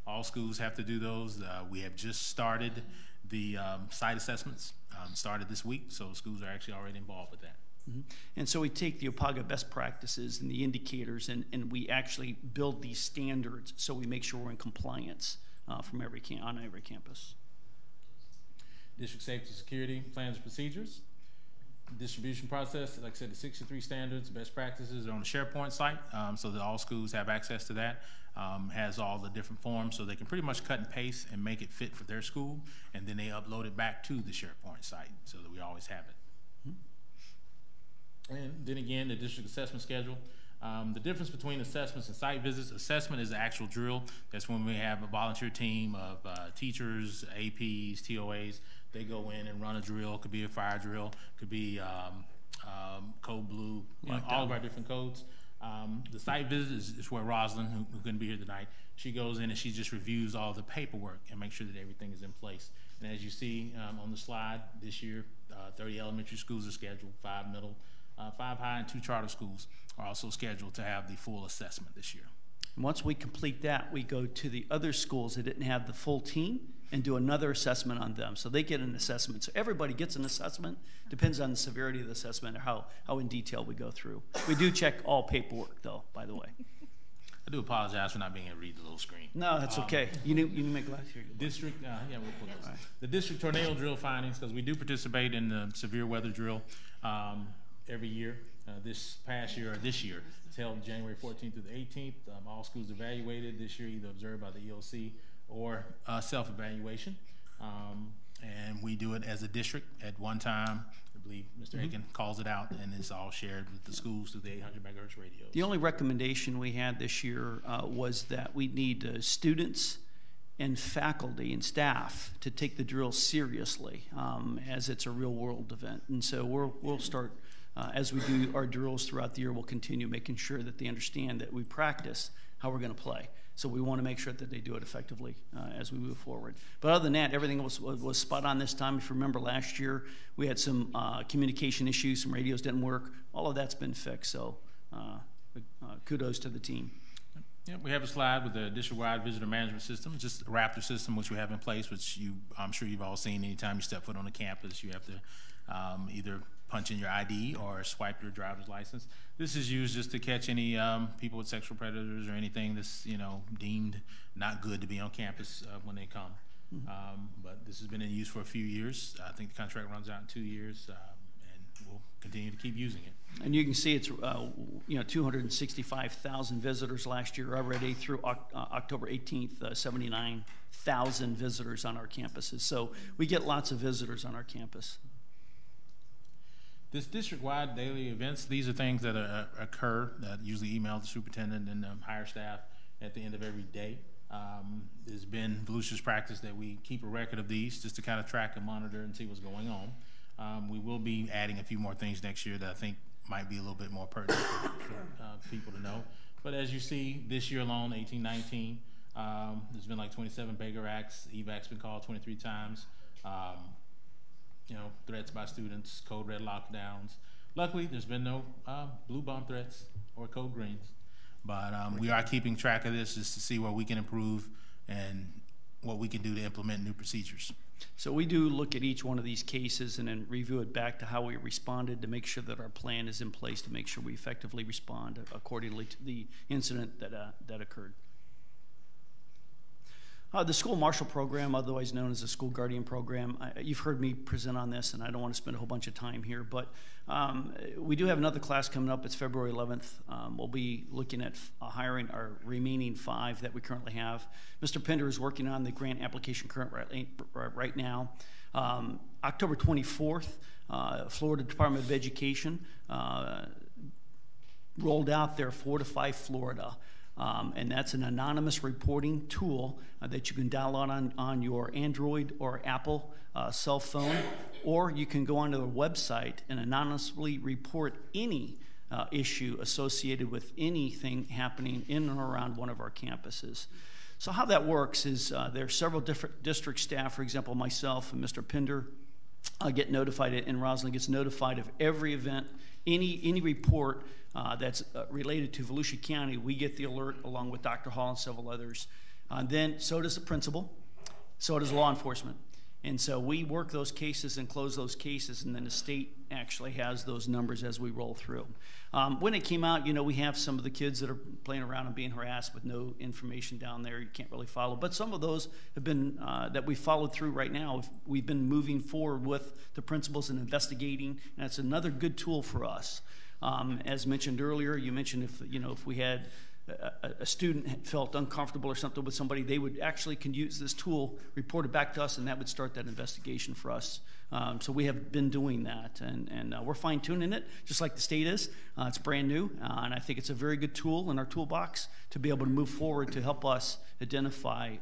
All schools have to do those. We have just started the site assessments, started this week, so schools are actually already involved with that. Mm-hmm. And so we take the APAGA best practices and the indicators, and we actually build these standards so we make sure we're in compliance from on every campus. District safety security plans and procedures. Distribution process, like I said, the 63 standards, best practices are on the SharePoint site, so that all schools have access to that. Has all the different forms, so they can pretty much cut and paste and make it fit for their school, and then they upload it back to the SharePoint site so that we always have it. Mm-hmm. And then again, the district assessment schedule. The difference between assessments and site visits, assessment is the actual drill. That's when we have a volunteer team of teachers, APs, TOAs. They go in and run a drill. It could be a fire drill, could be code blue, all of our different codes. The site visit is where Rosalind, who couldn't be here tonight, she goes in and she just reviews all the paperwork and makes sure that everything is in place. And as you see on the slide, this year, 30 elementary schools are scheduled, 5 middle, 5 high, and 2 charter schools are also scheduled to have the full assessment this year. And once we complete that, we go to the other schools that didn't have the full team and do another assessment on them. So they get an assessment. So everybody gets an assessment. Depends on the severity of the assessment or how in detail we go through. We do check all paperwork, though, by the way. I do apologize for not being able to read the little screen. No, that's okay. You need to make glasses here. District, yeah, we'll put those. Right. The district tornado drill findings, because we do participate in the severe weather drill every year. This year, it's held January 14th through the 18th. All schools evaluated this year, either observed by the EOC or self-evaluation. And we do it as a district at one time. I believe Mr. Aiken calls it out, and it's all shared with the schools through the 800 megahertz radios. The only recommendation we had this year was that we need students and faculty and staff to take the drill seriously as it's a real-world event. And so we'll start, as we do our drills throughout the year, we'll continue making sure that they understand that we practice how we're going to play. So we want to make sure that they do it effectively as we move forward. But other than that, everything was spot on this time. If you remember last year, we had some communication issues, some radios didn't work. All of that's been fixed, so kudos to the team. Yeah, we have a slide with the district-wide visitor management system. It's just a Raptor system which we have in place, which I'm sure you've all seen. Anytime you step foot on the campus, you have to either punch in your ID or swipe your driver's license. This is used just to catch any people with sexual predators or anything that's deemed not good to be on campus when they come. But this has been in use for a few years. I think the contract runs out in 2 years, and we'll continue to keep using it. And you can see it's 265,000 visitors last year already through October 18th, 79,000 visitors on our campuses. So we get lots of visitors on our campus. This district-wide daily events, these are things that occur that usually email the superintendent and higher staff at the end of every day. There's been Volusia's practice that we keep a record of these just to kind of track and monitor and see what's going on. We will be adding a few more things next year that I think might be a little bit more pertinent for people to know. But as you see, this year alone, 18-19, there's been like 27 Baker Acts. EVAC's been called 23 times. You know, threats by students, code red lockdowns. Luckily, there's been no blue bomb threats or code greens. But we are keeping track of this just to see where we can improve and what we can do to implement new procedures. So we do look at each one of these cases and then review it back to how we responded to make sure that our plan is in place to make sure we effectively respond accordingly to the incident that occurred. The school marshal program, otherwise known as the school guardian program, you've heard me present on this, and I don't want to spend a whole bunch of time here, but we do have another class coming up. It's February 11th. We'll be looking at hiring our remaining 5 that we currently have. Mr. Pender is working on the grant application right now. October 24th, Florida Department of Education rolled out their Fortify Florida. And that's an anonymous reporting tool that you can download on your Android or Apple cell phone, or you can go onto the website and anonymously report any issue associated with anything happening in and around one of our campuses. So how that works is there are several different district staff, for example, myself and Mr. Pender get notified, and Rosalind gets notified of every event, any report that's related to Volusia County. We get the alert along with Dr. Hall and several others. Then so does the principal, so does law enforcement. And so we work those cases and close those cases, and then the state actually has those numbers as we roll through. When it came out, you know, we have some of the kids that are playing around and being harassed with no information down there. You can't really follow. But some of those have been, that we followed through right now. We've been moving forward with the principals and investigating, and it's another good tool for us. As mentioned earlier, you mentioned if we had a student felt uncomfortable or something with somebody, they would actually can use this tool, report it back to us, and that would start that investigation for us. So we have been doing that, and we're fine-tuning it, just like the state is. It's brand new, and I think it's a very good tool in our toolbox to be able to move forward to help us identify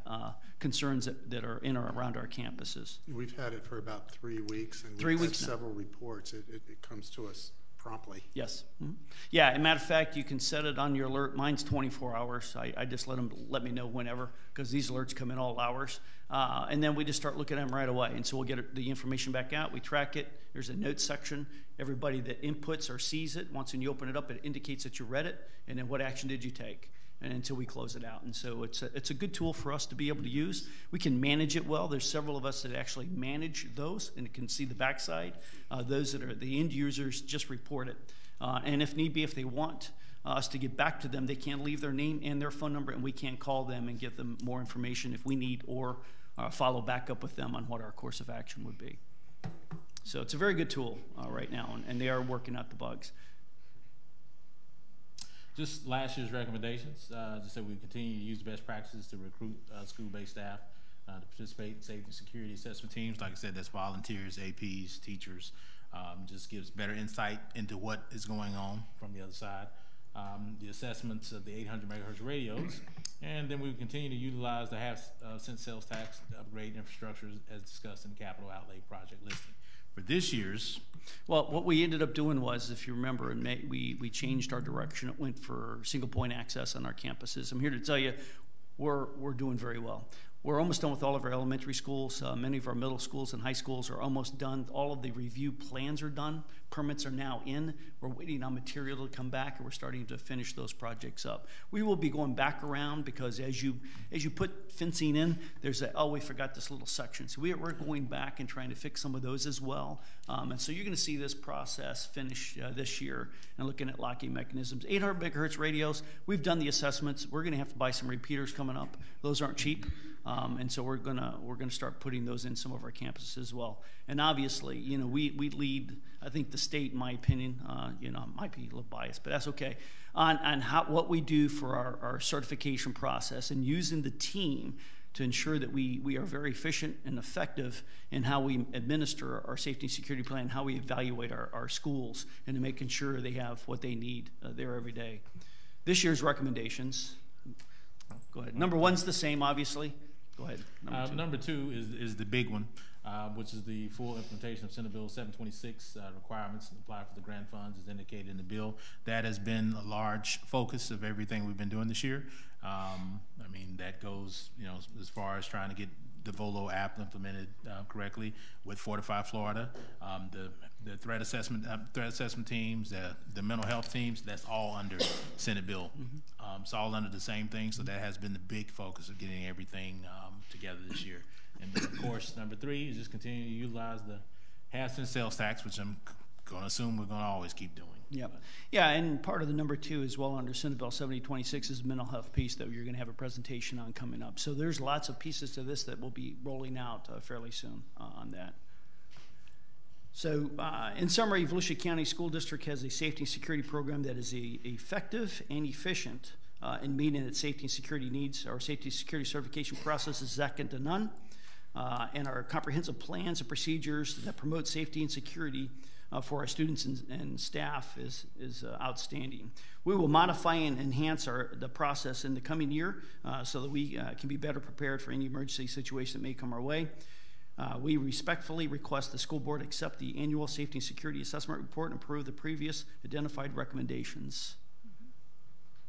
concerns that are in or around our campuses. We've had it for about 3 weeks, and we've had several reports. It comes to us promptly. Yes. Mm-hmm. Yeah, as a matter of fact, you can set it on your alert. Mine's 24 hours. I just let me know whenever, because these alerts come in all hours. And then we just start looking at them right away. And so we'll get the information back out. We track it. There's a notes section. Everybody that inputs or sees it, once when you open it up, it indicates that you read it, and then what action did you take, and until we close it out. And so it's a good tool for us to be able to use. We can manage it well. There's several of us that actually manage those and can see the backside. Those that are the end users just report it. And if need be, if they want us to get back to them, they can leave their name and their phone number, and we can call them and get them more information if we need, or follow back up with them on what our course of action would be. So it's a very good tool right now, and they are working out the bugs. Just last year's recommendations, just that we continue to use best practices to recruit school-based staff to participate in safety and security assessment teams. Like I said, that's volunteers, APs, teachers. Just gives better insight into what is going on from the other side. The assessments of the 800 megahertz radios, and then we continue to utilize the half-cent sales tax to upgrade infrastructure as discussed in the capital outlay project listing. For this year's, well, what we ended up doing was, if you remember, in May, we changed our direction. It went for single point access on our campuses. I'm here to tell you, we're doing very well. We're almost done with all of our elementary schools. Many of our middle schools and high schools are almost done. All of the review plans are done. Permits are now in. We're waiting on material to come back, and we're starting to finish those projects up. We will be going back around, because as you put fencing in, there's we forgot this little section. So we're going back and trying to fix some of those as well. And so you're going to see this process finish this year, and looking at locking mechanisms. 800 megahertz radios, we've done the assessments. We're going to have to buy some repeaters coming up. Those aren't cheap. And so we're gonna start putting those in some of our campuses as well. And obviously, you know, we lead, I think, the state, in my opinion. You know, I might be a little biased, but that's okay. On what we do for our certification process, and using the team to ensure that we are very efficient and effective in how we administer our safety and security plan, how we evaluate our schools, and to making sure they have what they need there every day. This year's recommendations, go ahead. Number one's the same, obviously. Go ahead. Number two is the big one, which is the full implementation of Senate Bill 726 requirements to apply for the grant funds as indicated in the bill. That has been a large focus of everything we've been doing this year. I mean, that goes, as far as trying to get the VOLO app implemented correctly with Fortify Florida, the threat assessment teams, the mental health teams. That's all under Senate Bill. It's all under the same thing. So that has been the big focus of getting everything together this year. And then, of course, number three is just continue to utilize the half cent sales tax, which I'm going to assume we're going to always keep doing. Yep. Yeah, and part of the number two as well under Senate Bill 7026 is the mental health piece that you're going to have a presentation on coming up. So there's lots of pieces to this that will be rolling out fairly soon on that. So in summary, Volusia County School District has a safety and security program that is effective and efficient in meeting its safety and security needs. Our safety and security certification process is second to none. And our comprehensive plans and procedures that promote safety and security for our students and staff is outstanding. We will modify and enhance the process in the coming year so that we can be better prepared for any emergency situation that may come our way. We respectfully request the school board accept the annual safety and security assessment report and approve the previous identified recommendations.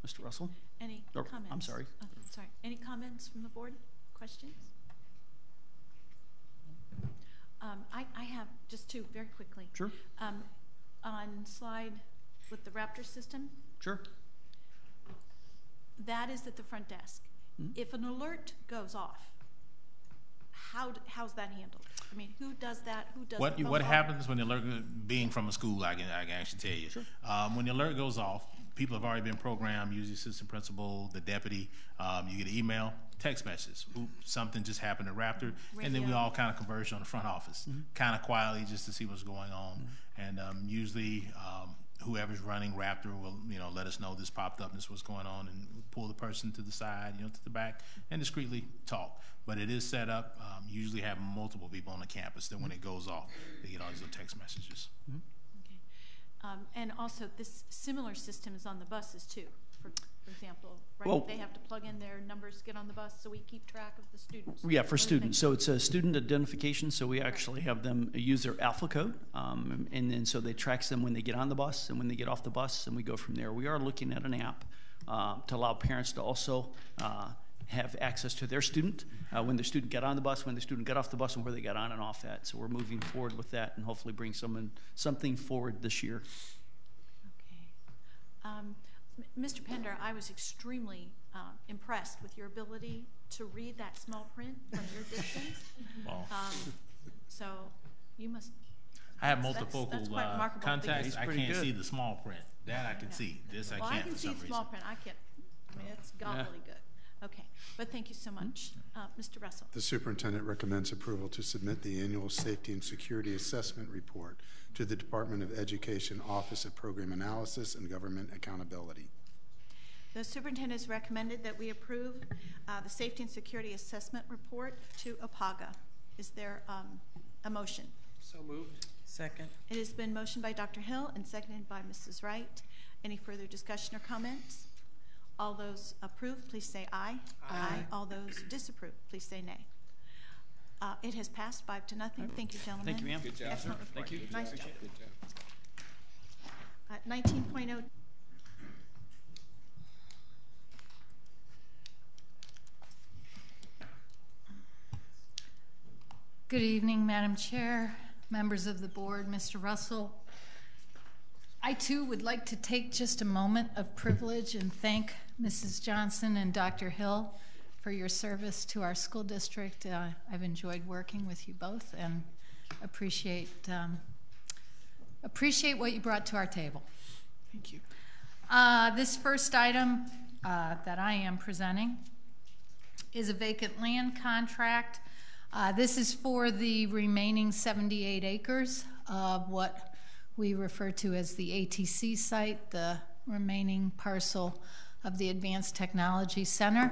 Mr. Russell? Any comments? I'm sorry. Oh, sorry. Any comments from the board? Questions? I have just two very quickly. Sure. On slide with the Raptor system. Sure. That is at the front desk. Mm-hmm. If an alert goes off, how's that handled? I mean, who does that? Who does what happens when the alert, being from a school, I can actually tell you. Sure. When the alert goes off, people have already been programmed, usually assistant principal, the deputy. You get an email, text message. Oops, something just happened at Raptor. Radio. And then we all kind of converge on the front office, kind of quietly just to see what's going on. And usually whoever's running Raptor will, let us know this popped up and this is what's going on, and pull the person to the side, to the back, and discreetly talk. But it is set up. Usually have multiple people on the campus. Then when it goes off, they get all these little text messages. Okay. And also, this similar system is on the buses too. For example, right? Well, they have to plug in their numbers to get on the bus, so we keep track of the students. Yeah, for students. So it's a student identification. So we actually have them use their alpha code, and then so they tracks them when they get on the bus and when they get off the bus, and we go from there. We are looking at an app to allow parents to also have access to their student when the student got on the bus, when the student got off the bus, and where they got on and off at. So we're moving forward with that, and hopefully bring something forward this year. Okay. Mr. Pender, I was extremely impressed with your ability to read that small print from your distance. Wow. So you must. I have multifocal contacts. I can't good. See the small print. That I can see. This I can't. I can for see some small reason. print. I can't. I mean, it's gobbly good. Okay, but thank you so much. Mr. Russell. The superintendent recommends approval to submit the annual safety and security assessment report to the Department of Education Office of Program Analysis and Government Accountability. The superintendent has recommended that we approve the safety and security assessment report to APAGA. Is there a motion? So moved. Second. It has been motioned by Dr. Hill and seconded by Mrs. Wright. Any further discussion or comments? All those approve, please say aye. Aye. All those disapprove, please say nay. It has passed 5-0. Thank you, gentlemen. Thank you, ma'am. Good job. Excellent report. Thank you. Nice job. Good job. 19.0. Good evening, Madam Chair, members of the board, Mr. Russell. I too would like to take just a moment of privilege and thank Mrs. Johnson and Dr. Hill for your service to our school district. I've enjoyed working with you both and appreciate what you brought to our table. Thank you. This first item that I am presenting is a vacant land contract. This is for the remaining 78 acres of what we refer to as the ATC site, the remaining parcel of the Advanced Technology Center.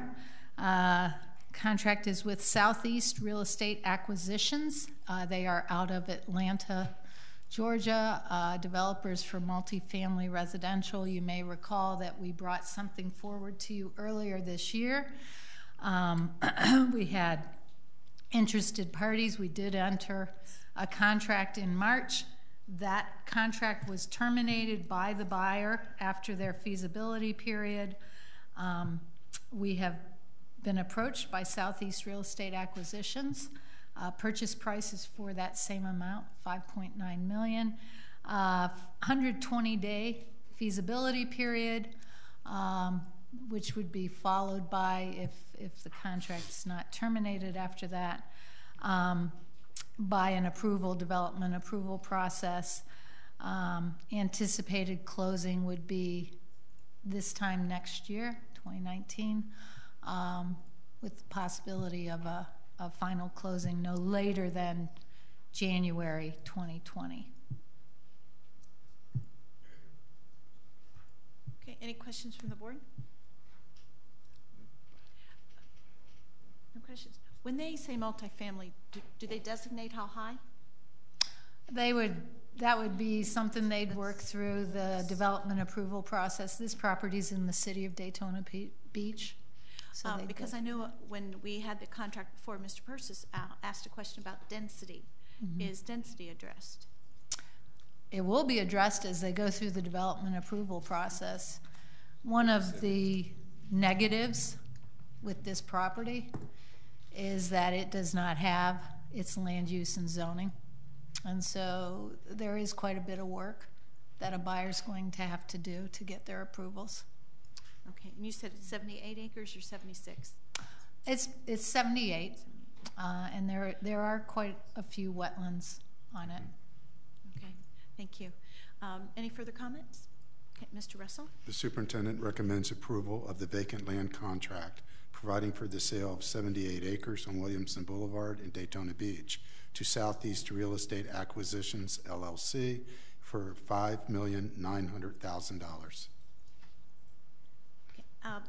contract is with Southeast Real Estate Acquisitions. They are out of Atlanta, Georgia, developers for multifamily residential. You may recall that we brought something forward to you earlier this year. We had interested parties. We did enter a contract in March. That contract was terminated by the buyer after their feasibility period. We have been approached by Southeast Real Estate Acquisitions. Purchase price is for that same amount, $5.9 million. 120-day feasibility period, which would be followed by, if the contract is not terminated after that, by an development approval process. Anticipated closing would be this time next year, 2019, with the possibility of a final closing no later than January 2020. Okay, any questions from the board? No questions. When they say multifamily, do they designate how high? That would be something they'd work through the development approval process. This property's in the city of Daytona Beach. So because I know when we had the contract before, Mr. Persis asked a question about density. Mm-hmm. Is density addressed? It will be addressed as they go through the development approval process. One of the negatives with this property is that it does not have its land use and zoning. And so there is quite a bit of work that a buyer's going to have to do to get their approvals. Okay, and you said it's 78 acres or 76? It's 78, and there are quite a few wetlands on it. Okay, thank you. Any further comments? Okay, Mr. Russell? The superintendent recommends approval of the vacant land contract providing for the sale of 78 acres on Williamson Boulevard in Daytona Beach to Southeast Real Estate Acquisitions, LLC, for $5,900,000.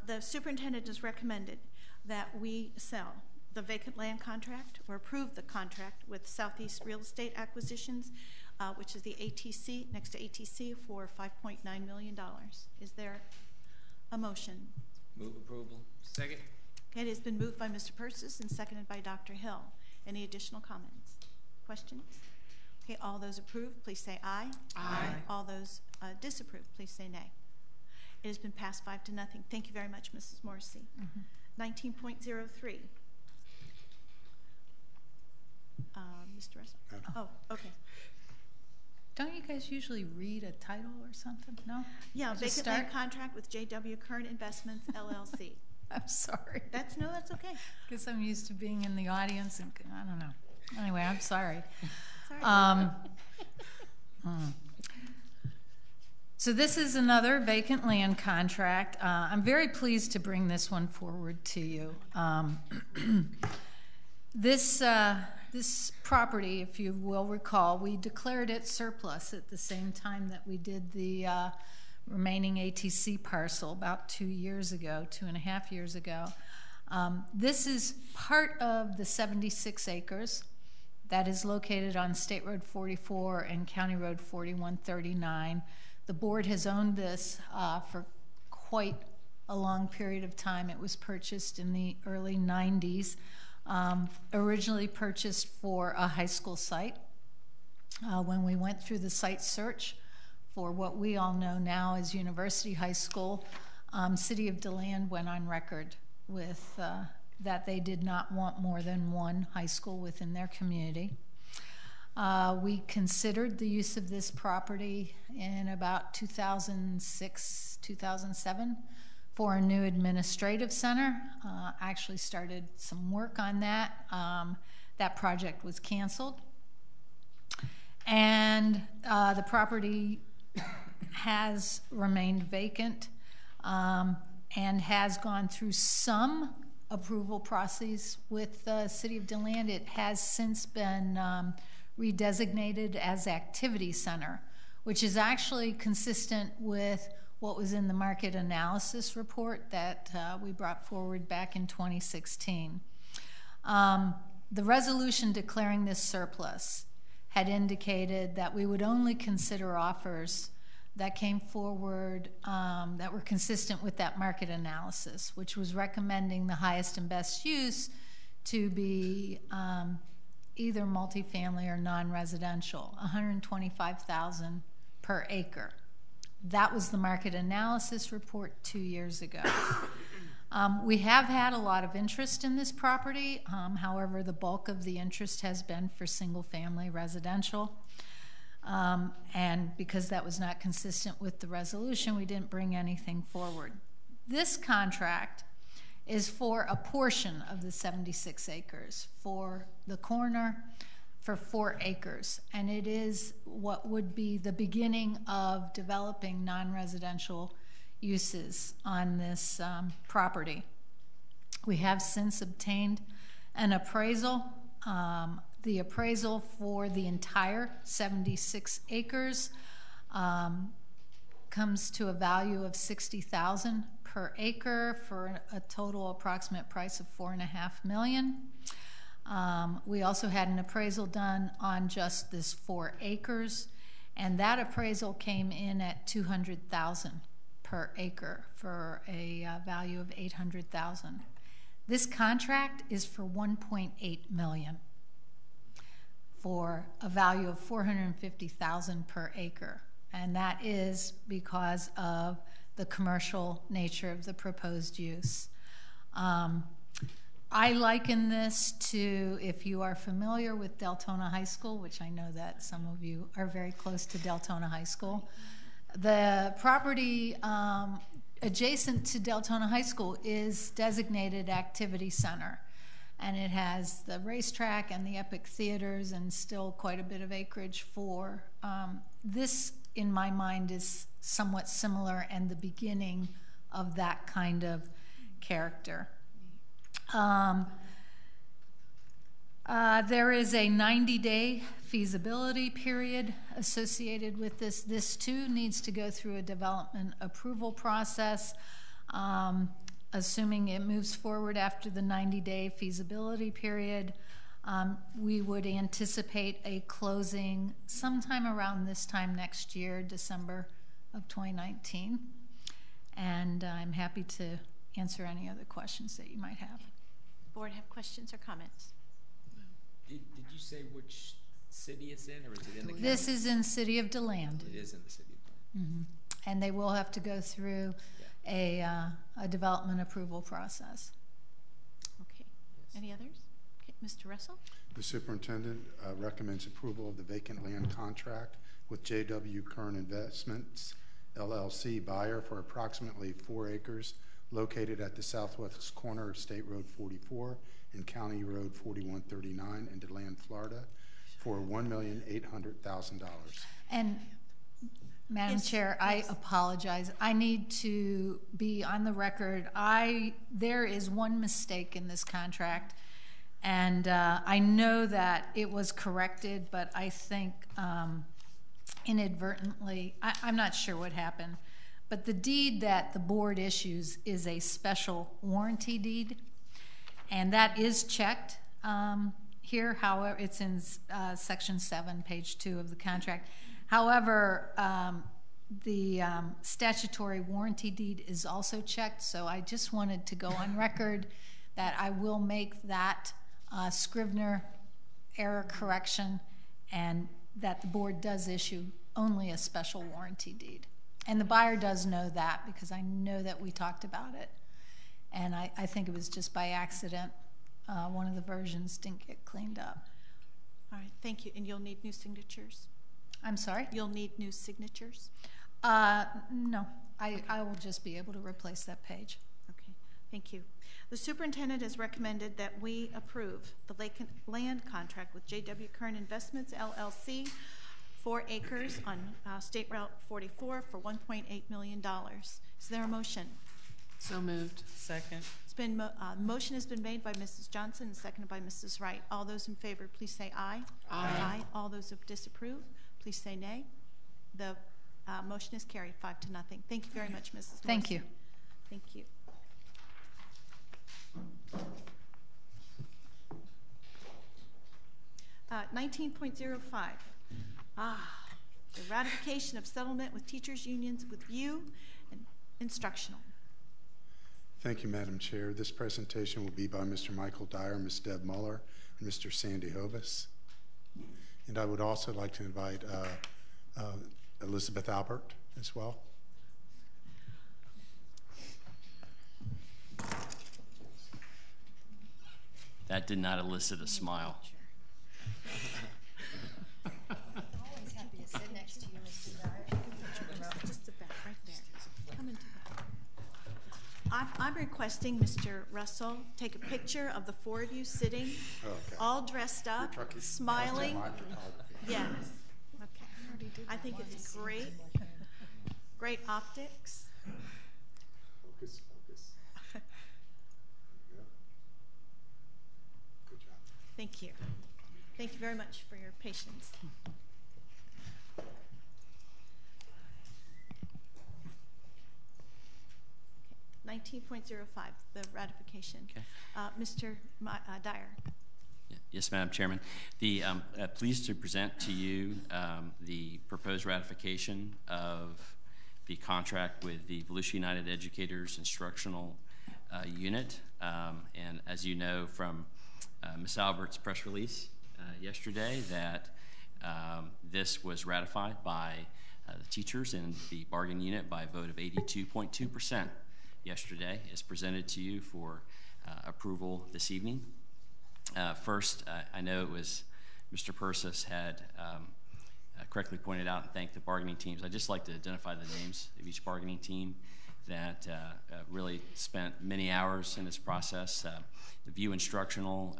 The superintendent has recommended that we sell the vacant land contract or approve the contract with Southeast Real Estate Acquisitions, which is the ATC, next to ATC, for $5.9 million. Is there a motion? Move approval. Second. Okay, it has been moved by Mr. Persis and seconded by Dr. Hill. Any additional comments? Questions? Okay, all those approve, please say aye. Aye. All those disapprove, please say nay. It has been passed 5-0. Thank you very much, Mrs. Morrissey. 19.03. Mr. Russell? Oh, okay. Don't you guys usually read a title or something? No? Yeah, vacant land contract with JW Current Investments, LLC. I'm sorry. That's okay. Because I'm used to being in the audience and I don't know. Anyway, I'm sorry. So this is another vacant land contract. I'm very pleased to bring this one forward to you. This property, if you will recall, we declared it surplus at the same time that we did the remaining ATC parcel about 2.5 years ago. This is part of the 76 acres that is located on State Road 44 and County Road 4139. The board has owned this for quite a long period of time. It was purchased in the early 90s, originally purchased for a high school site. When we went through the site search for what we all know now as University High School, City of DeLand went on record with that they did not want more than one high school within their community. We considered the use of this property in about 2006, 2007 for a new administrative center. Actually started some work on that. That project was canceled. And the property has remained vacant and has gone through some approval process with the City of DeLand. It has since been redesignated as activity center, which is actually consistent with what was in the market analysis report that we brought forward back in 2016. The resolution declaring this surplus had indicated that we would only consider offers that came forward that were consistent with that market analysis, which was recommending the highest and best use to be either multifamily or non-residential, $125,000 per acre. That was the market analysis report 2 years ago. We have had a lot of interest in this property. However, the bulk of the interest has been for single-family residential. And because that was not consistent with the resolution, we didn't bring anything forward. This contract is for a portion of the 76 acres, for the corner, for 4 acres. And it is what would be the beginning of developing non-residential uses on this property. We have since obtained an appraisal. The appraisal for the entire 76 acres comes to a value of $60,000 per acre for a total approximate price of $4.5 million. We also had an appraisal done on just this 4 acres, and that appraisal came in at $200,000 per acre for a value of $800,000. This contract is for $1.8 million for a value of $450,000 per acre, and that is because of the commercial nature of the proposed use. I liken this to, if you are familiar with Deltona High School, which I know that some of you are very close to Deltona High School, the property adjacent to Deltona High School is designated activity center. And it has the racetrack and the Epic Theaters and still quite a bit of acreage for this, in my mind, is somewhat similar and the beginning of that kind of character. There is a 90-day feasibility period associated with this. This too needs to go through a development approval process. Assuming it moves forward after the 90-day feasibility period, we would anticipate a closing sometime around this time next year, December of 2019. And I'm happy to answer any other questions that you might have. Board have questions or comments? Did you say which city it's in, or is it in the county? This is in City of DeLand. It is in the city of DeLand. Mm-hmm. And they will have to go through a development approval process. Okay. Yes. Any others? Okay. Mr. Russell? The superintendent recommends approval of the vacant land contract with J.W. Kern Investments, LLC, buyer for approximately 4 acres located at the southwest corner of State Road 44 and County Road 4139 in DeLand, Florida, for $1,800,000. And Madam Chair, I apologize. I need to be on the record. There is one mistake in this contract, and I know that it was corrected, but I think inadvertently, I'm not sure what happened, but the deed that the board issues is a special warranty deed, and that is checked here. However, it's in Section 7, page 2 of the contract. However, the statutory warranty deed is also checked, so I just wanted to go on record that I will make that Scrivener error correction, and that the board does issue only a special warranty deed. And the buyer does know that, because I know that we talked about it. And I think it was just by accident. One of the versions didn't get cleaned up. All right, thank you. And you'll need new signatures? I'm sorry? You'll need new signatures? No, I will just be able to replace that page. Okay, thank you. The superintendent has recommended that we approve the land contract with J.W. Kern Investments, LLC, 4 acres on State Route 44 for $1.8 million. Is there a motion? So moved. Second. It's been motion has been made by Mrs. Johnson and seconded by Mrs. Wright. All those in favor, please say aye. Aye. All those who disapprove, please say nay. The motion is carried 5-0. Thank you very much, Mrs. Thank you. Thank you. 19.05. The ratification of settlement with teachers' unions with view and instructional. Thank you, Madam Chair. This presentation will be by Mr. Michael Dyer, Ms. Deb Muller, and Mr. Sandy Hovis. And I would also like to invite Elizabeth Albert as well. That did not elicit a smile. Always happy to sit next to you, Mr. Dyer. Just the back, right there. Come into that. I'm requesting Mr. Russell take a picture of the four of you sitting, all dressed up, smiling. Yes. Okay. I think it's great. Great optics. Focus, focus. Good job. Thank you. Thank you very much for your patience. Okay. 19.05, the ratification. Okay. Mr. Dyer. Yes, Madam Chairman. Pleased to present to you the proposed ratification of the contract with the Volusia United Educators Instructional Unit. And as you know from Ms. Albert's press release yesterday, that this was ratified by the teachers and the bargain unit by a vote of 82.2% yesterday. Is presented to you for approval this evening. First, I know it was Mr. Persis had correctly pointed out and thanked the bargaining teams. I'd just like to identify the names of each bargaining team that really spent many hours in this process. The VIEW Instructional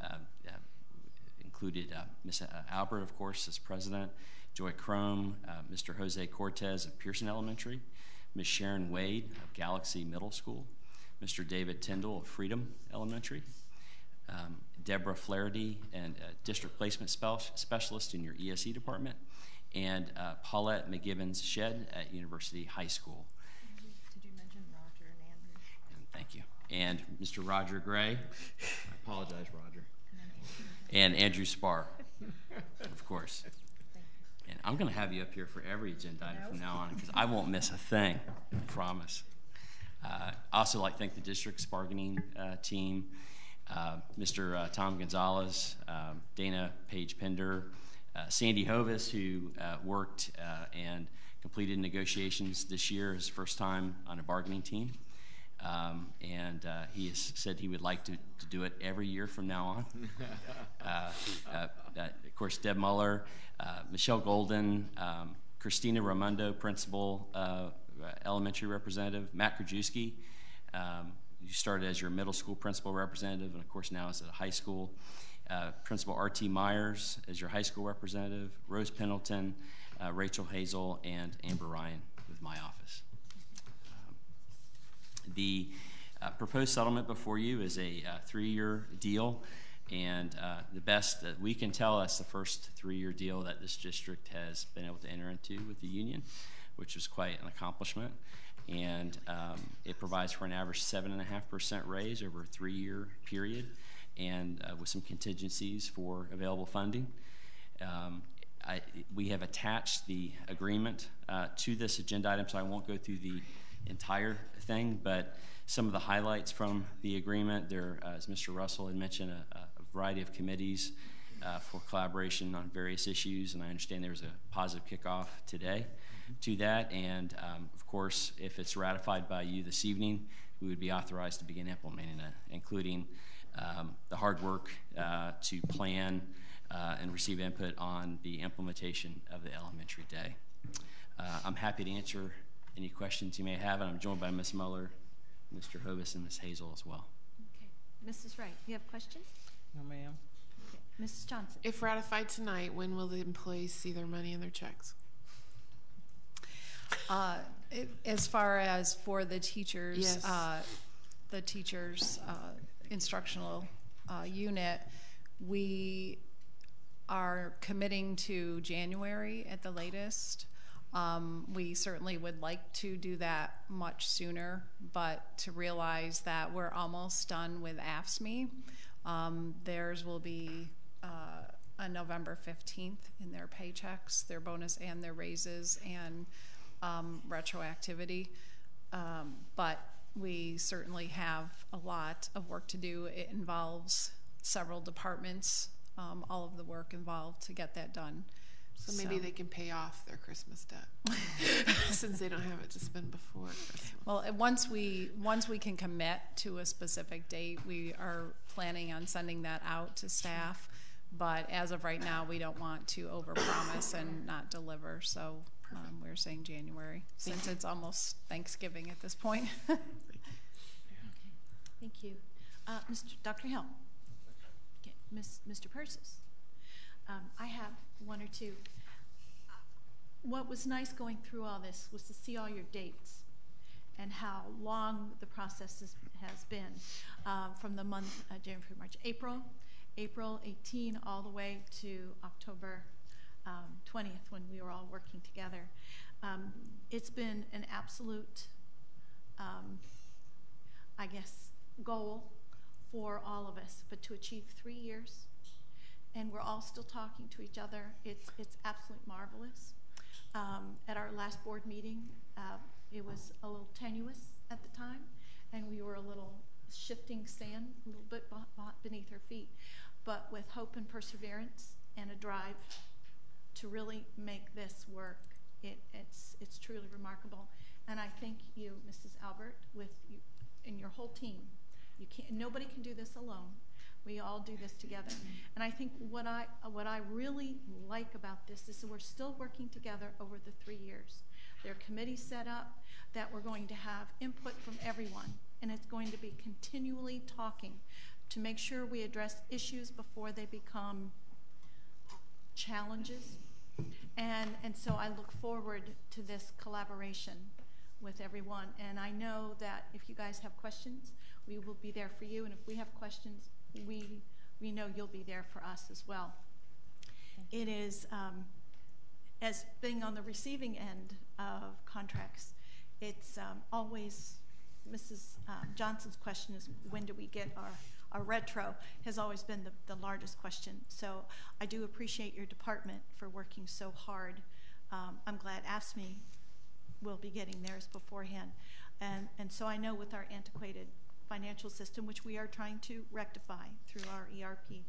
included Ms. Albert, of course, as president, Joy Crome, Mr. Jose Cortez of Pearson Elementary, Ms. Sharon Wade of Galaxy Middle School, Mr. David Tyndall of Freedom Elementary, Deborah Flaherty, and District Placement Specialist in your ESE department, and Paulette McGibbons-Shed at University High School. Did you mention Roger and Andrew? Thank you. And Mr. Roger Gray. I apologize, Roger. And Andrew Spar, of course. And I'm going to have you up here for every agenda item from now on because I won't miss a thing, I promise. I also like to thank the district's bargaining team, Mr. Tom Gonzalez, Dana Page Pender, Sandy Hovis, who worked and completed negotiations this year, his first time on a bargaining team. And he has said he would like to do it every year from now on. Of course, Deb Muller, Michelle Golden, Christina Raimondo, principal, elementary representative, Matt Krajewski. You started as your middle school principal representative, and of course now is at a high school. Principal R.T. Myers as your high school representative, Rose Pendleton, Rachel Hazel, and Amber Ryan with my office. The proposed settlement before you is a 3-year deal, and the best that we can tell, that's the first 3-year deal that this district has been able to enter into with the union, which was quite an accomplishment. And it provides for an average 7.5% raise over a 3-year period, and with some contingencies for available funding. We have attached the agreement to this agenda item, so I won't go through the entire thing, but some of the highlights from the agreement, there, as Mr. Russell had mentioned, a variety of committees for collaboration on various issues, and I understand there was a positive kickoff today to that, and of course, if it's ratified by you this evening, we would be authorized to begin implementing it, including the hard work to plan and receive input on the implementation of the elementary day. I'm happy to answer any questions you may have, and I'm joined by Ms. Muller, Mr. Hovis, and Ms. Hazel as well. Okay. Mrs. Wright, you have questions? No, ma'am. Okay. Mrs. Johnson. If ratified tonight, when will the employees see their money in their checks? As far as for the teachers, yes. The teachers instructional unit, we are committing to January at the latest. We certainly would like to do that much sooner, but to realize that we're almost done with AFSCME, theirs will be on November 15th in their paychecks, their bonus and their raises and retroactivity. But we certainly have a lot of work to do. It involves several departments, all of the work involved to get that done. So maybe they can pay off their Christmas debt since they don't have it to spend before Christmas. Well, once we can commit to a specific date, we are planning on sending that out to staff. But as of right now, we don't want to overpromise and not deliver. So we're saying January, since it's almost Thanksgiving at this point. Thank you. Dr. Hill. Okay. Mr. Persis. I have one or two. What was nice going through all this was to see all your dates and how long the process has been from the month January, March, April 18 all the way to October 20th when we were all working together. It's been an absolute, I guess, goal for all of us, but to achieve 3 years, and we're all still talking to each other. It's absolutely marvelous. At our last board meeting, it was a little tenuous at the time, and we were a little shifting sand, a little bit beneath our feet. But with hope and perseverance and a drive to really make this work, it's truly remarkable. And I thank you, Mrs. Albert, with you and your whole team. Nobody can do this alone. We all do this together. And I think what I really like about this is that we're still working together over the 3 years. There are committees set up that we're going to have input from everyone, and it's going to be continually talking to make sure we address issues before they become challenges. And so I look forward to this collaboration with everyone. And I know that if you guys have questions, we will be there for you. And if we have questions, we know you'll be there for us as well. It is, as being on the receiving end of contracts, it's always, Mrs. Johnson's question is, when do we get our retro, has always been the largest question. So I do appreciate your department for working so hard. I'm glad AFSCME will be getting theirs beforehand. And so I know with our antiquated financial system, which we are trying to rectify through our ERP,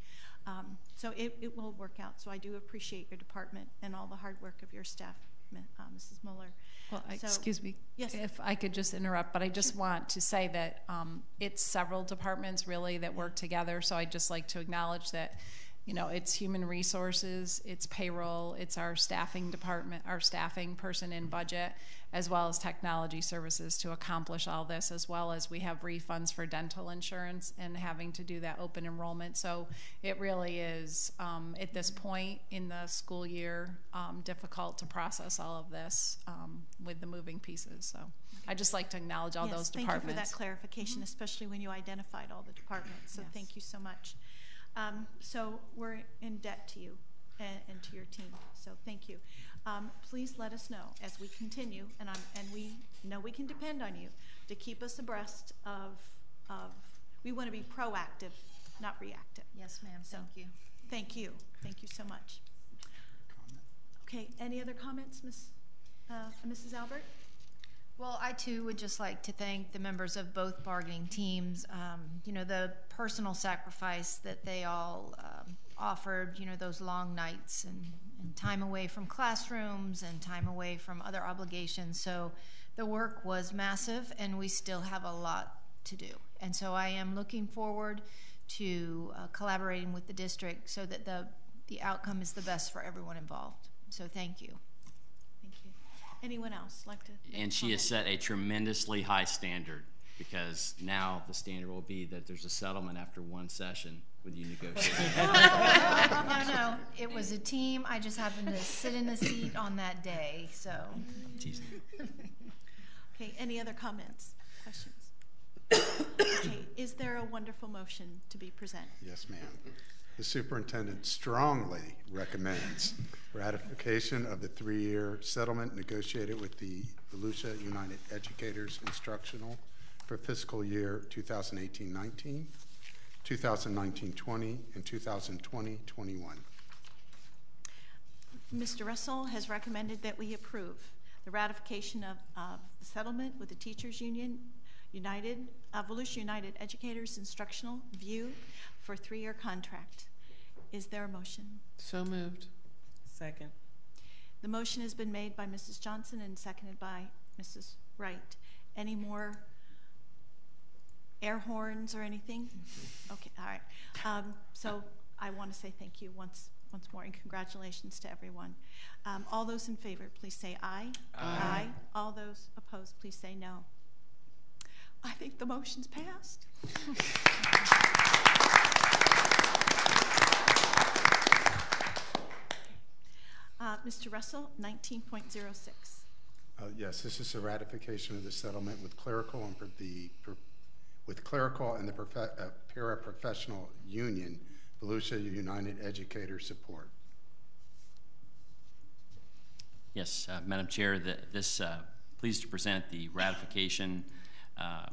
so it will work out. So I do appreciate your department and all the hard work of your staff, Mrs. Mueller. Well, excuse me, yes, if I could just interrupt, but I just want to say that it's several departments really that work together. So I'd just like to acknowledge that, you know, it's human resources, it's payroll, it's our staffing department, our staffing person in budget, as well as technology services to accomplish all this, as well as we have refunds for dental insurance and having to do that open enrollment. So it really is, at this point in the school year, difficult to process all of this with the moving pieces. So I'd just like to acknowledge all those departments. Thank you for that clarification, especially when you identified all the departments. So thank you so much. So we're in debt to you and to your team. So thank you. Please let us know as we continue, and we know we can depend on you to keep us abreast of we want to be proactive, not reactive. Yes, ma'am. So, thank you. Thank you. Thank you so much. Okay. Any other comments, Mrs. Albert? Well, I too would just like to thank the members of both bargaining teams. You know, the personal sacrifice that they all offered, you know, those long nights and time away from classrooms and time away from other obligations. So the work was massive, and we still have a lot to do. And so I am looking forward to collaborating with the district so that the outcome is the best for everyone involved. So thank you. Thank you. Anyone else like to? And she has set a tremendously high standard, because now the standard will be that there's a settlement after one session with you negotiating. No, it was a team. I just happened to sit in the seat on that day, so. Jeez. Okay, any other comments, questions? Okay, is there a wonderful motion to be presented? Yes, ma'am. The superintendent strongly recommends ratification of the 3-year settlement negotiated with the Volusia United Educators Instructional for fiscal year 2018-19, 2019-20, and 2020-21. Mr. Russell has recommended that we approve the ratification of the settlement with the Teachers Union Volusia United Educators Instructional View for a 3-year contract. Is there a motion? So moved. Second. The motion has been made by Mrs. Johnson and seconded by Mrs. Wright. Any more air horns or anything? Okay, all right. So I want to say thank you once more and congratulations to everyone. All those in favor, please say aye. Aye. All those opposed, please say no. I think the motion's passed. Mr. Russell, 19.06. Yes, this is a ratification of the settlement with clerical and the paraprofessional union, Volusia United Educator Support. Yes, Madam Chair, pleased to present the ratification,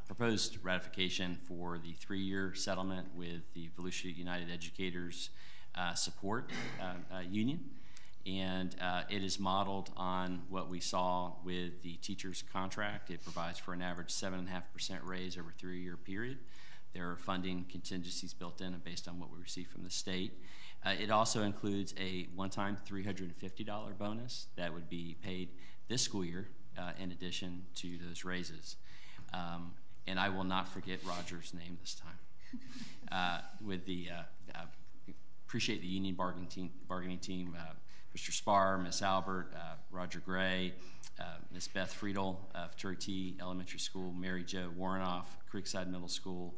proposed ratification for the 3-year settlement with the Volusia United Educators Support Union. And it is modeled on what we saw with the teacher's contract. It provides for an average 7.5% raise over a 3-year period. There are funding contingencies built in based on what we receive from the state. It also includes a one-time $350 bonus that would be paid this school year in addition to those raises. And I will not forget Roger's name this time. Appreciate the union bargaining team, Mr. Spar, Miss Albert, Roger Gray, Miss Beth Friedel of Turkey T Elementary School, Mary Jo Warrenoff, Creekside Middle School,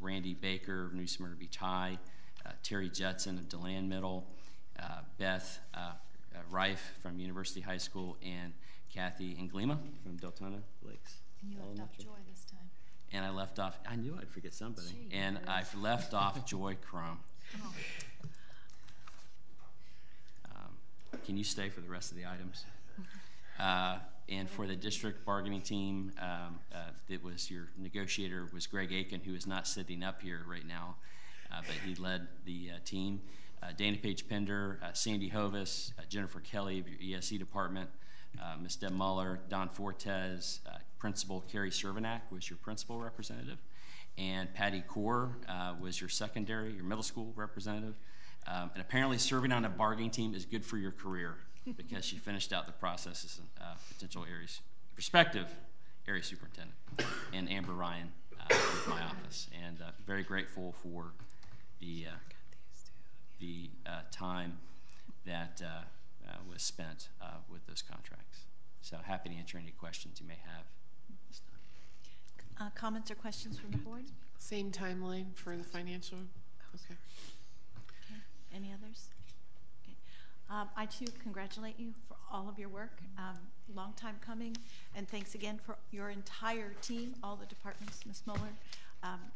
Randy Baker of New Smyrna Beach High, Terry Judson of DeLand Middle, Beth Reif from University High School, and Kathy Englima from Deltona Lakes. And you left off Joy this time. And I left off, I knew I'd forget somebody, and I've left off Joy Crum. Oh. Can you stay for the rest of the items? And for the district bargaining team, it was your negotiator was Greg Aiken, who is not sitting up here right now, but he led the team. Dana Page Pender, Sandy Hovis, Jennifer Kelly of your ESE department, Ms. Deb Muller, Don Fortes, Principal Carrie Cervenak was your principal representative, and Patty Core was your middle school representative. And apparently serving on a bargaining team is good for your career because she finished out the process as a potential prospective area superintendent. And Amber Ryan with my office. And very grateful for the time that was spent with those contracts. So happy to answer any questions you may have this time. Comments or questions from the board? Same timeline for the financial? Okay. Any others? Okay. I too congratulate you for all of your work. Long time coming, and thanks again for your entire team, all the departments, Ms. Muller.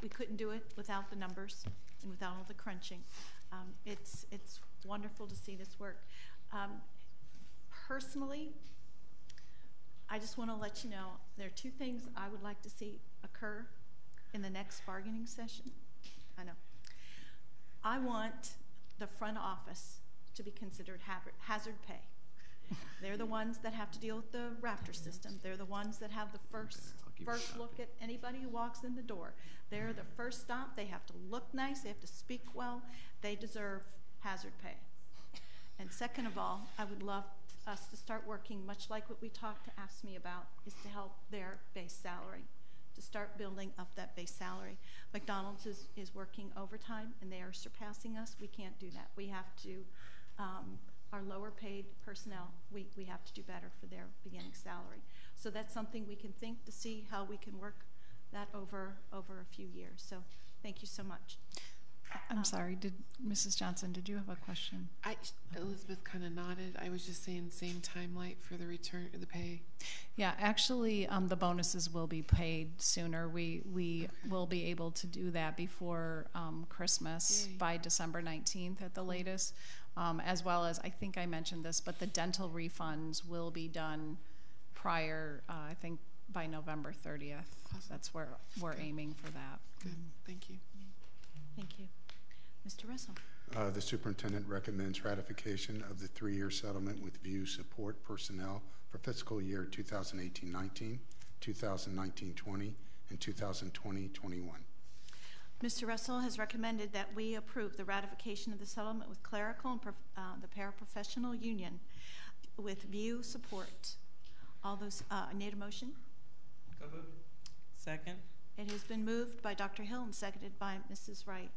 We couldn't do it without the numbers and without all the crunching. It's wonderful to see this work. Personally, I just want to let you know there are 2 things I would like to see occur in the next bargaining session. I know. I want the front office to be considered hazard pay. They're the ones that have to deal with the Raptor system. They're the ones that have the first look at anybody who walks in the door. They're the first stop. They have to look nice. They have to speak well. They deserve hazard pay. And second of all, I would love us to start working, much like what we talked to AFSCME about, is to help their base salary, to start building up that base salary. McDonald's is working overtime, and they are surpassing us. We can't do that. We have to, our lower paid personnel, we have to do better for their beginning salary. So that's something we can think to see how we can work that over a few years. So thank you so much. I'm sorry, Mrs. Johnson, did you have a question? Elizabeth kind of nodded. I was just saying same timeline for the return, the pay. Yeah, actually, the bonuses will be paid sooner. We will be able to do that before Christmas. Yay. By December 19th at the latest, as well as, I think I mentioned this, but the dental refunds will be done prior, I think, by November 30th. Awesome. That's where we're aiming for that. Good, thank you. Thank you. Mr. Russell. The superintendent recommends ratification of the 3-year settlement with VIEW support personnel for fiscal year 2018-19, 2019-20, and 2020-21. Mr. Russell has recommended that we approve the ratification of the settlement with clerical and the paraprofessional union with VIEW support. All those, need a motion? So moved. Second. It has been moved by Dr. Hill and seconded by Mrs. Wright.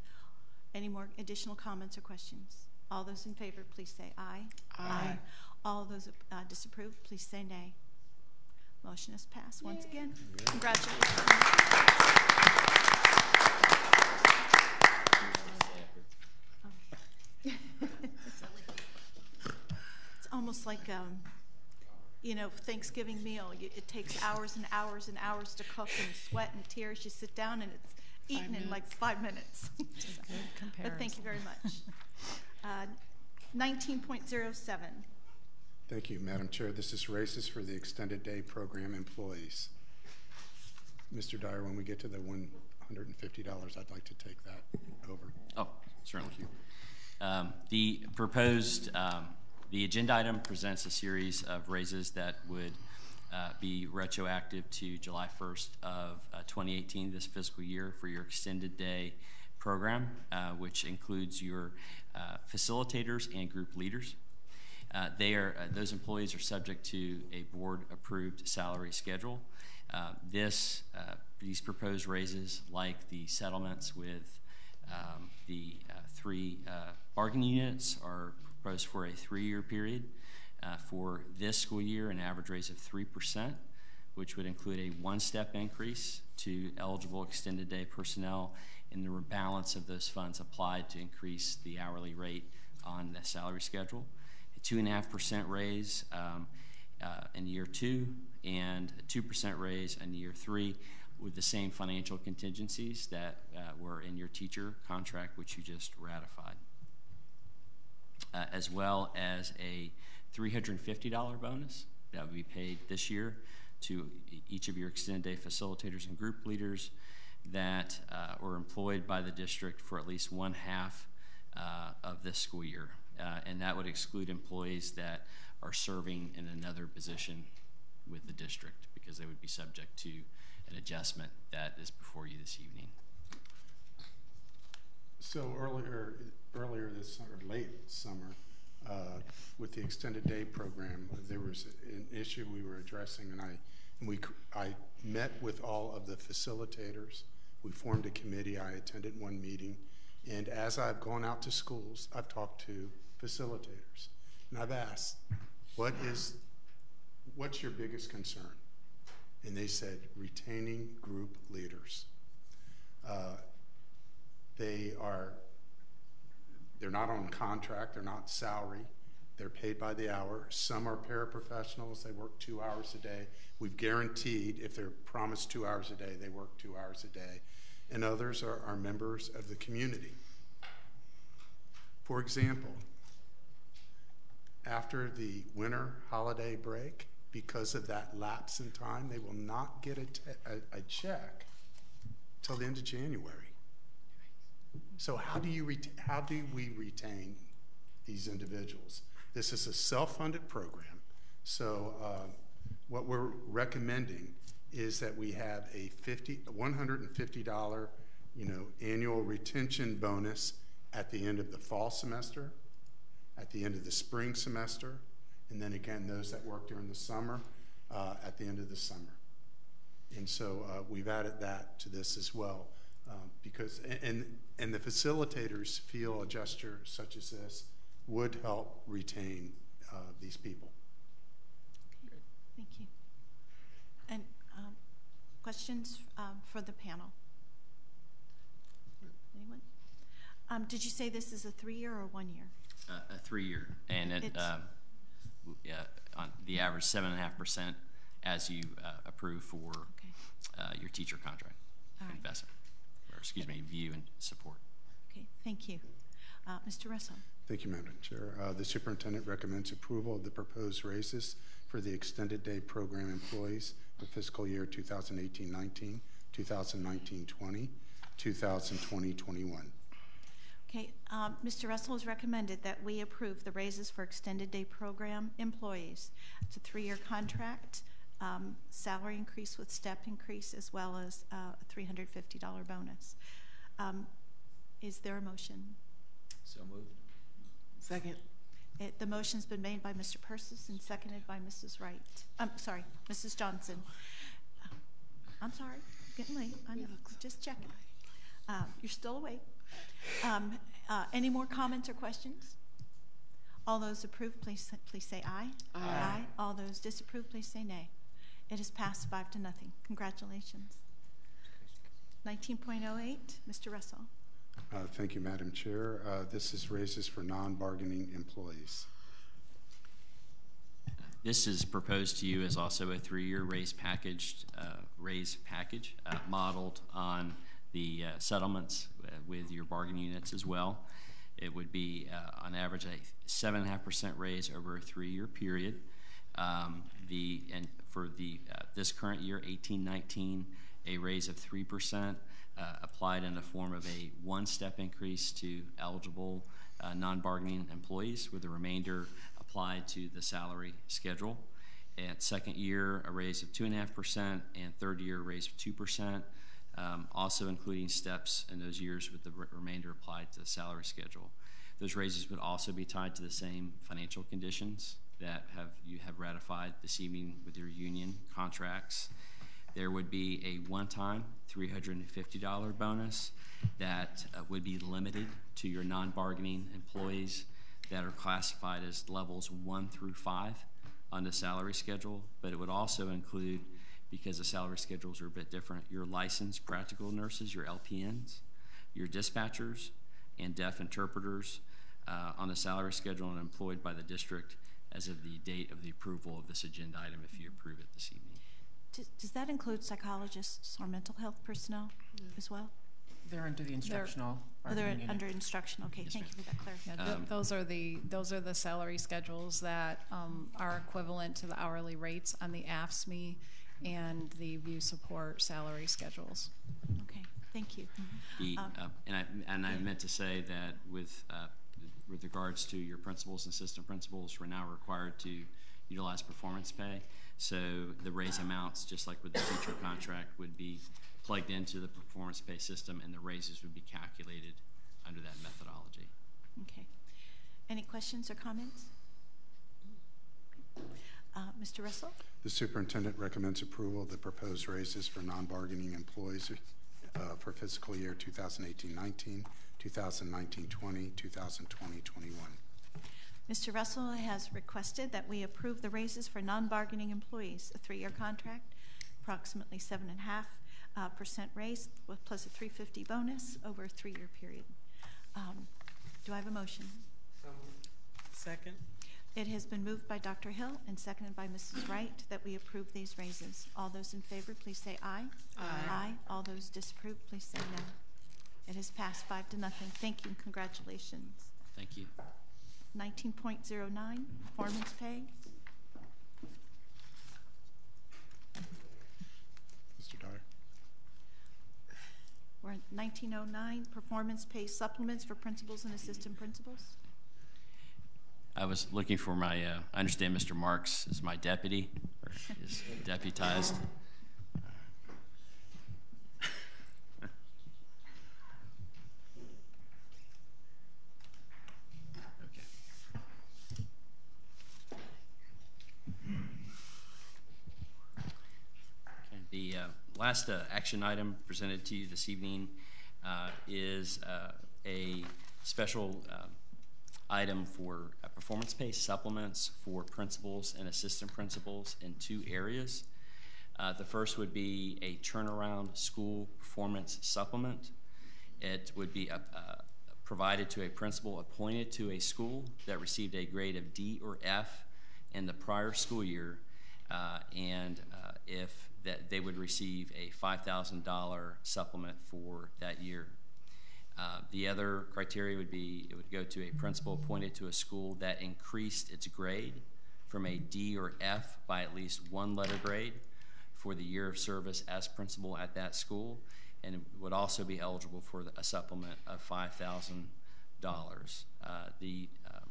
Any more additional comments or questions? All those in favor, please say aye. Aye. All those disapprove, please say nay. Motion is passed once again. Congratulations. It's almost like you know, Thanksgiving meal. It takes hours and hours and hours to cook and sweat and tears. You sit down and it's eaten in like 5 minutes. But thank you very much. 19.07. Thank you, Madam Chair. This is raises for the extended day program employees. Mr. Dyer, when we get to the $150, I'd like to take that over. Oh, certainly. Thank you. The proposed, the agenda item presents a series of raises that would be retroactive to July 1st of 2018, this fiscal year, for your extended day program, which includes your facilitators and group leaders. Those employees are subject to a board-approved salary schedule. These proposed raises, like the settlements with the 3 bargaining units, are proposed for a 3-year period. For this school year, an average raise of 3%, which would include a 1-step increase to eligible extended day personnel, and the rebalance of those funds applied to increase the hourly rate on the salary schedule. A 2.5% raise in year 2, and a 2% raise in year 3, with the same financial contingencies that were in your teacher contract, which you just ratified, as well as a $350 bonus that would be paid this year to each of your extended day facilitators and group leaders that were employed by the district for at least 1/2 of this school year. And that would exclude employees that are serving in another position with the district, because they would be subject to an adjustment that is before you this evening. So earlier this summer, late summer, with the extended day program, there was an issue we were addressing, and I met with all of the facilitators. We formed a committee. I attended one meeting, and as I've gone out to schools, I've talked to facilitators, and I've asked, what's your biggest concern? And they said, retaining group leaders. They're not on contract, they're not salary, they're paid by the hour. Some are paraprofessionals, they work 2 hours a day. We've guaranteed if they're promised 2 hours a day, they work 2 hours a day. And others are members of the community. For example, after the winter holiday break, because of that lapse in time, they will not get a check till the end of January. So how do we retain these individuals? This is a self-funded program. So what we're recommending is that we have a $150 annual retention bonus at the end of the fall semester, at the end of the spring semester, and then again those that work during the summer at the end of the summer. And so we've added that to this as well, because and the facilitators feel a gesture such as this would help retain these people. Okay. Thank you. And questions for the panel? Anyone? Did you say this is a 3-year or 1 year? A 3-year, and on the average 7.5% as you approve for your teacher contract investment, or excuse me, VIEW and support. Okay, thank you. Mr. Russell. Thank you, Madam Chair. The superintendent recommends approval of the proposed raises for the extended day program employees for fiscal year 2018-19, 2019-20, 2020-21. Okay, Mr. Russell has recommended that we approve the raises for extended day program employees. It's a 3-year contract, salary increase with step increase, as well as a $350 bonus. Is there a motion? So moved. Second. The motion's been made by Mr. Persis and seconded by Mrs. Wright. Sorry, Mrs. Johnson. I'm sorry, getting late. I know, just checking. You're still awake. Any more comments or questions? All those approve, please say aye. Aye. All those disapprove, please say nay. It is passed 5-0. Congratulations. 19.08, Mr. Russell. Thank you, Madam Chair. This is raises for non-bargaining employees. This is proposed to you as also a 3-year raise package modeled on the settlements with your bargaining units as well. It would be on average a 7.5% raise over a 3-year period. For this current year, 18-19, a raise of 3%. Applied in the form of a 1-step increase to eligible non-bargaining employees, with the remainder applied to the salary schedule. At second year, a raise of 2.5%, and third year, a raise of 2%, also including steps in those years with the remainder applied to the salary schedule. Those raises would also be tied to the same financial conditions that you have ratified this evening with your union contracts. There would be a one-time $350 bonus that would be limited to your non-bargaining employees that are classified as levels 1 through 5 on the salary schedule, but it would also include, because the salary schedules are a bit different, your licensed practical nurses, your LPNs, your dispatchers, and deaf interpreters on the salary schedule and employed by the district as of the date of the approval of this agenda item, if you approve it this evening. Does that include psychologists or mental health personnel as well? They're under the instructional. They're under instructional. Okay, yes, thank you for that clarification. Yeah, those are the salary schedules that are equivalent to the hourly rates on the AFSCME and the VIEW support salary schedules. Okay, thank you. I meant to say that with regards to your principals and assistant principals, we're now required to utilize performance pay. So the raise amounts, just like with the teacher contract, would be plugged into the performance pay system, and the raises would be calculated under that methodology. Okay. Any questions or comments? Mr. Russell? The superintendent recommends approval of the proposed raises for non-bargaining employees for fiscal year 2018-19, 2019-20, 2020-21. Mr. Russell has requested that we approve the raises for non-bargaining employees, a 3-year contract, approximately 7.5% raise plus a $350 bonus over a 3-year period. Do I have a motion? Second. It has been moved by Dr. Hill and seconded by Mrs. Wright that we approve these raises. All those in favor, please say aye. Aye. Aye. All those disapprove, please say no. It has passed 5-0. Thank you and congratulations. Thank you. 19.09, performance pay. Mr. Dyer. We're at 1909, performance pay supplements for principals and assistant principals. I was looking for my, I understand Mr. Marks is my deputy, or is deputized. The last action item presented to you this evening is a special item for performance pay supplements for principals and assistant principals in 2 areas. The first would be a turnaround school performance supplement. It would be provided to a principal appointed to a school that received a grade of D or F in the prior school year, and if that they would receive a $5,000 supplement for that year. The other criteria would be it would go to a principal appointed to a school that increased its grade from a D or F by at least 1 letter grade for the year of service as principal at that school, and it would also be eligible for a supplement of $5,000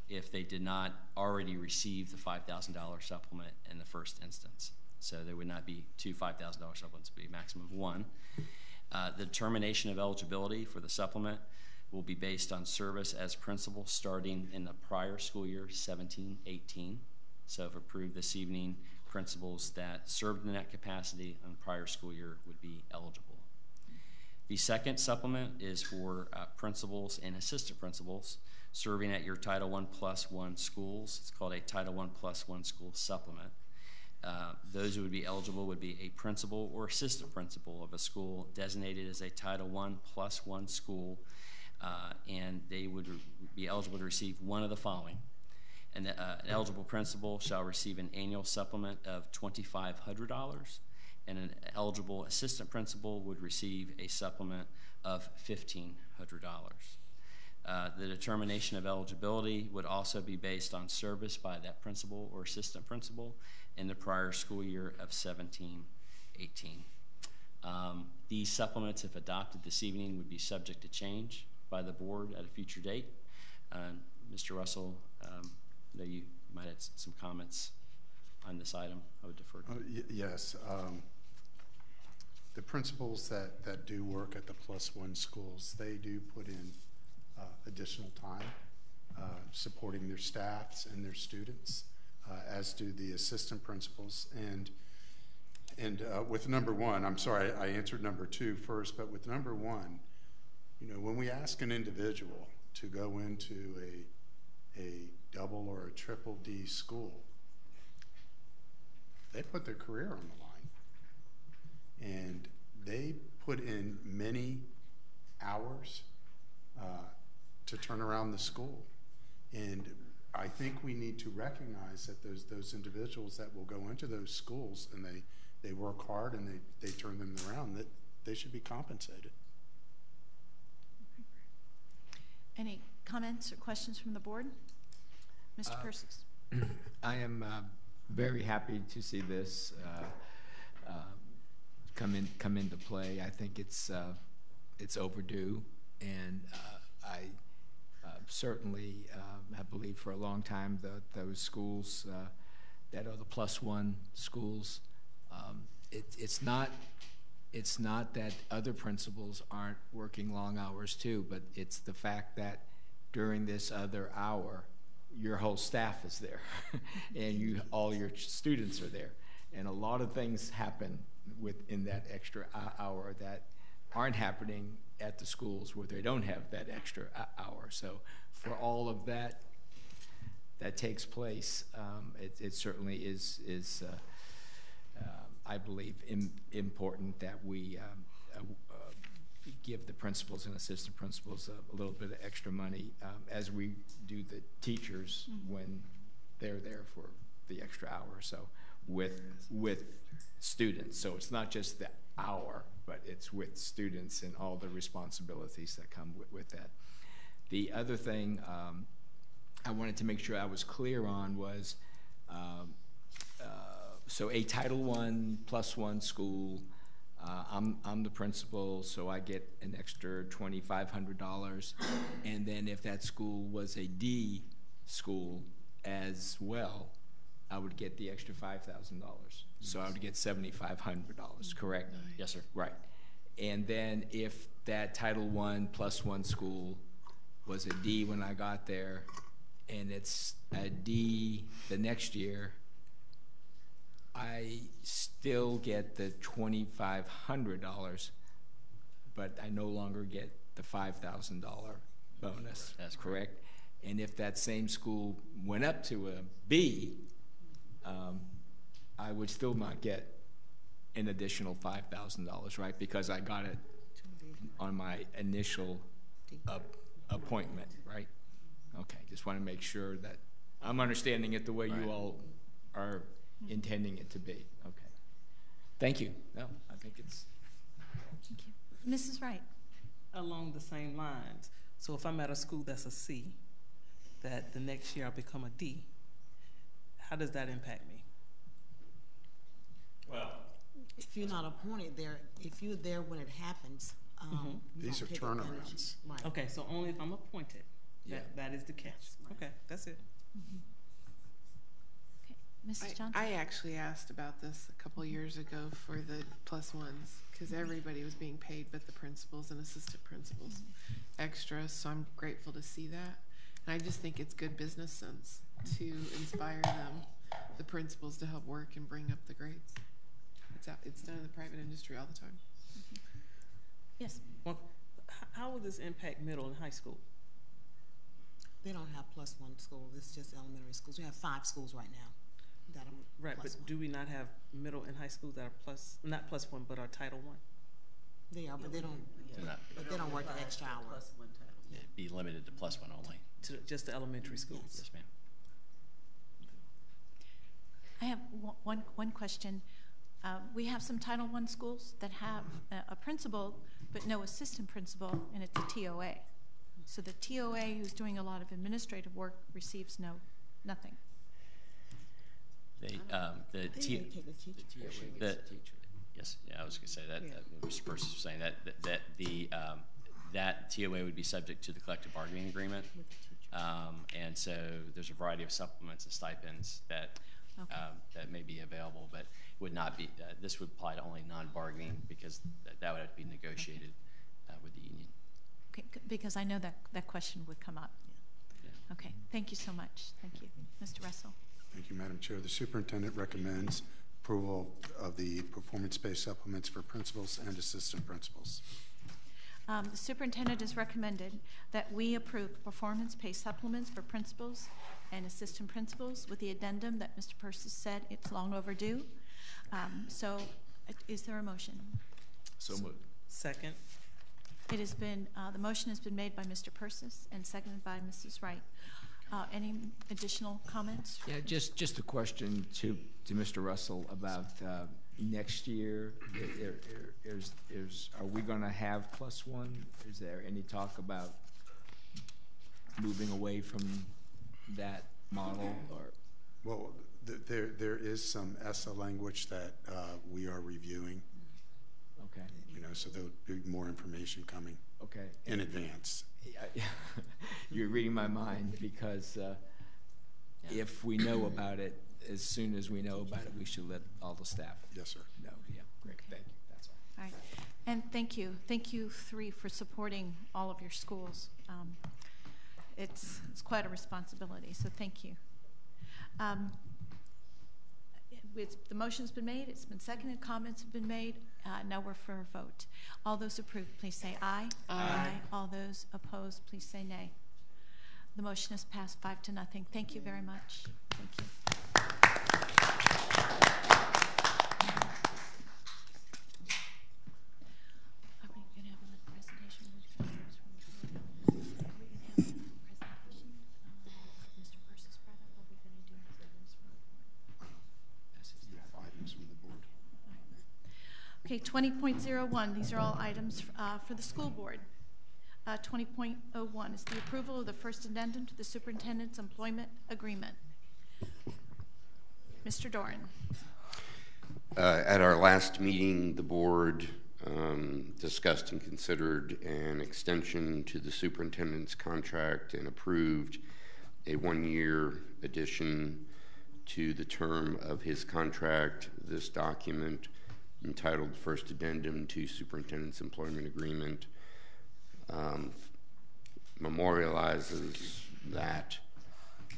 if they did not already receive the $5,000 supplement in the first instance. So there would not be two $5,000 supplements, it would be a maximum of one. The determination of eligibility for the supplement will be based on service as principal starting in the prior school year, 17-18. So if approved this evening, principals that served in that capacity in the prior school year would be eligible. The second supplement is for principals and assistant principals serving at your Title I Plus One schools. It's called a Title I Plus One school supplement. Those who would be eligible would be a principal or assistant principal of a school designated as a Title I Plus One school, and they would be eligible to receive one of the following. An eligible principal shall receive an annual supplement of $2,500, and an eligible assistant principal would receive a supplement of $1,500. The determination of eligibility would also be based on service by that principal or assistant principal in the prior school year of 17-18. These supplements, if adopted this evening, would be subject to change by the board at a future date. Mr. Russell, I know you might have some comments on this item. I would defer to you. Yes. The principals that do work at the Plus One schools, they do put in additional time supporting their staffs and their students, as do the assistant principals. And with number one, I'm sorry, I answered number two first, but with number one, you know, when we ask an individual to go into a double or a triple D school, they put their career on the line. And they put in many hours to turn around the school. And I think we need to recognize that those individuals that will go into those schools and they work hard and they turn them around, that they should be compensated. Any comments or questions from the board? Mr. Persis. I am very happy to see this come into play. I think it's overdue, and I certainly have believed for a long time that those schools that are the Plus One schools, it's not that other principals aren't working long hours too, but it's the fact that during this other hour, your whole staff is there, and all your students are there, and a lot of things happen within that extra hour that aren't happening at the schools where they don't have that extra hour. So for all of that takes place, it certainly is I believe important that we give the principals and assistant principals a little bit of extra money as we do the teachers when they're there for the extra hour. So with students, so it's not just the hour, but it's with students and all the responsibilities that come with that. The other thing I wanted to make sure I was clear on was, so a Title I Plus One school, I'm the principal, so I get an extra $2,500, and then if that school was a D school as well, I would get the extra $5,000. So I would get $7,500, correct? Yes, sir. Right. And then if that Title I Plus One school was a D when I got there, and it's a D the next year, I still get the $2,500, but I no longer get the $5,000 bonus. That's correct. And if that same school went up to a B, I would still not get an additional $5,000, right? Because I got it on my initial appointment, right? Okay, just want to make sure that I'm understanding it the way you all are intending it to be. Okay. Thank you. No, I think it's... Thank you. Mrs. Wright. Along the same lines, so if I'm at a school that's a C, that the next year I'll become a D, how does that impact me? Well, if you're not appointed there, if you're there when it happens, these are turnarounds. Right. Okay, so only if I'm appointed. Yeah. That is the catch. Okay, that's it. Okay, Mrs. Johnson? I actually asked about this a couple years ago for the plus ones, because everybody was being paid but the principals and assistant principals extra, so I'm grateful to see that. And I just think it's good business sense to inspire them, the principals, to help work and bring up the grades. It's done in the private industry all the time. Yes. Well, how will this impact middle and high school? They don't have +1 school. It's just elementary schools. We have 5 schools right now that are Right, but +1. do we not have middle and high schools that are not +1, but are Title I? They are, but they don't. But they don't work the extra hour. It'd be limited to +1 only. To just the elementary schools. Yes, ma'am. I have one question. We have some Title I schools that have a principal but no assistant principal, and it's a TOA. So the TOA, who's doing a lot of administrative work, receives nothing. Yes, yeah, I was going to say that. Mr. Persis was saying that TOA would be subject to the collective bargaining agreement, and so there's a variety of supplements and stipends that that may be available, but would not be. This would apply to only non-bargaining, because that would have to be negotiated with the union. Okay, because I know that question would come up. Yeah. Okay, thank you so much. Thank you. Mr. Russell. Thank you, Madam Chair. The superintendent recommends approval of the performance-based supplements for principals and assistant principals. The superintendent has recommended that we approve performance pay supplements for principals and assistant principals, with the addendum that Mr. Persis said it's long overdue. So is there a motion? So moved. Second. It has been, the motion has been made by Mr. Persis and seconded by Mrs. Wright. Any additional comments? Yeah, just a question to Mr. Russell about next year. Are we going to have +1? Is there any talk about moving away from that model? Or well, there is some ESSA language that we are reviewing. Okay. So there'll be more information coming. Okay. In advance. You're reading my mind, because if we know about it, as soon as we know about it, we should let all the staff know. Yeah, great. Okay. Thank you. That's all. All right. And thank you. Thank you, 3, for supporting all of your schools. It's quite a responsibility, so thank you. The motion's been made, it's been seconded, comments have been made. Now we're for a vote. All those approved, please say aye. Aye. All those opposed, please say nay. The motion is passed 5-0. Thank you very much. Thank you. Are we going to have a presentation? Mr. Persis brought up, what are we going to do? Okay, 20.01, these are all items for the school board. 20.01 is the approval of the first addendum to the superintendent's employment agreement. Mr. Doran. At our last meeting, the board discussed and considered an extension to the superintendent's contract and approved a 1-year addition to the term of his contract. This document, entitled First Addendum to Superintendent's Employment Agreement, memorializes that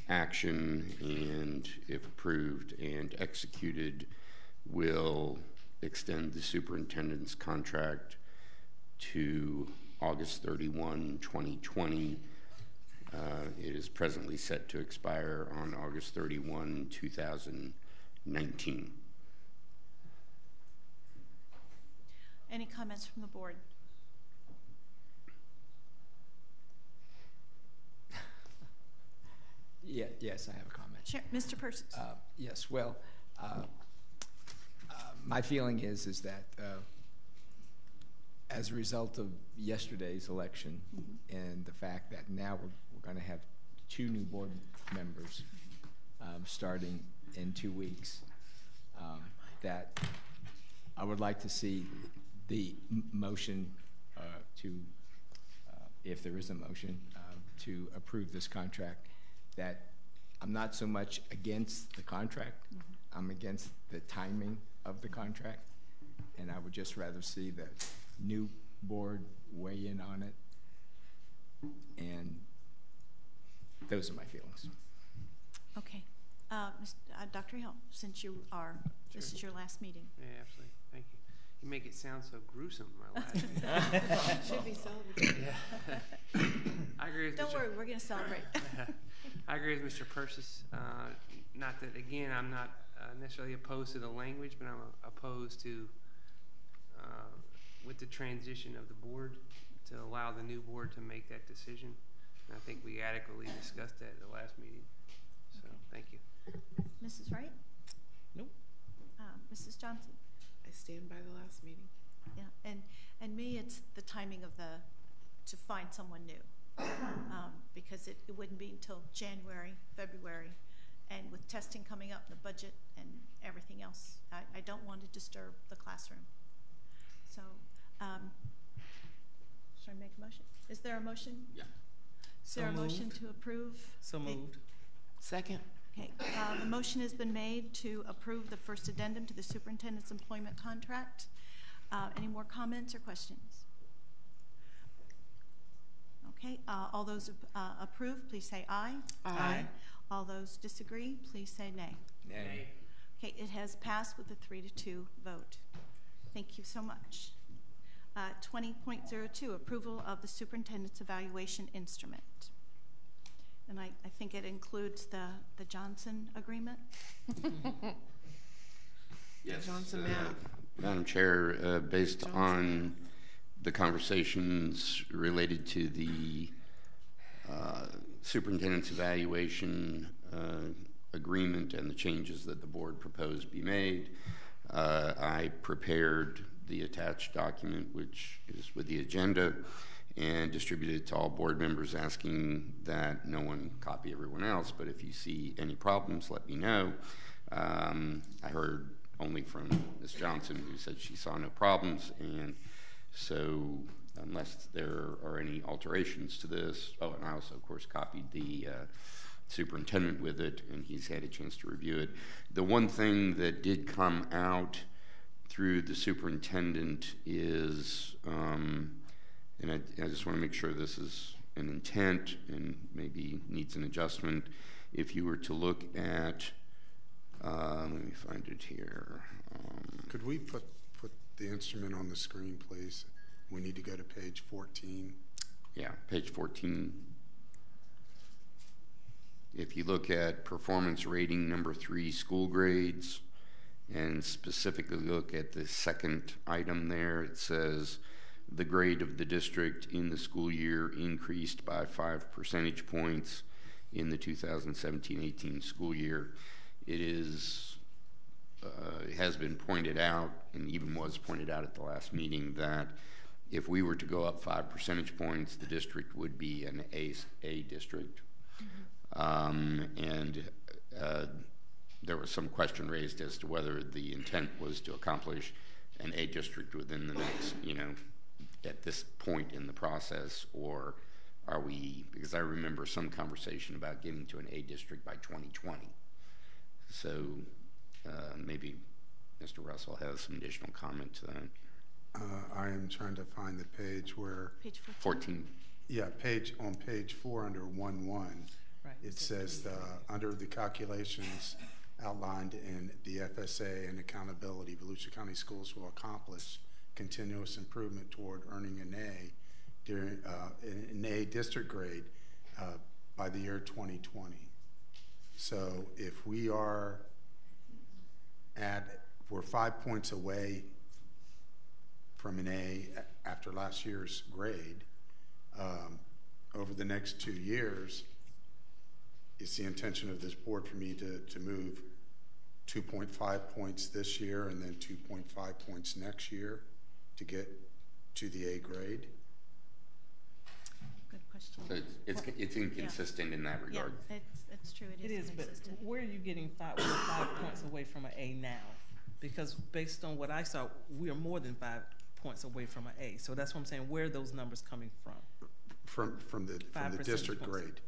action, and if approved and executed, will extend the superintendent's contract to August 31, 2020. It is presently set to expire on August 31, 2019. Any comments from the board? Yes, I have a comment. Sure. Mr. Persis. Yes, well, my feeling is that as a result of yesterday's election and the fact that now we're going to have 2 new board members starting in 2 weeks, that I would like to see the motion to, if there is a motion, to approve this contract, that I'm not so much against the contract, I'm against the timing of the contract, and I would just rather see the new board weigh in on it, and those are my feelings. Okay. Dr. Hill, since you are, this is your last meeting. Yeah, absolutely. Thank you. You make it sound so gruesome, my last meeting. Should be celebrated. Yeah. I agree with Don't worry, we're going to celebrate. I agree with Mr. Persis. Not that, again, I'm not necessarily opposed to the language, but I'm opposed to, with the transition of the board, to allow the new board to make that decision. And I think we adequately discussed that at the last meeting. So, thank you. Mrs. Wright? Nope. Mrs. Johnson? I stand by the last meeting. Yeah, and me, it's the timing of to find someone new, because it wouldn't be until January, February, and with testing coming up, the budget and everything else, I don't want to disturb the classroom. So, should I make a motion? Is there a motion? Yeah. Is there a motion to approve? So moved. Second. Okay, the motion has been made to approve the first addendum to the superintendent's employment contract. Any more comments or questions? Okay, all those approve, please say aye. Aye. All those disagree, please say nay. Nay. Okay, it has passed with a 3-2 vote. Thank you so much. 20.02, approval of the superintendent's evaluation instrument. And I think it includes the Johnson agreement. Yes. Johnson map. Madam Chair, based on the conversations related to the superintendent's evaluation agreement and the changes that the board proposed be made, I prepared the attached document, which is with the agenda, and distributed it to all board members, asking that no one copy everyone else, but if you see any problems, let me know. I heard only from Ms. Johnson, who said she saw no problems, and so unless there are any alterations to this, oh, and I also, of course, copied the superintendent with it, and he's had a chance to review it. The one thing that did come out through the superintendent is, and I just want to make sure this is an intent and maybe needs an adjustment. If you were to look at, let me find it here. Could we put the instrument on the screen, please? We need to go to page 14. Yeah, page 14. If you look at performance rating number 3, school grades, and specifically look at the second item there, it says the grade of the district in the school year increased by 5 percentage points in the 2017-18 school year. It is, has been pointed out, and even was pointed out at the last meeting, that if we were to go up 5 percentage points, the district would be an A district. There was some question raised as to whether the intent was to accomplish an A district within the next, at this point in the process, or are we, because I remember some conversation about getting to an A district by 2020. So maybe Mr. Russell has some additional comment to that. I am trying to find the page where... Page 14. Yeah, on page 4 under 1.1, right. It says under the calculations outlined in the FSA and accountability, Volusia County Schools will accomplish continuous improvement toward earning an A during an A district grade by the year 2020. So if we are we're 5 points away from an A after last year's grade, over the next 2 years, it's the intention of this board for me to move 2.5 points this year and then 2.5 points next year to get to the A grade. Good question. So it's inconsistent in that regard. Yeah, it's true. It is inconsistent. But where are you getting 5 points away from an A now? Because based on what I saw, we are more than 5 points away from an A. So that's what I'm saying. Where are those numbers coming from? from the district points. grade.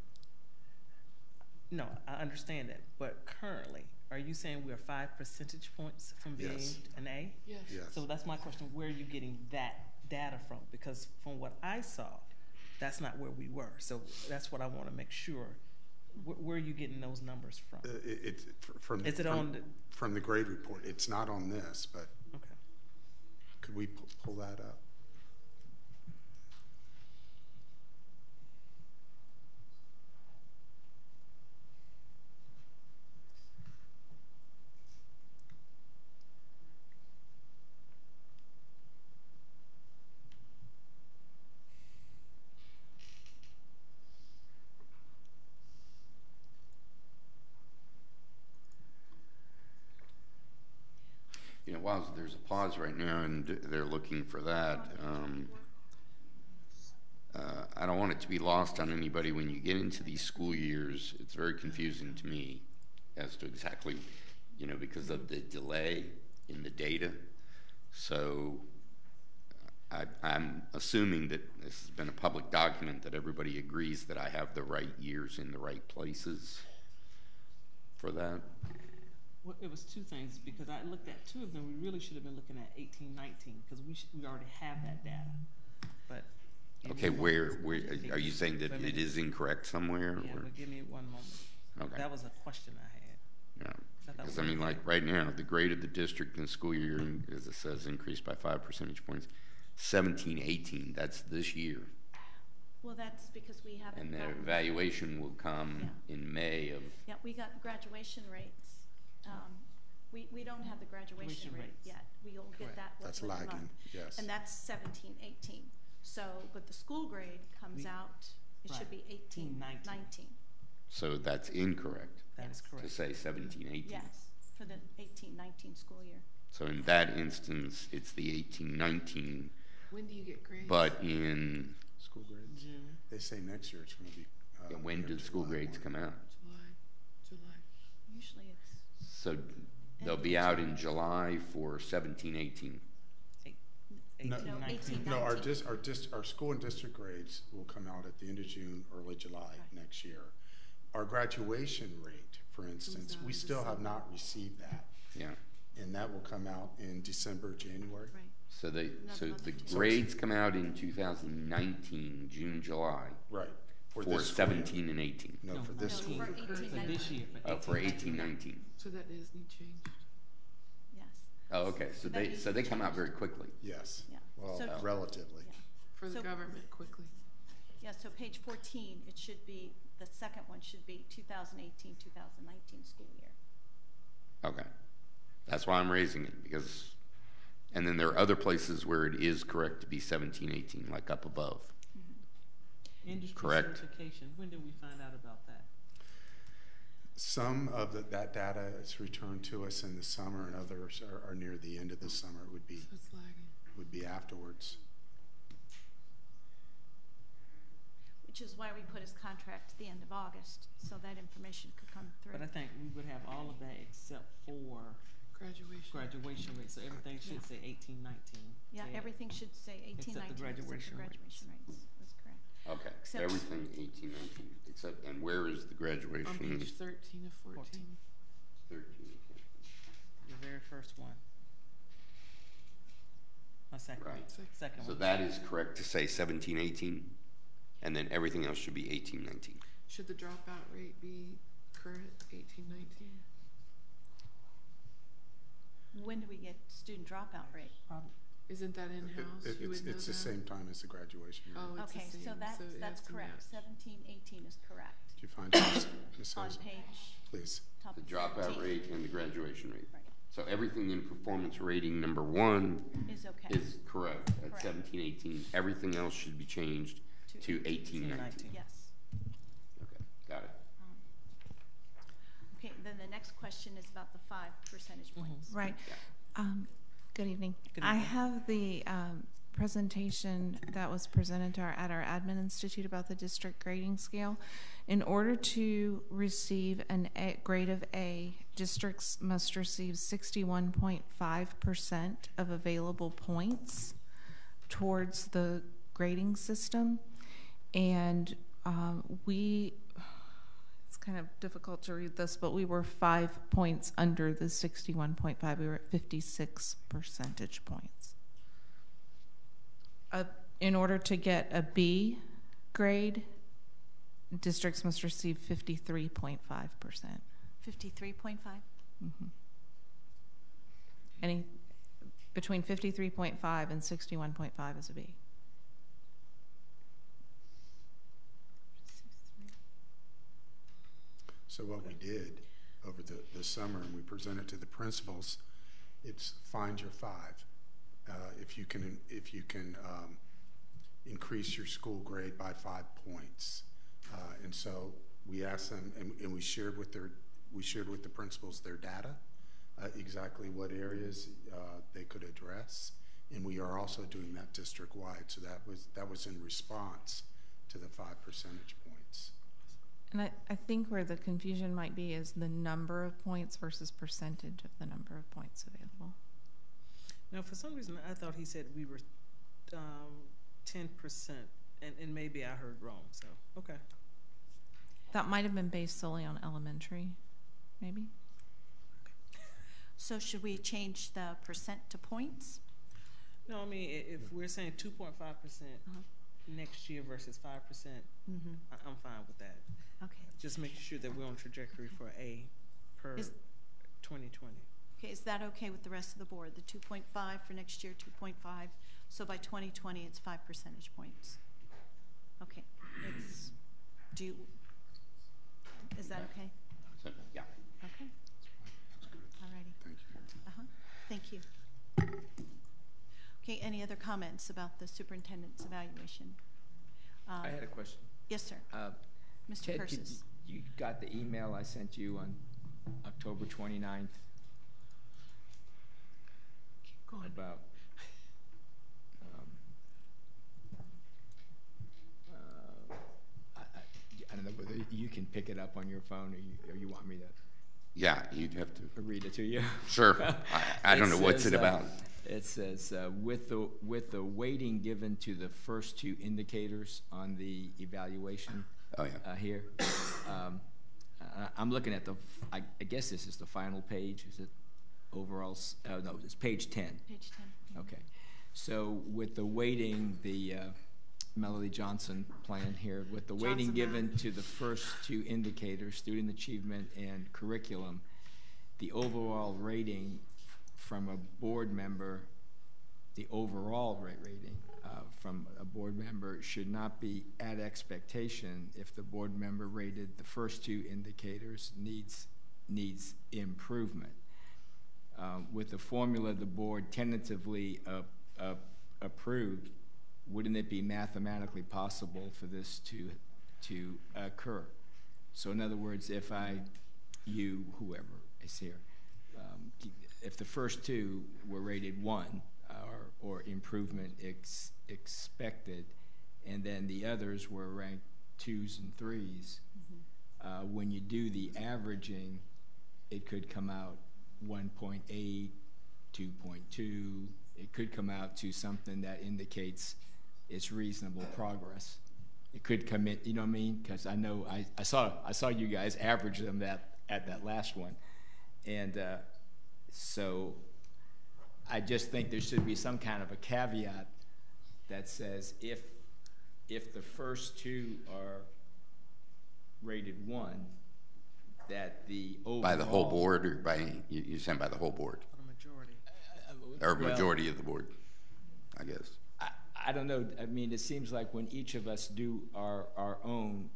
No, I understand that, but currently, are you saying we're 5 percentage points from being Yes. an A? Yes. Yes. So that's my question, where are you getting that data from? Because from what I saw, that's not where we were. So that's what I want to make sure. Where are you getting those numbers from? It's from from the grade report. It's not on this, but okay. Could we pull that up? You know, while there's a pause right now and they're looking for that, I don't want it to be lost on anybody. When you get into these school years, it's very confusing to me as to exactly, you know, because of the delay in the data. So I'm assuming that this has been a public document, that everybody agrees that I have the right years in the right places for that. Well, it was two things, because I looked at two of them. We really should have been looking at 18, 19, because we already have that data. But okay, where are you saying that it is incorrect somewhere? Yeah, or? but give me one moment. Okay. That was a question I had. Yeah, because I mean, like right now, the grade of the district in the school year, as it says, increased by 5 percentage points. 17-18, that's this year. Well, that's because we haven't. And the evaluation will come in May of. Yeah, we got graduation rates. We don't have the graduation rate yet. We'll get that. That's lagging, yes. And that's 17-18. So, but the school grade comes out, it should be 18-19. So that's incorrect. That is correct. To say 17-18. Yes, for the 18-19 school year. So in that instance, it's the 18-19. When do you get grades? But in school grades, they say next year it's going to be. When do school grades come out? July. Usually it's. So they'll be out in July for 17-18. No, 18-19. No, our school and district grades will come out at the end of June, early July next year. Our graduation rate, for instance, we still have not received that. Yeah. And that will come out in December, January. Right. So the grades come out in 2019, June, July. Right. For 17 and 18. No, for this school year. For this year. For 18-19. So that is need changed. Yes. Oh, okay. So they come out very quickly. Yes. Yeah. Well, So- relatively. Yeah. For the government, quickly. Yeah, so page 14, it should be, the second one should be 2018-2019 school year. Okay. That's why I'm raising it, because, and then there are other places where it is correct to be 17-18, like up above. Industry Correct. certification, when did we find out about that? Some of that data is returned to us in the summer, and others are near the end of the summer. It would be, So it's lagging. would be afterwards. Which is why we put his contract at the end of August, so that information could come through. But I think we would have all of that except for Graduation. rate. So everything should say 18, 19. Yeah, everything should say 18, 19. Except the graduation rates. That's correct. Okay. Except- Everything 18-19, except, and where is the graduation? On page 13 of 14. 13. The very first one. My second one. Right. Second So one. that is correct to say 17-18, and then everything else should be 18-19. Should the dropout rate be current 18-19? When do we get student dropout rate? Isn't that in-house? You would know It's the that? same time as the graduation rate. Oh, it's Okay, the same. so it that's has to correct. match. 17-18 is correct. Did you find it, Ms. On Hazel? page. Please. Top The of dropout 17. rate and the graduation rate. Right. So everything in performance rating number 1 Is okay. is correct at Correct. 17-18. Everything else should be changed to 18-19. Yes. Okay, got it. Okay, then the next question is about the 5 percentage points. Right. Good evening. Good I evening. have the presentation that was presented at our Admin Institute about the district grading scale. In order to receive a grade of A, districts must receive 61.5% of available points towards the grading system. And it's kind of difficult to read this, but we were 5 points under the 61.5. We were at 56 percentage points. In order to get a B grade, districts must receive 53.5%. 53.5? Mm-hmm. Between 53.5 and 61.5 is a B. So what we did over the summer, and we presented to the principals, it's find your 5. If you can increase your school grade by 5 points, and so we asked them, and we shared with the principals their data, exactly what areas they could address, and we are also doing that district-wide. So that was in response to the 5 percentage points. And I think where the confusion might be is the number of points versus percentage of the number of points available. Now, for some reason, I thought he said we were 10%, and maybe I heard wrong. So okay. That might have been based solely on elementary, maybe. So should we change the percent to points? No, I mean, if we're saying 2.5% next year versus 5%, I'm fine with that. Okay. Just making sure that we're on trajectory for A per 2020. Okay, is that okay with the rest of the board? The 2.5 for next year, 2.5. So by 2020, it's 5 percentage points. Okay. Is that okay? Yeah. Okay. All righty. Thank you. Thank you. Okay, any other comments about the superintendent's evaluation? I had a question. Yes, sir. Mr. Ted, Persis. you got the email I sent you on October 29th about I don't know whether you can pick it up on your phone or you want me to. Yeah, you'd have to read it to you. Sure. I don't know what's it about. It says with the weighting given to the first 2 indicators on the evaluation. Oh yeah. Here, I'm looking at I guess this is the final page. Is it overall? No, it's page 10. Page 10. Okay. So with the weighting, the Melody Johnson plan here, with the weighting given to the first 2 indicators, student achievement and curriculum, the overall rating from a board member, the overall rating from a board member should not be at expectation if the board member rated the first 2 indicators needs improvement. With the formula the board tentatively approved, wouldn't it be mathematically possible for this to occur? So in other words, if whoever is here, if the first 2 were rated 1 or improvement expected, and then the others were ranked 2s and 3s, when you do the averaging, it could come out 1.8, 2.2. It could come out to something that indicates it's reasonable progress. It could come in, you know what I mean? Because I know I saw you guys average them at that last one, and so I just think there should be some kind of a caveat that says if the first 2 are rated 1, that the overall by the whole board, or by you're saying by the whole board, or majority of the board, I guess. I don't know. I mean, it seems like when each of us do our own,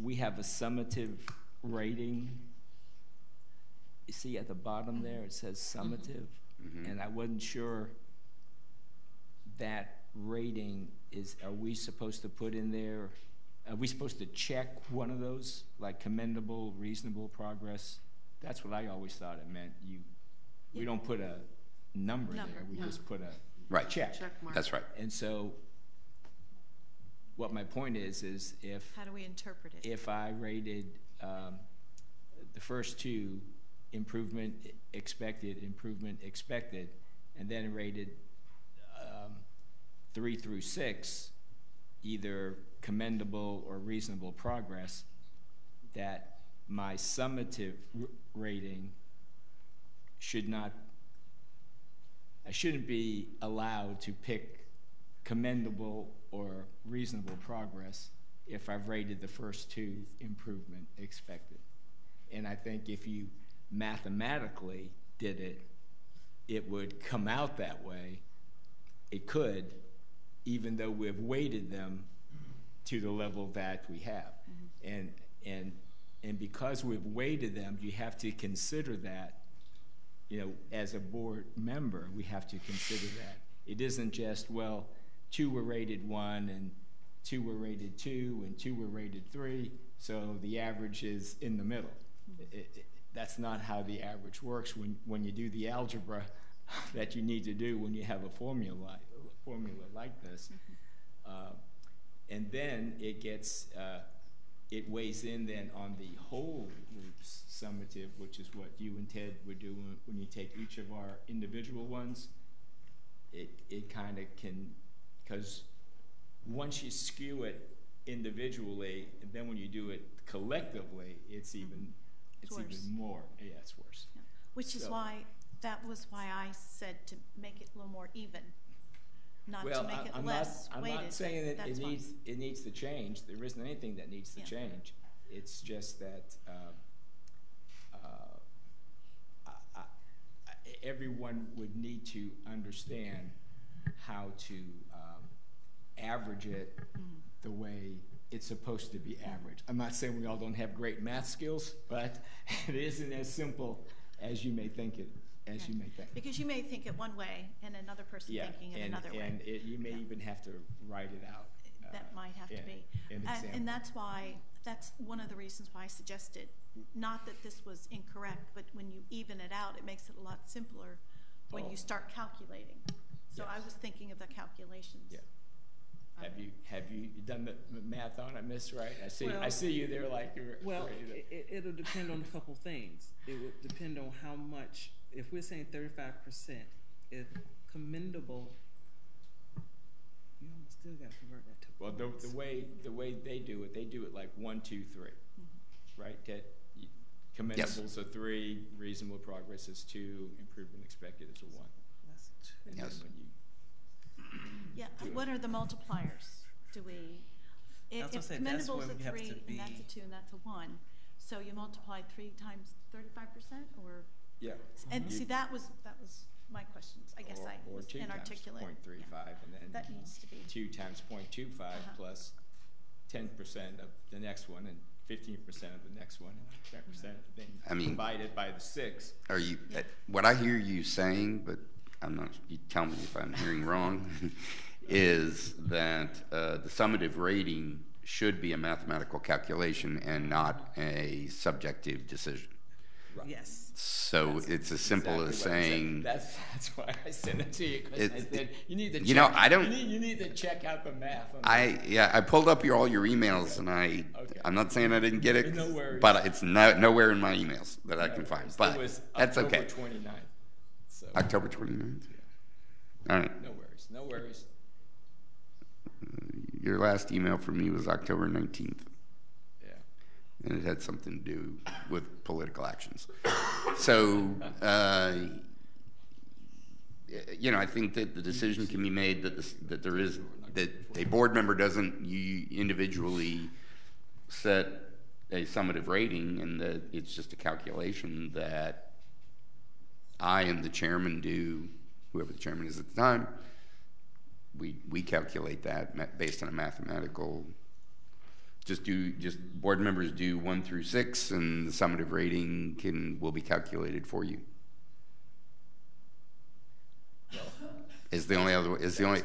we have a summative rating. You see at the bottom there, it says summative, and I wasn't sure that rating are we supposed to put in there? Are we supposed to check one of those, like commendable, reasonable progress? That's what I always thought it meant. We don't put a number there. We just put a check. Check mark. That's right. And so what my point is if... How do we interpret it? If I rated the first 2 improvement expected, and then rated 3 through 6, either commendable or reasonable progress, that my summative rating I shouldn't be allowed to pick commendable or reasonable progress if I've rated the first two improvement expected. And I think if you mathematically did it, it would come out that way. It could, even though we've weighted them to the level that we have. Mm-hmm. And because we've weighted them, you have to consider that, you know, as a board member, we have to consider that. It isn't just, well, 2 were rated 1 and 2 were rated 2 and 2 were rated 3, so the average is in the middle. That's not how the average works when you do the algebra that you need to do when you have a formula like this. Mm-hmm. And then it gets, it weighs in then on the whole group's summative, which is what you and Ted would do when you take each of our individual ones. It kind of can, because once you skew it individually, and then when you do it collectively, it's even even more. Yeah, it's worse. Yeah. Which is why that was why I said to make it a little more even, not to make it less weighted. I'm not saying that it needs to change. There isn't anything that needs to change. It's just that everyone would need to understand how to average it the way it's supposed to be averaged. I'm not saying we all don't have great math skills, but it isn't as simple as you may think it. You may think. Because you may think it one way, and another person thinking it another way. And you may even have to write it out. That might have to be. And that's why, that's one of the reasons why I suggested, not that this was incorrect, but when you even it out, it makes it a lot simpler when you start calculating. So I was thinking of the calculations. Yeah. Have you done the math on it, Miss Wright? I see you there like you're well, it'll depend on a couple things. It would depend on how much. If we're saying 35%, if commendable, you almost still got to convert that to. Well, the way they do it like 1, 2, 3, right? Ted, commendables are 3, reasonable progress is 2, improvement expected is a 1. That's 2. And yes. then when you what are the multipliers? Do we? If commendables a 3 and that's a 2 and that's a 1, so you multiply 3 times 35%, or? Yeah. And see, that was my questions. I guess I was inarticulate. Or 2 times 0.35, and then that needs to be 2 times 0.25 plus 10% of the next one, and 15% of the next one, and 10%. Then divide it by the 6. Are you? What I hear you saying, but I'm not. You tell me if I'm hearing wrong. Is that the summative rating should be a mathematical calculation and not a subjective decision. Right. Yes. So it's as simple as saying. That's why I sent it to you, because I said you need to. You check, know, I don't. You need to check out the math. I pulled up all your emails, and I'm not saying I didn't get it, no worries. but it's nowhere in my emails that I can find. But it was that's October okay. 29th. So. October 29th. Yeah. All right. No worries. No worries. Your last email from me was October 19th. Yeah. And it had something to do with political actions. So, you know, I think that the decision can be made that a board member doesn't individually set a summative rating, and that it's just a calculation that I and the chairman do, whoever the chairman is at the time. We calculate that based on a mathematical. Just board members do 1 through 6, and the summative rating will be calculated for you. Is the only other. Is the only.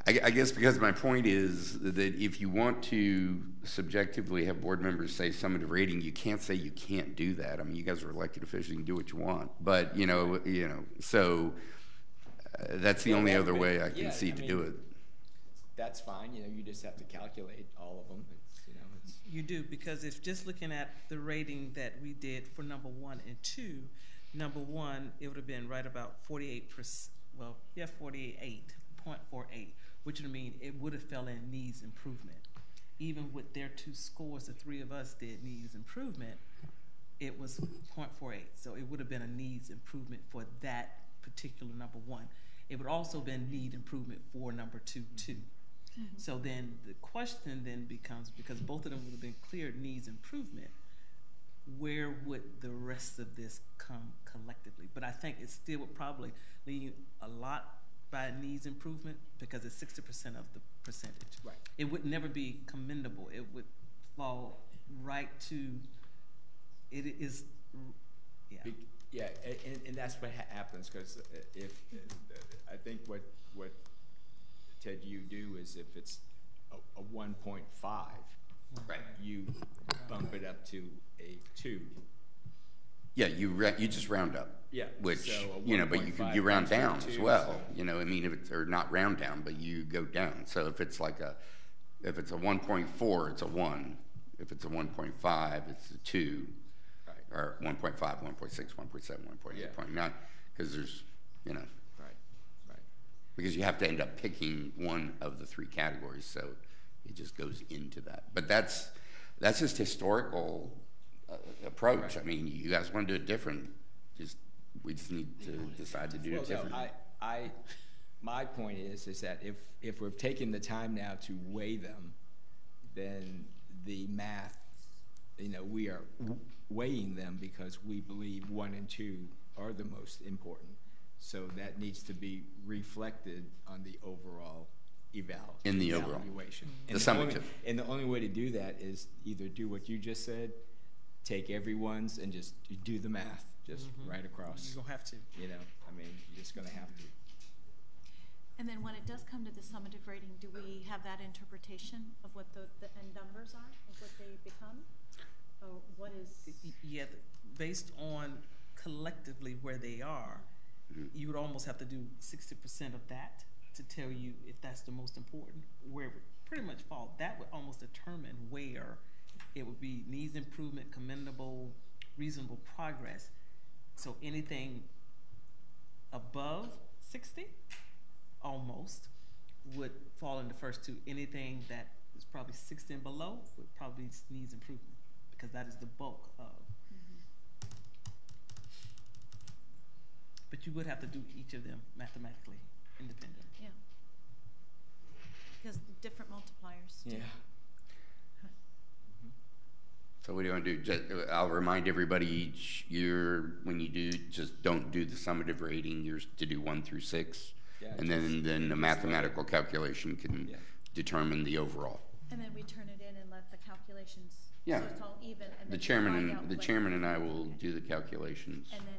I guess because my point is that if you want to subjectively have board members say summative rating, you can't say you can't do that. I mean, you guys are elected officials; you can do what you want. But you know, so. That's the only other way I can see to do it. That's fine. You know, you just have to calculate all of them. You do, because if just looking at the rating that we did for number 1 and 2, number 1 it would have been right about 48%. Well, yeah, 48.48, which would mean it would have fell in needs improvement. Even with their 2 scores, the 3 of us did needs improvement, it was 0.48. So it would have been a needs improvement for that particular number 1. It would also been need improvement for number 2 too. So then the question then becomes, because both of them would have been cleared needs improvement, where would the rest of this come collectively? But I think it still would probably lean a lot by needs improvement because it's 60% of the percentage. Right. It would never be commendable. It would fall right to, it is, yeah. Yeah, and that's what happens, because if I think what Ted, you do is if it's a 1.5, right, you bump it up to a 2. Yeah, you just round up. Yeah. Which, so you know, but you round down as 2, well. So. You know, I mean, if it's, or not round down, but you go down. So if it's like if it's a 1.4, it's a 1. If it's a 1.5, it's a 2. Right. Or 1.5, 1.6, 1.7, 1.8, 1.9, because there's, you know. Right. Because you have to end up picking one of the 3 categories, so it just goes into that. But that's just historical approach. Right. I mean, you guys want to do it different. We just need to decide to do it different. No, my point is that if we've taken the time now to weigh them, then the math, you know, we are weighing them because we believe 1 and 2 are the most important. So that needs to be reflected on the overall evaluation. The summative. And the only way to do that is either do what you just said, take everyone's and just do the math, just right across. You're gonna have to. You know, I mean, you're just gonna have to. And then when it does come to the summative rating, do we have that interpretation of what the end numbers are, of what they become? Or what is? Yeah, based on collectively where they are, you would almost have to do 60% of that to tell you if that's the most important. Where it would pretty much fall, that would almost determine where it would be needs improvement, commendable, reasonable progress. So anything above 60, almost, would fall in the first 2. Anything that is probably 60 and below would probably needs improvement, because that is the bulk of. But you would have to do each of them mathematically independent. Yeah. Because different multipliers. Yeah. So what do you want to do? I'll remind everybody each year when you do, just don't do the summative rating. You're to do 1 through 6, yeah, and then the mathematical calculation can determine the overall. And then we turn it in and let the calculations. Yeah. So it's all even. And The chairman and I will do the calculations. And then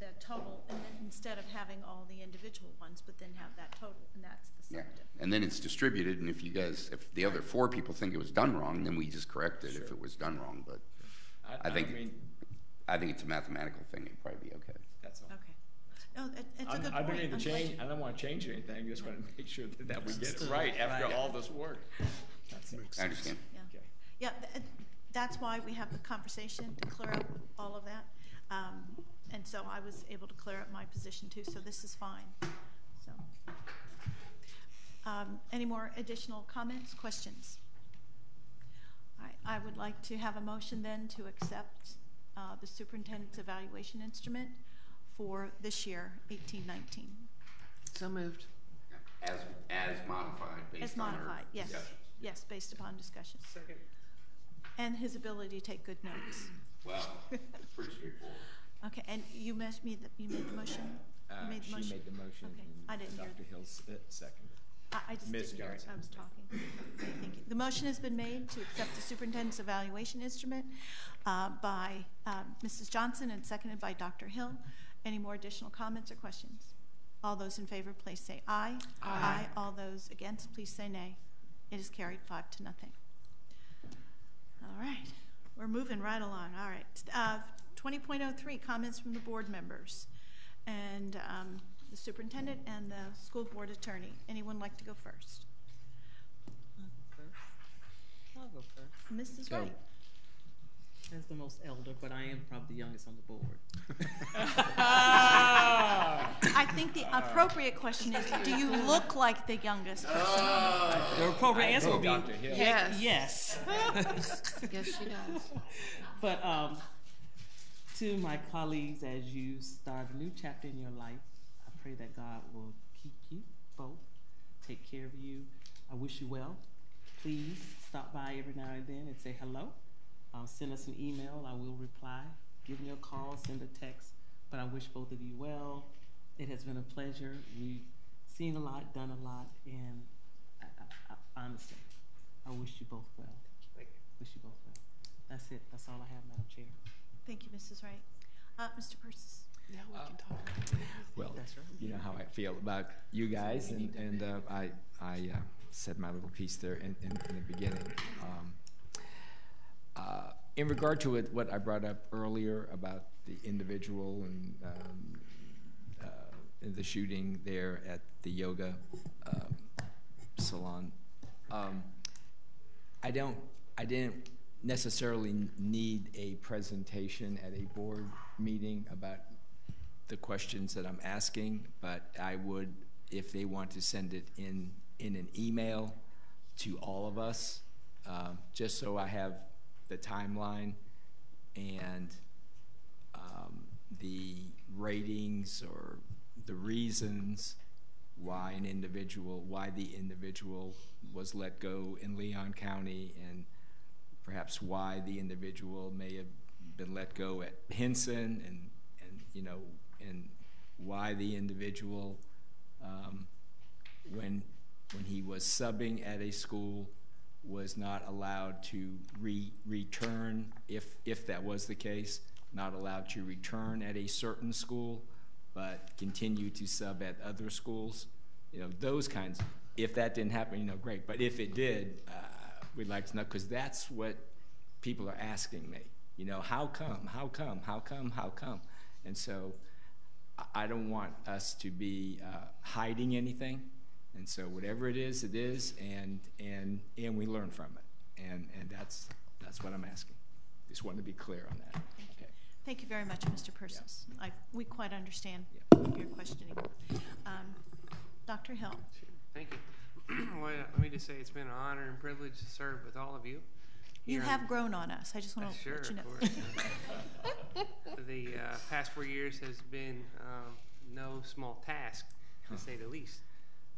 the total, and then instead of having all the individual ones, but then have that total, and that's the summative. And then it's distributed, and if the other 4 people think it was done wrong, then we just correct it if it was done wrong. But I think it's a mathematical thing. It'd probably be okay. That's all. Okay. No, it's a good I don't point. need to change. I don't want to change anything. I just want to make sure that we get it right after all this work. That's it. I understand. Yeah. Okay. Yeah, that's why we have the conversation, to clear up all of that. And so I was able to clear up my position too, so this is fine. So, any more additional comments, questions? All right, I would like to have a motion then to accept the superintendent's evaluation instrument for this year, 18-19. So moved. As modified based on our yes. discussions. Yes, based upon discussions. Second. And his ability to take good notes. Well, it's pretty straightforward. Okay, and you made the motion? You made the She motion? made the motion. Okay, And I didn't hear Dr. Hill seconded. I just Ms. didn't hear it. Johnson. I was talking. Okay, thank you. The motion has been made to accept the superintendent's evaluation instrument by Mrs. Johnson and seconded by Dr. Hill. Any more additional comments or questions? All those in favor, please say aye. Aye. All those against, please say nay. It is carried 5-0. All right, we're moving right along. All right, 20.03, comments from the board members and the superintendent and the school board attorney. Anyone like to go first? I'll go first. Mrs. So, Wright. as the most elder, but I am probably the youngest on the board. I think the appropriate question is, do you look like the youngest person on the board? The appropriate answer would be Yes. yes. Yes, she does. But to my colleagues, as you start a new chapter in your life, I pray that God will keep you both, take care of you. I wish you well. Please stop by every now and then and say hello. Send us an email. I will reply. Give me a call, send a text. But I wish both of you well. It has been a pleasure. We've seen a lot, done a lot, and I honestly, I wish you both well. Thank you. Wish you both well. That's it. That's all I have, Madam Chair. Thank you, Mrs. Wright. Mr. Persis. Now we can talk. Well, you know how I feel about you guys, and I said my little piece there in the beginning. In regard to what I brought up earlier about the individual and the shooting there at the yoga salon, I didn't necessarily need a presentation at a board meeting about the questions that I'm asking, but I would, if they want to send it in an email to all of us, just so I have the timeline and the ratings or the reasons why the individual was let go in Leon County, and perhaps why the individual may have been let go at Hinson, and why the individual when he was subbing at a school was not allowed to return, if that was the case, not allowed to return at a certain school, but continue to sub at other schools. Those kinds. If that didn't happen, great. But if it did, we'd like to know, because that's what people are asking me. How come? How come? How come? How come? And so I don't want us to be hiding anything. And so whatever it is, and we learn from it. And that's what I'm asking. Just wanted to be clear on that. Okay. Thank you very much, Mr. Persis. Yeah. We quite understand your questioning. Dr. Hill. Thank you. Well, let me just say it's been an honor and privilege to serve with all of you. You have grown on us. I just want to let you know. Sure, the past 4 years has been no small task, to say the least.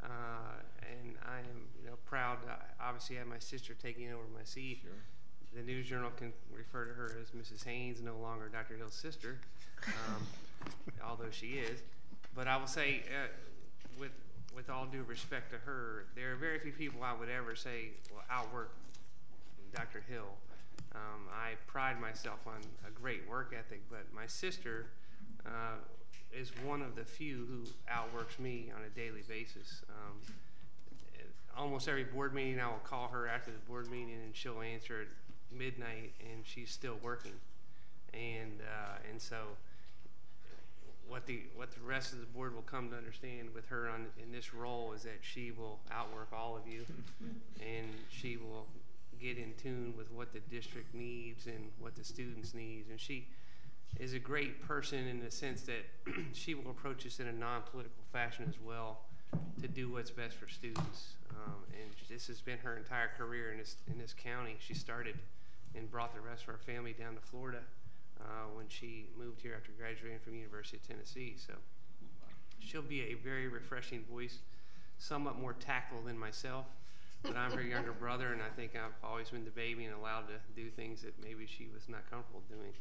And I am, proud. Obviously, I have my sister taking over my seat. Sure. The News Journal can refer to her as Mrs. Haynes, no longer Dr. Hill's sister, although she is. But I will say, with all due respect to her, there are very few people I would ever say will outwork Dr. Hill. I pride myself on a great work ethic, but my sister is one of the few who outworks me on a daily basis. Almost every board meeting, I will call her after the board meeting, and she'll answer at midnight, and she's still working. And so what the rest of the board will come to understand with her in this role is that she will outwork all of you, and she will get in tune with what the district needs and what the students need. And she is a great person in the sense that she will approach us in a non-political fashion as well to do what's best for students. And this has been her entire career in this county. She started and brought the rest of our family down to Florida when she moved here after graduating from the University of Tennessee. So she'll be a very refreshing voice, somewhat more tactful than myself. But I'm her younger brother, and I think I've always been the baby and allowed to do things that maybe she was not comfortable doing.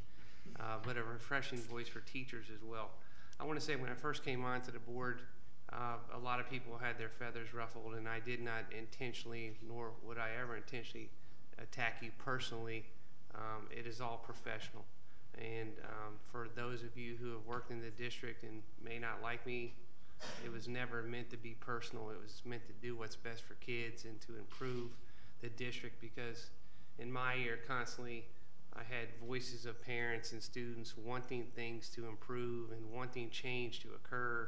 But a refreshing voice for teachers as well. I want to say when I first came onto the board, a lot of people had their feathers ruffled, and I did not intentionally, nor would I ever intentionally attack you personally. It is all professional. And for those of you who have worked in the district and may not like me, it was never meant to be personal. It was meant to do what's best for kids and to improve the district, because in my ear constantly I had voices of parents and students wanting things to improve and wanting change to occur.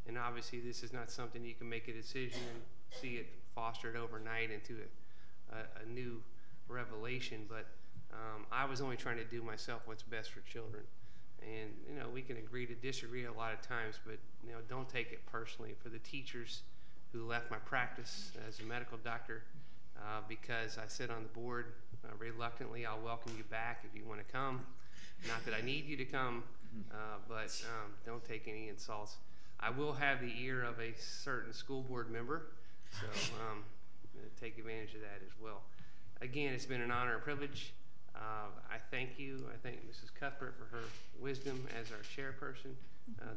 And obviously this is not something you can make a decision and see it fostered overnight into a new revelation, but I was only trying to do myself what's best for children. And, you know, we can agree to disagree a lot of times, but, you know, don't take it personally. For the teachers who left my practice as a medical doctor because I sit on the board reluctantly, I'll welcome you back if you want to come. Not that I need you to come, but don't take any insults. I will have the ear of a certain school board member, so take advantage of that as well. Again, it's been an honor and privilege. I thank you. I thank Mrs. Cuthbert for her wisdom as our chairperson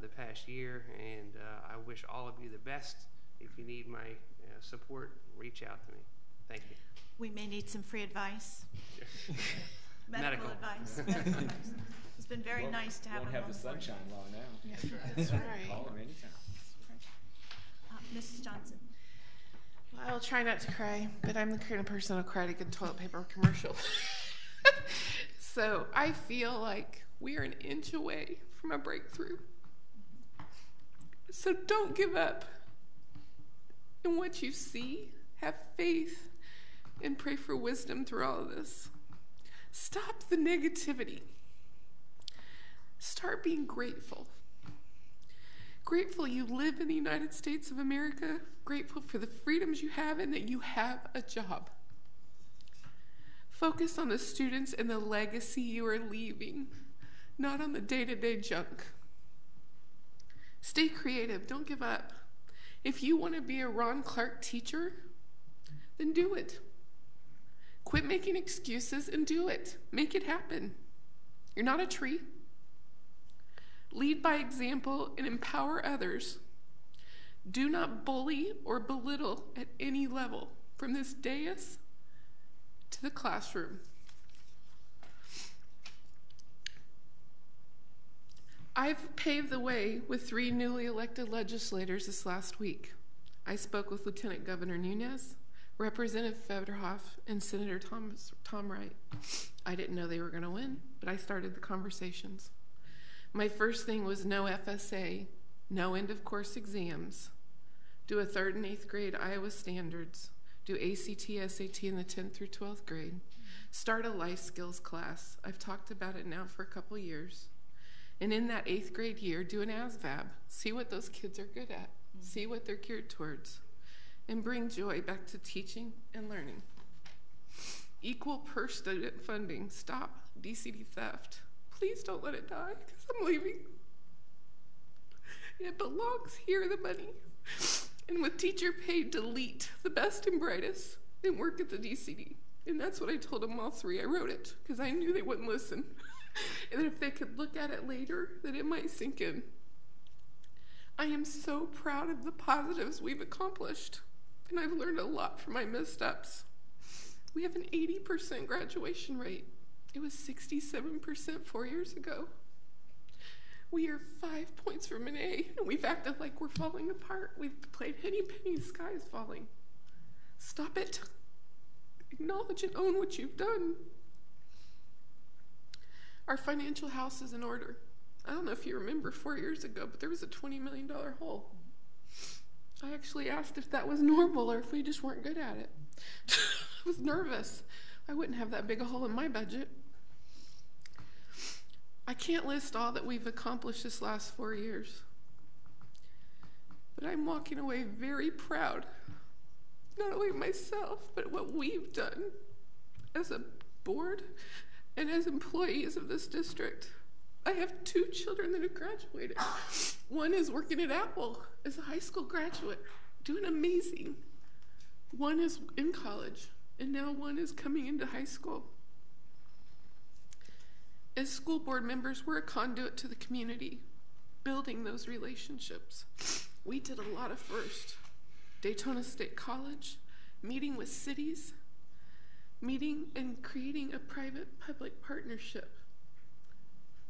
the past year, and I wish all of you the best. If you need my support, reach out to me. Thank you. We may need some free advice. Medical advice. Medical advice. It's been very nice to have him on the board. sunshine law now. Yeah, that's right. Call him anytime. Mrs. Johnson. Well, I'll try not to cry, but I'm the kind of person who'll cry at a good toilet paper commercial. So I feel like we're an inch away from a breakthrough. So don't give up in what you see. Have faith and pray for wisdom through all of this. Stop the negativity. Start being grateful. Grateful you live in the United States of America. Grateful for the freedoms you have and that you have a job. Focus on the students and the legacy you are leaving, not on the day-to-day junk. Stay creative. Don't give up. If you want to be a Ron Clark teacher, then do it. Quit making excuses and do it. Make it happen. You're not a tree. Lead by example and empower others. Do not bully or belittle at any level, from this dais to the classroom. I've paved the way with 3 newly elected legislators this last week. I spoke with Lieutenant Governor Nunes, Representative Federhoff, and Senator Tom Wright. I didn't know they were going to win, but I started the conversations. My first thing was no FSA, no end-of-course exams, do a 3rd and 8th grade Iowa standards, do ACT, SAT in the 10th through 12th grade, start a life skills class. I've talked about it now for a couple years. And in that 8th grade year, do an ASVAB. See what those kids are good at. See what they're geared towards. And bring joy back to teaching and learning. Equal per student funding. Stop DCD theft. Please don't let it die, because I'm leaving. It belongs here, the money. And with teacher pay, delete the best and brightest and work at the DCD. And that's what I told them all 3. I wrote it because I knew they wouldn't listen. And if they could look at it later, that it might sink in. I am so proud of the positives we've accomplished. And I've learned a lot from my missteps. We have an 80% graduation rate. It was 67% 4 years ago. We are 5 points from an A, and we've acted like we're falling apart. We've played henny penny, the sky is falling. Stop it. Acknowledge and own what you've done. Our financial house is in order. I don't know if you remember 4 years ago, but there was a $20 million hole. I actually asked if that was normal or if we just weren't good at it. I was nervous. I wouldn't have that big a hole in my budget. I can't list all that we've accomplished this last 4 years, but I'm walking away very proud, not only of myself, but what we've done as a board and as employees of this district. I have 2 children that have graduated. One is working at Apple as a high school graduate, doing amazing. One is in college, and now one is coming into high school. As school board members, we're a conduit to the community, building those relationships. We did a lot of first. Daytona State College, meeting with cities, meeting and creating a private-public partnership.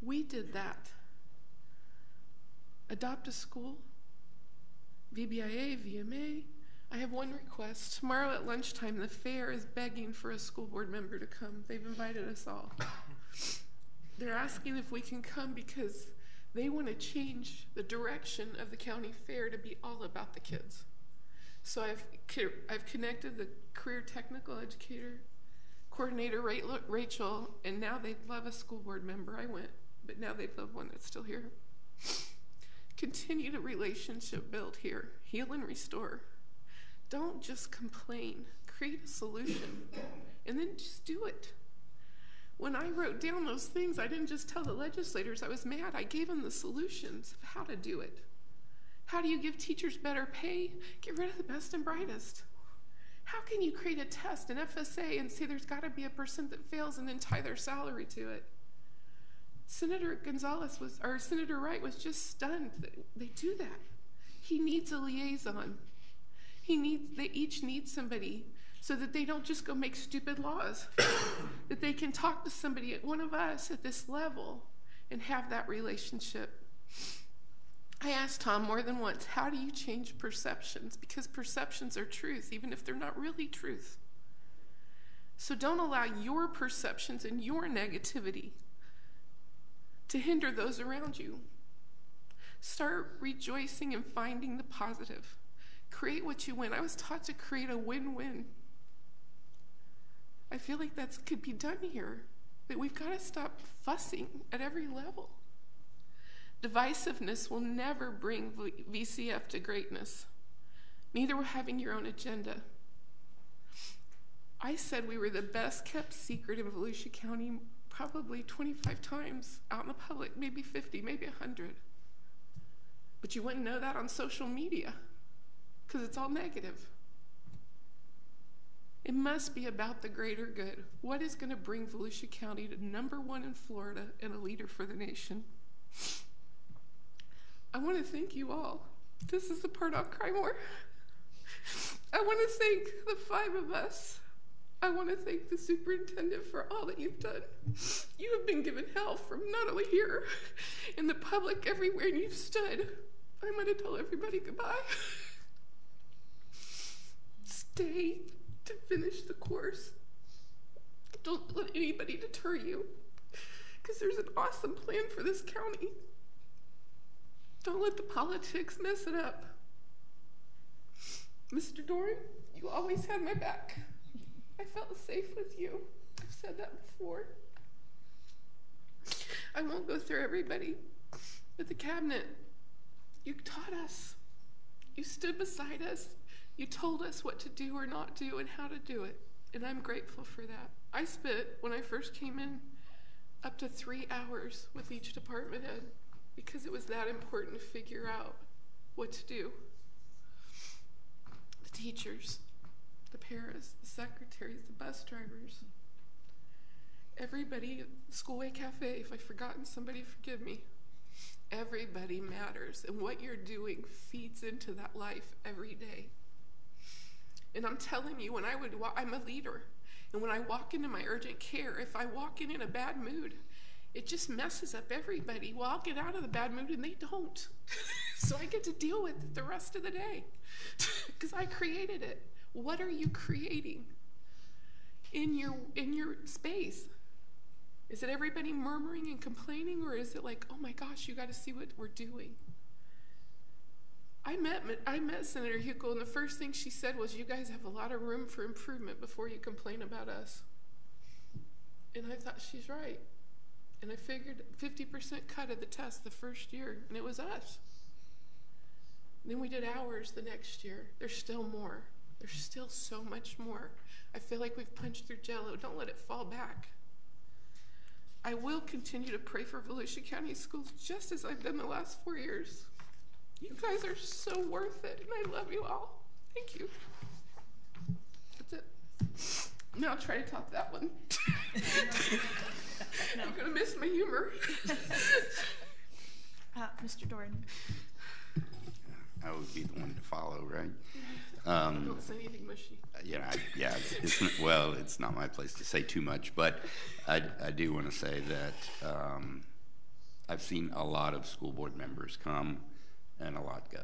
We did that. Adopt a school, VBIA, VMA. I have one request. Tomorrow at lunchtime, the fair is begging for a school board member to come. They've invited us all. They're asking if we can come because they want to change the direction of the county fair to be all about the kids. So I've connected the career technical educator, coordinator Rachel, and now they love a school board member. I went, but now they love one that's still here. Continue the relationship build here. Heal and restore. Don't just complain. Create a solution, and then just do it. When I wrote down those things, I didn't just tell the legislators I was mad. I gave them the solutions of how to do it. How do you give teachers better pay? Get rid of the best and brightest. How can you create a test, an FSA, and say there's got to be a percent that fails and then tie their salary to it? Senator Wright was just stunned that they do that. He needs a liaison. They each need somebody so that they don't just go make stupid laws, that they can talk to somebody, one of us at this level, and have that relationship. I asked Tom more than once, how do you change perceptions? Because perceptions are truth, even if they're not really truth. So don't allow your perceptions and your negativity to hinder those around you. Start rejoicing and finding the positive. Create what you win. I was taught to create a win-win. I feel like that could be done here, that we've got to stop fussing at every level. Divisiveness will never bring VCF to greatness. Neither will having your own agenda. I said we were the best kept secret in Volusia County probably 25 times out in the public, maybe 50, maybe 100. But you wouldn't know that on social media because it's all negative. It must be about the greater good. What is going to bring Volusia County to #1 in Florida and a leader for the nation? I want to thank you all. This is the part I'll cry more. I want to thank the 5 of us. I want to thank the superintendent for all that you've done. You have been given hell from not only here, in the public, everywhere, and you've stood. I'm going to tell everybody goodbye. Stay to finish the course. Don't let anybody deter you, because there's an awesome plan for this county. Don't let the politics mess it up. Mr. Doran, you always had my back. I felt safe with you. I've said that before. I won't go through everybody, but the cabinet, you taught us. You stood beside us. You told us what to do or not do and how to do it, and I'm grateful for that. I spent, when I first came in, up to 3 hours with each department head because it was that important to figure out what to do. The teachers, the paras, the secretaries, the bus drivers, everybody at the Schoolway Cafe. If I've forgotten somebody, forgive me. Everybody matters, and what you're doing feeds into that life every day. And I'm telling you, when I'm a leader, and when I walk into my urgent care, if I walk in a bad mood, it just messes up everybody. Well, I'll get out of the bad mood, and they don't. So I get to deal with it the rest of the day because I created it. What are you creating in your space? Is it everybody murmuring and complaining, or is it like, oh my gosh, you got to see what we're doing? I met Senator Huckel, and the first thing she said was, you guys have a lot of room for improvement before you complain about us. And I thought, she's right. And I figured 50% cut of the test the first year, and it was us. And then we did ours the next year. There's still more. There's still so much more. I feel like we've punched through Jello. Don't let it fall back. I will continue to pray for Volusia County schools just as I've done the last 4 years. You guys are so worth it, and I love you all. Thank you. That's it. Now I'll try to top that one. I'm going to miss my humor. Mr. Doran. I would be the one to follow, right? Don't say anything mushy. It's not my place to say too much, but I do want to say that I've seen a lot of school board members come and a lot go,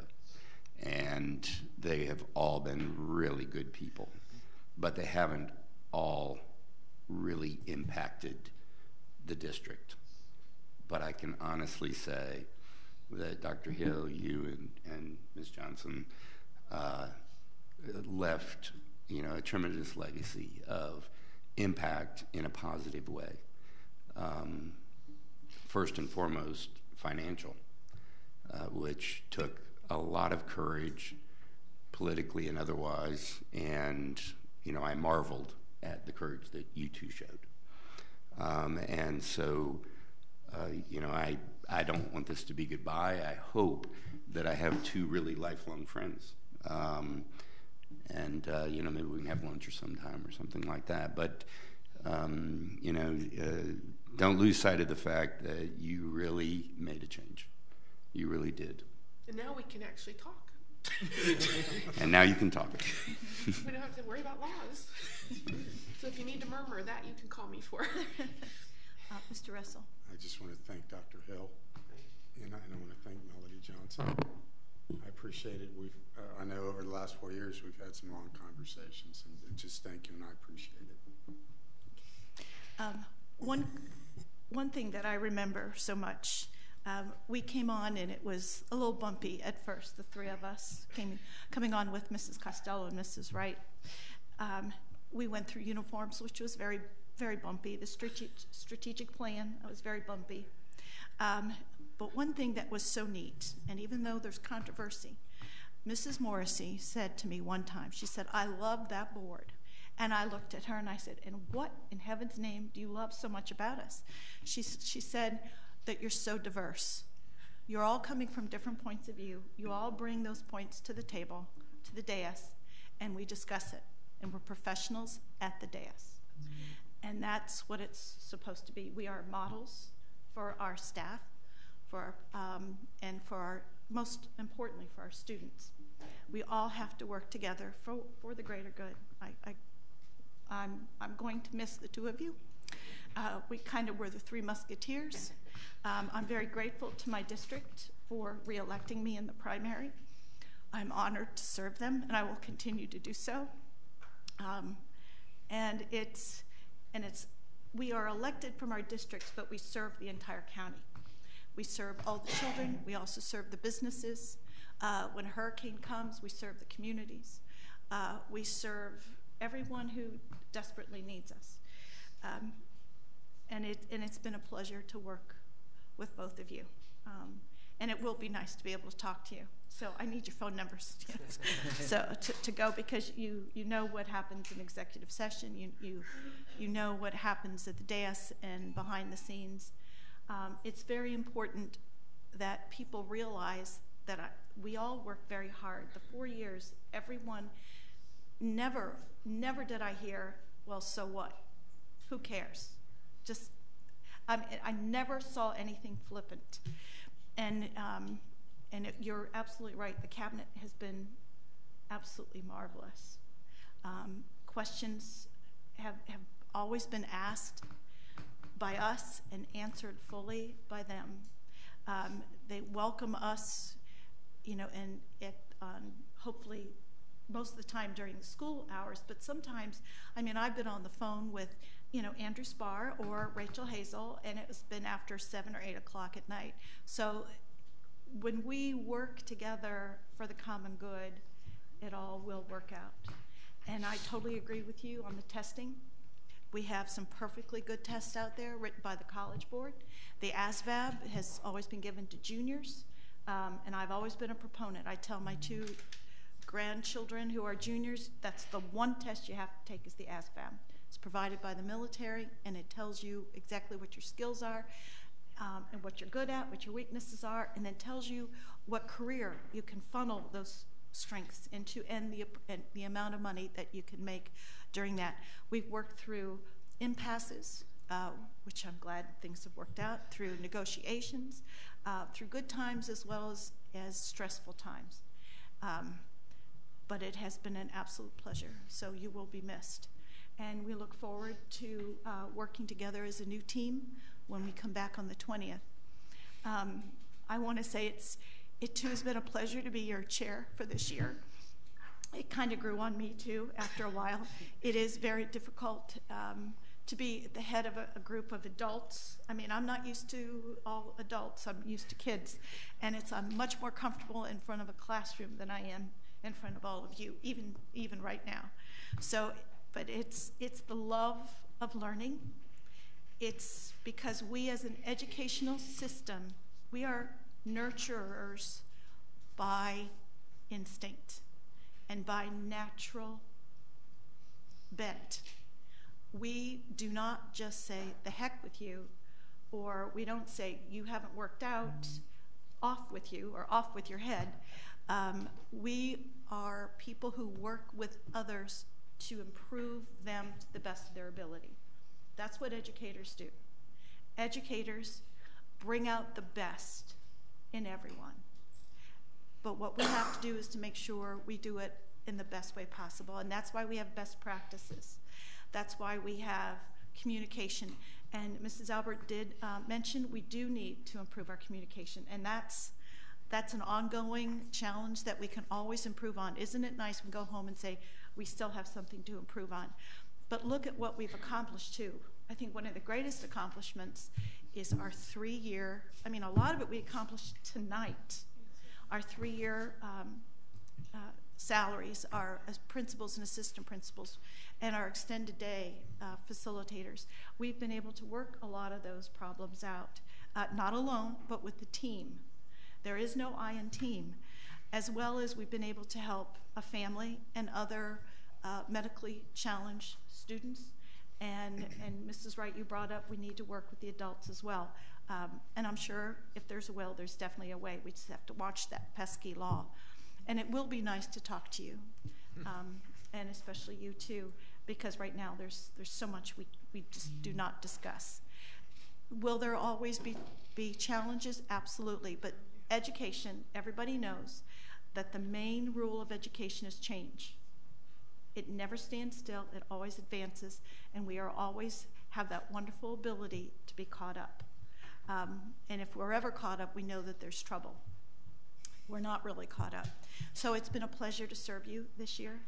and they have all been really good people, but they haven't all really impacted the district. But I can honestly say that Dr. Hill, you and Ms. Johnson left, a tremendous legacy of impact in a positive way. First and foremost, financial, which took a lot of courage, politically and otherwise, and I marveled at the courage that you two showed. And so, I don't want this to be goodbye. I hope that I have two really lifelong friends. And maybe we can have lunch or sometime or something like that. But, don't lose sight of the fact that you really made a change. You really did. And now we can actually talk. And now you can talk. We don't have to worry about laws. So if you need to murmur that, you can call me for. Mr. Russell. I just want to thank Dr. Hill, and I want to thank Melody Johnson. I appreciate it. I know over the last 4 years we've had some long conversations, and just thank you, and I appreciate it. One thing that I remember so much, we came on and it was a little bumpy at first, the three of us coming on with Mrs. Costello and Mrs. Wright. We went through uniforms, which was very, very bumpy. The strategic plan was very bumpy. But one thing that was so neat, and even though there's controversy, Mrs. Morrissey said to me one time, she said, "I love that board." And I looked at her and I said, "And what in heaven's name do you love so much about us?" She said that you're so diverse. You're all coming from different points of view. You all bring those points to the table, to the dais, and we discuss it. And we're professionals at the dais. And that's what it's supposed to be. We are models for our staff, and most importantly, for our students. We all have to work together for the greater good. I'm going to miss the two of you. We kind of were the three musketeers. I'm very grateful to my district for re-electing me in the primary. I'm honored to serve them, and I will continue to do so. We are elected from our districts, but we serve the entire county. We serve all the children. We also serve the businesses. When a hurricane comes, we serve the communities. We serve everyone who desperately needs us. And it's been a pleasure to work with both of you. And it will be nice to be able to talk to you. So I need your phone numbers so to go, because you know what happens in executive session. You know what happens at the dais and behind the scenes. It's very important that people realize that we all work very hard. The 4 years, everyone, never did I hear, "Well, so what? Who cares?" I never saw anything flippant. And you're absolutely right. The cabinet has been absolutely marvelous. Questions have always been asked by us and answered fully by them. They welcome us, and hopefully most of the time during the school hours, but sometimes, I've been on the phone with, Andrew Spar or Rachel Hazel, and it's been after 7 or 8 o'clock at night. So when we work together for the common good, it all will work out. And I totally agree with you on the testing. We have some perfectly good tests out there written by the College Board. The ASVAB has always been given to juniors, and I've always been a proponent. I tell my 2 grandchildren who are juniors, that's the one test you have to take is the ASVAB. It's provided by the military, and it tells you exactly what your skills are, and what you're good at, what your weaknesses are, and then tells you what career you can funnel those strengths into, and the amount of money that you can make during that. We've worked through impasses, which I'm glad things have worked out, through negotiations, through good times as well as stressful times. But it has been an absolute pleasure, so you will be missed. And we look forward to working together as a new team when we come back on the 20th. I want to say it too has been a pleasure to be your chair for this year. It kind of grew on me too after a while. It is very difficult to be at the head of a group of adults. I'm not used to all adults, I'm used to kids. And I'm much more comfortable in front of a classroom than I am in front of all of you, even right now. So, but it's the love of learning. It's because we as an educational system, we are nurturers by instinct and by natural bent. We do not just say, the heck with you, or we don't say, you haven't worked out, off with you, or off with your head. We are people who work with others to improve them to the best of their ability. That's what educators do. Educators bring out the best in everyone. But what we have to do is to make sure we do it in the best way possible, and that's why we have best practices. That's why we have communication. And Mrs. Albert did mention we do need to improve our communication, and that's an ongoing challenge that we can always improve on. Isn't it nice when we go home and say we still have something to improve on? But look at what we've accomplished too. I think one of the greatest accomplishments is our 3-year, I mean, a lot of it we accomplished tonight. Our 3-year salaries, our principals and assistant principals, and our extended day facilitators. We've been able to work a lot of those problems out, not alone, but with the team. There is no I in team, as well as we've been able to help a family and other medically challenged students. And Mrs. Wright, you brought up we need to work with the adults as well. And I'm sure if there's a will, there's definitely a way. We just have to watch that pesky law. And it will be nice to talk to you, and especially you too, because right now there's so much we just do not discuss. Will there always be challenges? Absolutely. But education, everybody knows that the main rule of education is change. It never stands still, it always advances, and we are always have that wonderful ability to be caught up. And if we're ever caught up, we know that there's trouble. We're not really caught up. So it's been a pleasure to serve you this year.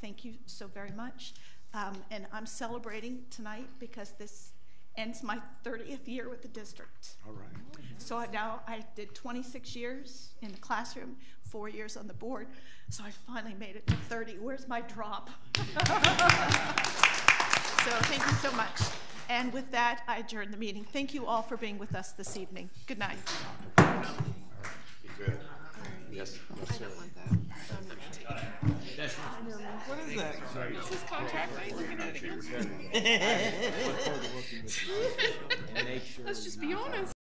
Thank you so very much. And I'm celebrating tonight because this ends my 30th year with the district. All right. So now I did 26 years in the classroom, 4 years on the board. So I finally made it to 30. Where's my drop? So thank you so much. And with that, I adjourn the meeting. Thank you all for being with us this evening. Good night. Good. Yes. I don't want that, so I'm not going to take it. What is that? It's his contract. I ain't looking at it again. Let's just be honest.